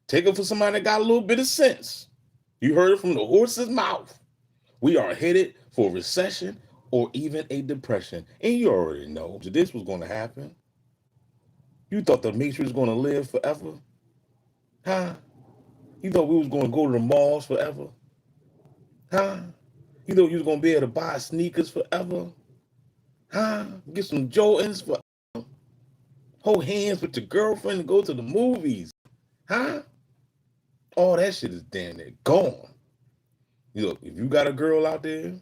S3: Take it for somebody that got a little bit of sense. You heard it from the horse's mouth. We are headed for a recession or even a depression. And you already know that this was going to happen. You thought the Matrix was going to live forever? Huh? You thought we was going to go to the malls forever? Huh? You thought you was going to be able to buy sneakers forever? Huh? Get some Jordans forever? Hold hands with your girlfriend and go to the movies? Huh? All that shit is damn near gone. Look, if you got a girl out there,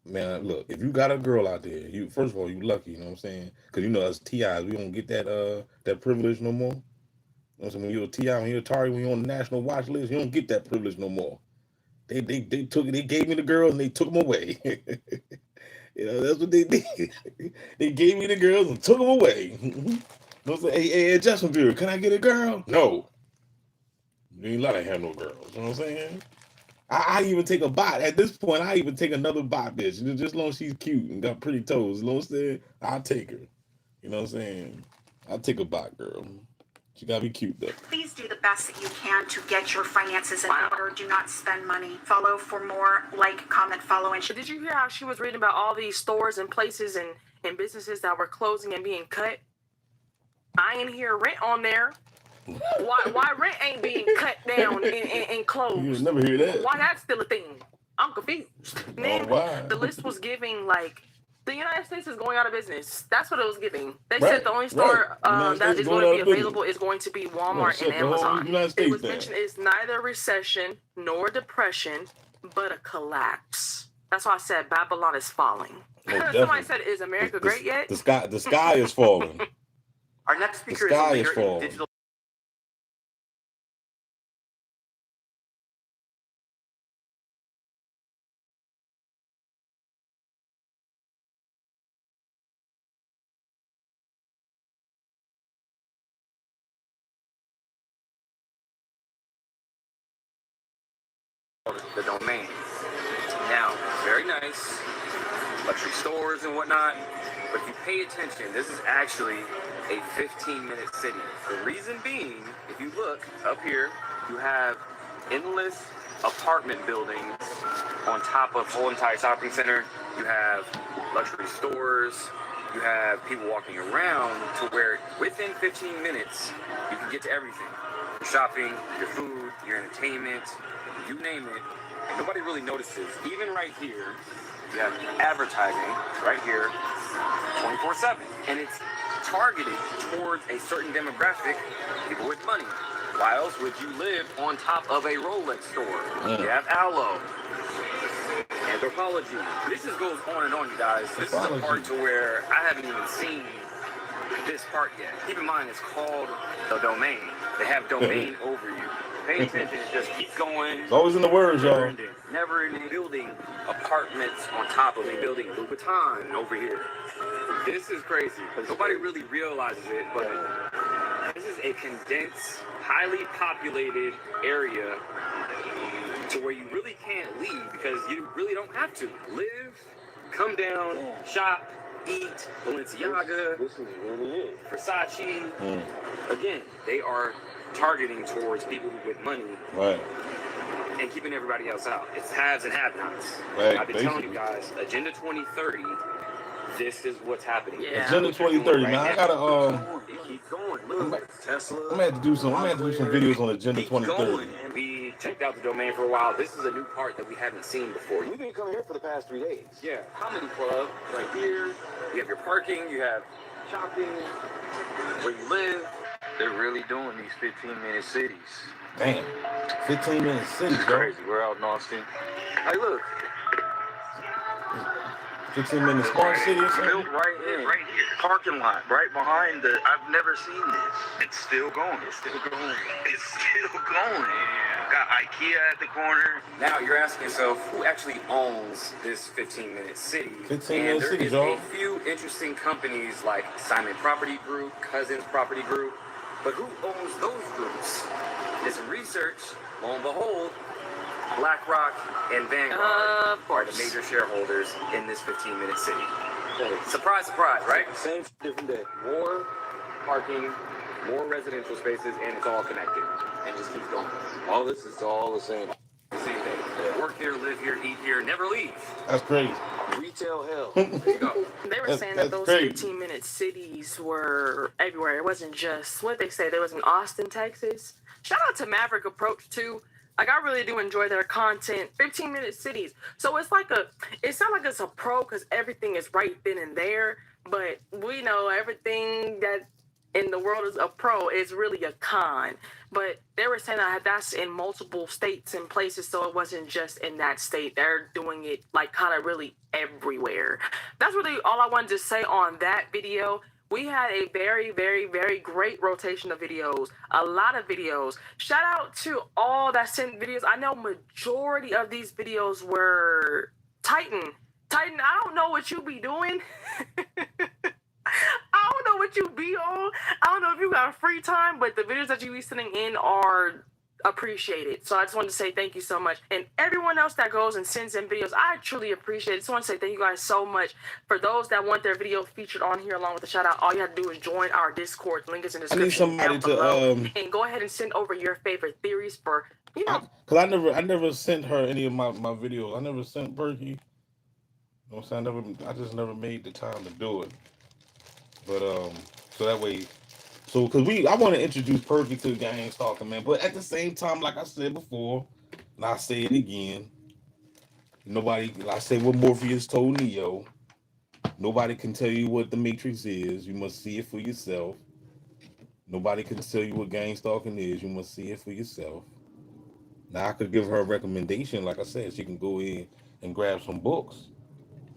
S3: man, look, if you got a girl out there, you first of all, you lucky, you know what I'm saying? Because you know us TIs, we don't get that privilege no more. You know what I'm saying? When you're a TI, when you're a Target, when you're on the national watch list, you don't get that privilege no more. They gave me the girls and they took them away. You know, that's what they did. They gave me the girls and took them away. You know what I'm saying? Hey, adjustment bureau, can I get a girl? No. You ain't let her have no girls. You know what I'm saying? I even take a bot. At this point, I even take another bot, bitch. Just as long as she's cute and got pretty toes. You know what I'm saying? I'll take her. You know what I'm saying? I'll take a bot, girl. She gotta be cute, though.
S18: Please do the best that you can to get your finances in order. Do not spend money. Follow for more. Like, comment, follow, and
S4: Did you hear how she was reading about all these stores and places and businesses that were closing and being cut? I ain't hear rent on there. Why rent ain't being cut down and closed?
S3: You never hear that.
S4: Why that's still a thing? I'm confused. And then the list was giving like the United States is going out of business. That's what it was giving. They said the only store that is going to be available is going to be Walmart and Amazon. It was mentioned it's neither recession nor depression, but a collapse. That's why I said Babylon is falling. Somebody said, "Is America great yet?"
S3: The sky is falling.
S11: Our next
S3: The
S11: speaker
S3: sky
S11: is
S3: is
S11: a leader in
S3: falling.
S11: digital. The domain. Now, very nice, luxury stores and whatnot, but if you pay attention, this is actually a 15-minute city. The reason being, if you look up here, you have endless apartment buildings on top of the whole entire shopping center. You have luxury stores. You have people walking around to where within 15 minutes, you can get to everything. Your shopping, your food, your entertainment, you name it, and nobody really notices. Even right here, you have advertising right here, 24/7, and it's targeted towards a certain demographic, people with money. Why else would you live on top of a Rolex store? You have Aloe, Anthropology. This just goes on and on, you guys. This is a part to where I haven't even seen this part yet. Keep in mind, it's called the domain. They have domain over you. Pay attention, it just keeps going.
S3: It's always in the words, y'all.
S11: Never ending. Building apartments on top of a building. Louis Vuitton over here. This is crazy because nobody really realizes it, but this is a condensed, highly populated area to where you really can't leave because you really don't have to. Live, come down, shop, eat, Balenciaga, Versace. Again, they are targeting towards people with money,
S3: right,
S11: and keeping everybody else out. It's haves and have-nots.
S3: Right,
S11: I've been telling you guys, Agenda 2030. This is what's happening.
S3: Agenda 2030, man. I gotta
S11: It keeps going. Look, Tesla.
S3: I'm gonna have to do some videos on Agenda 2030.
S11: We
S10: checked out the domain for a while. This is a new part that we haven't seen before. You've been coming here for the past 3 days. Yeah. Comedy Club, right here. You have your parking, you have shopping, where you live.
S6: They're really doing these 15-minute cities.
S3: Damn. 15-minute cities, bro.
S6: Crazy. We're out in Austin. Hey, look.
S3: 15-minute smart city or something?
S6: Built right in. Right here. Parking lot. Right behind the... I've never seen this. It's still going. It's still going. It's still going. Yeah. Got IKEA at the corner.
S10: Now you're asking yourself, who actually owns this 15-minute city?
S3: 15-minute city,
S10: And there is a few interesting companies like Simon Property Group, Cousins Property Group, but who owns those groups? Did some research, lo and behold, BlackRock and Vanguard are the major shareholders in this 15-minute city. Surprise, surprise, right? Same different day. More parking, more residential spaces, and it's all connected. And just keeps going.
S6: All this is all the same.
S10: Same thing. Work here, live here, eat here, never leave.
S3: That's crazy.
S10: Retail hell. There you go.
S4: They were saying that those 15-minute cities were everywhere. It wasn't just what they say. There was in Austin, Texas. Shout out to Maverick Approach too. Like, I really do enjoy their content. 15-minute cities. So it's like it's not like it's a pro because everything is right then and there. But we know everything that in the world is a pro is really a con. But they were saying that that's in multiple states and places. So it wasn't just in that state. They're doing it like kind of really everywhere. That's really all I wanted to say on that video. We had a very, very, very great rotation of videos, a lot of videos. Shout out to all that sent videos. I know majority of these videos were Titan. Titan, I don't know what you be doing. I don't know what you be on. I don't know if you got free time, but the videos that you be sending in are appreciated. So I just wanted to say thank you so much. And everyone else that goes and sends in videos, I truly appreciate it. Just want to say thank you guys so much. For those that want their video featured on here along with the shout out, all you have to do is join our Discord. The link is in the description.
S3: I need somebody to
S4: and go ahead and send over your favorite theories for, you know.
S3: Cause I never sent her any of my videos. I never sent Berkey. You know what I'm saying? I just never made the time to do it. But so that way, because I want to introduce Perky to the GangStalking, man. But at the same time, like I said before, and I say it again, I say what Morpheus told Neo, nobody can tell you what the Matrix is. You must see it for yourself. Nobody can tell you what GangStalking is. You must see it for yourself. Now I could give her a recommendation, like I said, she can go in and grab some books.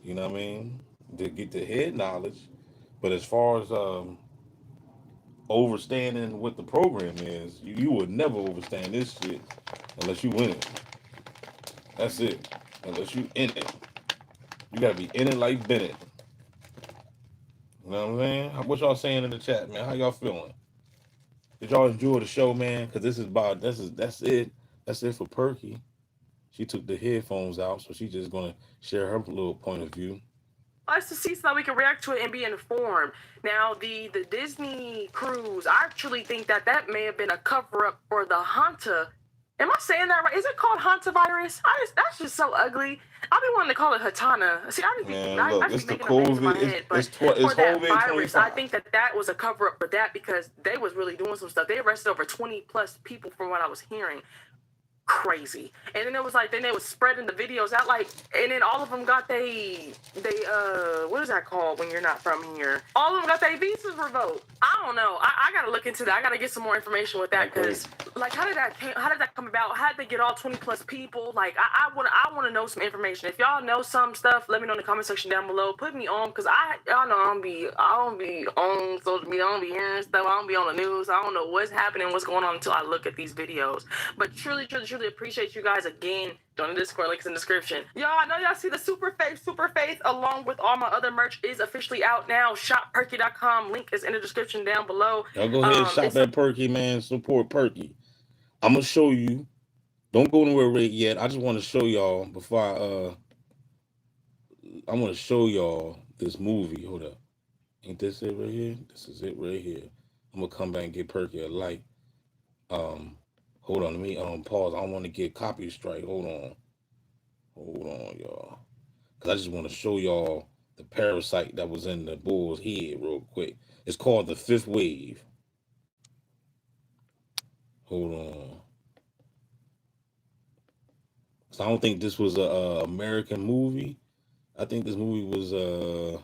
S3: You know what I mean? To get the head knowledge. But as far as overstanding what the program is, you would never overstand this shit unless you win it. That's it. Unless you in it. You gotta be in it like Bennett. You know what I'm saying? What y'all saying in the chat, man? How y'all feeling? Did y'all enjoy the show, man? Because that's it. That's it for Perky. She took the headphones out, so she's just gonna share her little point of view.
S4: Us to see so that we can react to it and be informed. Now, the Disney cruise, I actually think that may have been a cover-up for the Hanta. Am I saying that right? Is it called Hantavirus? That's just so ugly. I be wanting to call it Hatana. See, I just be making up names in my head. But for that virus, I think that was a cover-up for that because they was really doing some stuff. They arrested over 20 plus people from what I was hearing. Crazy. And then it was like, they was spreading the videos out like, and then all of them got they what is that called when you're not from here? All of them got their visas revoked. I don't know. I gotta look into that. I gotta get some more information with that because like how did that come about? How did they get all 20 plus people? Like I want to know some information. If y'all know some stuff, let me know in the comment section down below. Put me on because y'all know I don't be on social media. I don't be hearing stuff. I don't be on the news. I don't know what's happening, what's going on until I look at these videos. But truly appreciate you guys again. Join the Discord, links in the description. Y'all, I know y'all see the Super Faith along with all my other merch is officially out now. ShopPerky.com. Link is in the description down below.
S3: Y'all go ahead and shop at Perky, man. Support Perky. I'm gonna show you. Don't go anywhere right yet. I just want to show y'all before I want to show y'all this movie. Hold up. Ain't this it right here? This is it right here. I'm gonna come back and get Perky a like. Hold on, let me pause. I don't want to get copy strike. Hold on, y'all. Because I just want to show y'all the parasite that was in the bull's head real quick. It's called the fifth wave. Hold on. So I don't think this was a American movie. I think this movie was I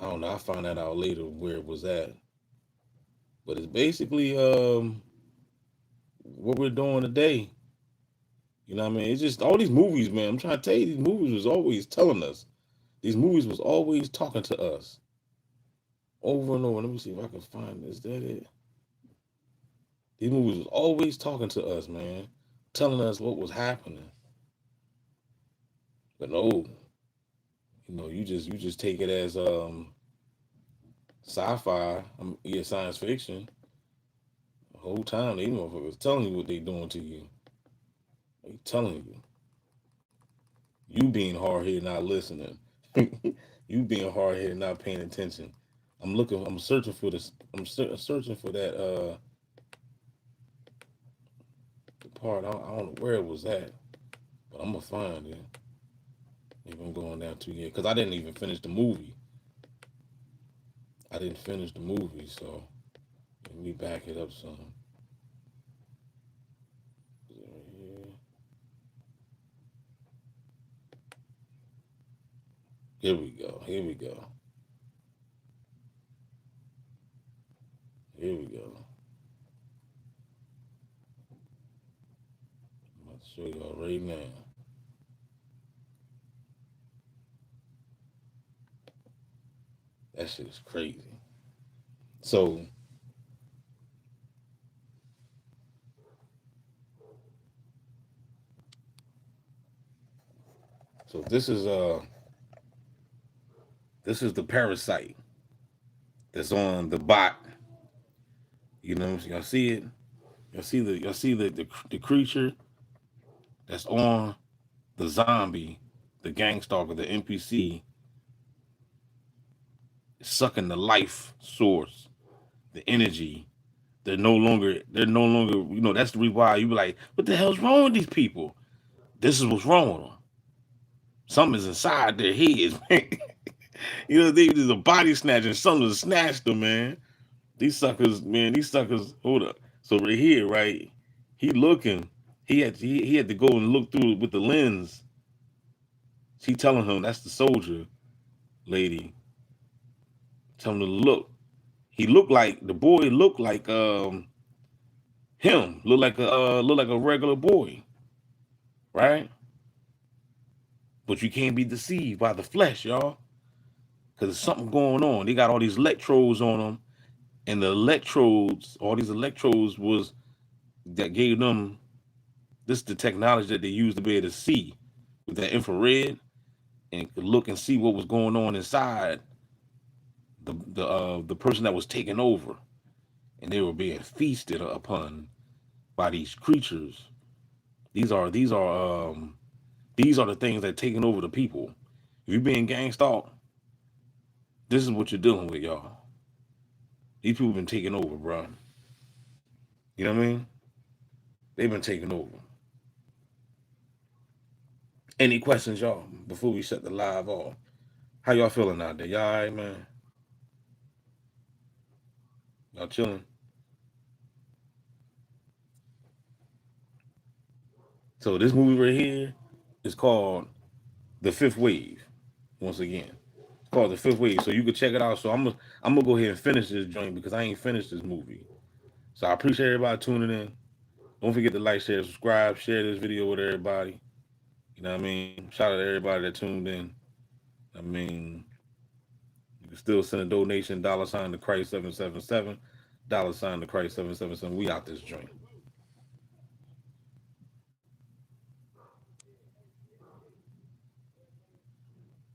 S3: don't know. I'll find that out later where it was at. But it's basically what we're doing today. You know what I mean? It's just all these movies, man. I'm trying to tell you, these movies was always telling us. These movies was always talking to us. Over and over. Let me see if I can find this. Is that it? These movies was always talking to us, man. Telling us what was happening. But no, you know, you just take it as sci-fi, science fiction. The whole time they motherfuckers telling you what they doing to you. They telling you. You being hard-headed, not listening. You being hard-headed, not paying attention. I'm searching for this. Searching for that the part. I don't know where it was at, but I'm gonna find it. Maybe I'm going down to here because I didn't even finish the movie. I didn't finish the movie, so let me back it up some. Here we go. Here we go. Here we go. I'm about to show y'all right now. That shit is crazy. So this is the parasite that's on the bot. You know, y'all see it? Y'all see the creature that's on the zombie, the gangstalker, the NPC, sucking the life source, the energy. They're no longer, you know, that's the reason why you be like, what the hell's wrong with these people? This is what's wrong with them. Something's inside their heads, man. You know, there's a body snatch and something snatched them, man. These suckers, hold up. So right here, right, he looking, he had to go and look through it with the lens. She telling him that's the soldier lady. Telling him to look. He looked like the boy looked like him. Looked like a regular boy. Right? But you can't be deceived by the flesh, y'all. Because there's something going on. They got all these electrodes on them. And the electrodes, all these electrodes was that gave them this is the technology that they used to be able to see with that infrared and could look and see what was going on inside the person that was taken over. And they were being feasted upon by these creatures. These are the things that are taking over the people. If you're being gang stalked, this is what you're dealing with, y'all. These people been taking over, bro. You know what I mean? They've been taking over. Any questions, y'all, before we shut the live off? How y'all feeling out there? Y'all all right, man? Y'all chilling? So this movie right here is called The Fifth Wave. Once again, it's called The Fifth Wave. So you can check it out. So I'm gonna go ahead and finish this joint because I ain't finished this movie. So I appreciate everybody tuning in. Don't forget to like, share, subscribe, share this video with everybody. You know what I mean? Shout out to everybody that tuned in. I mean, you can still send a donation, $sign to Christ 777, $sign to Christ 777. We out this joint.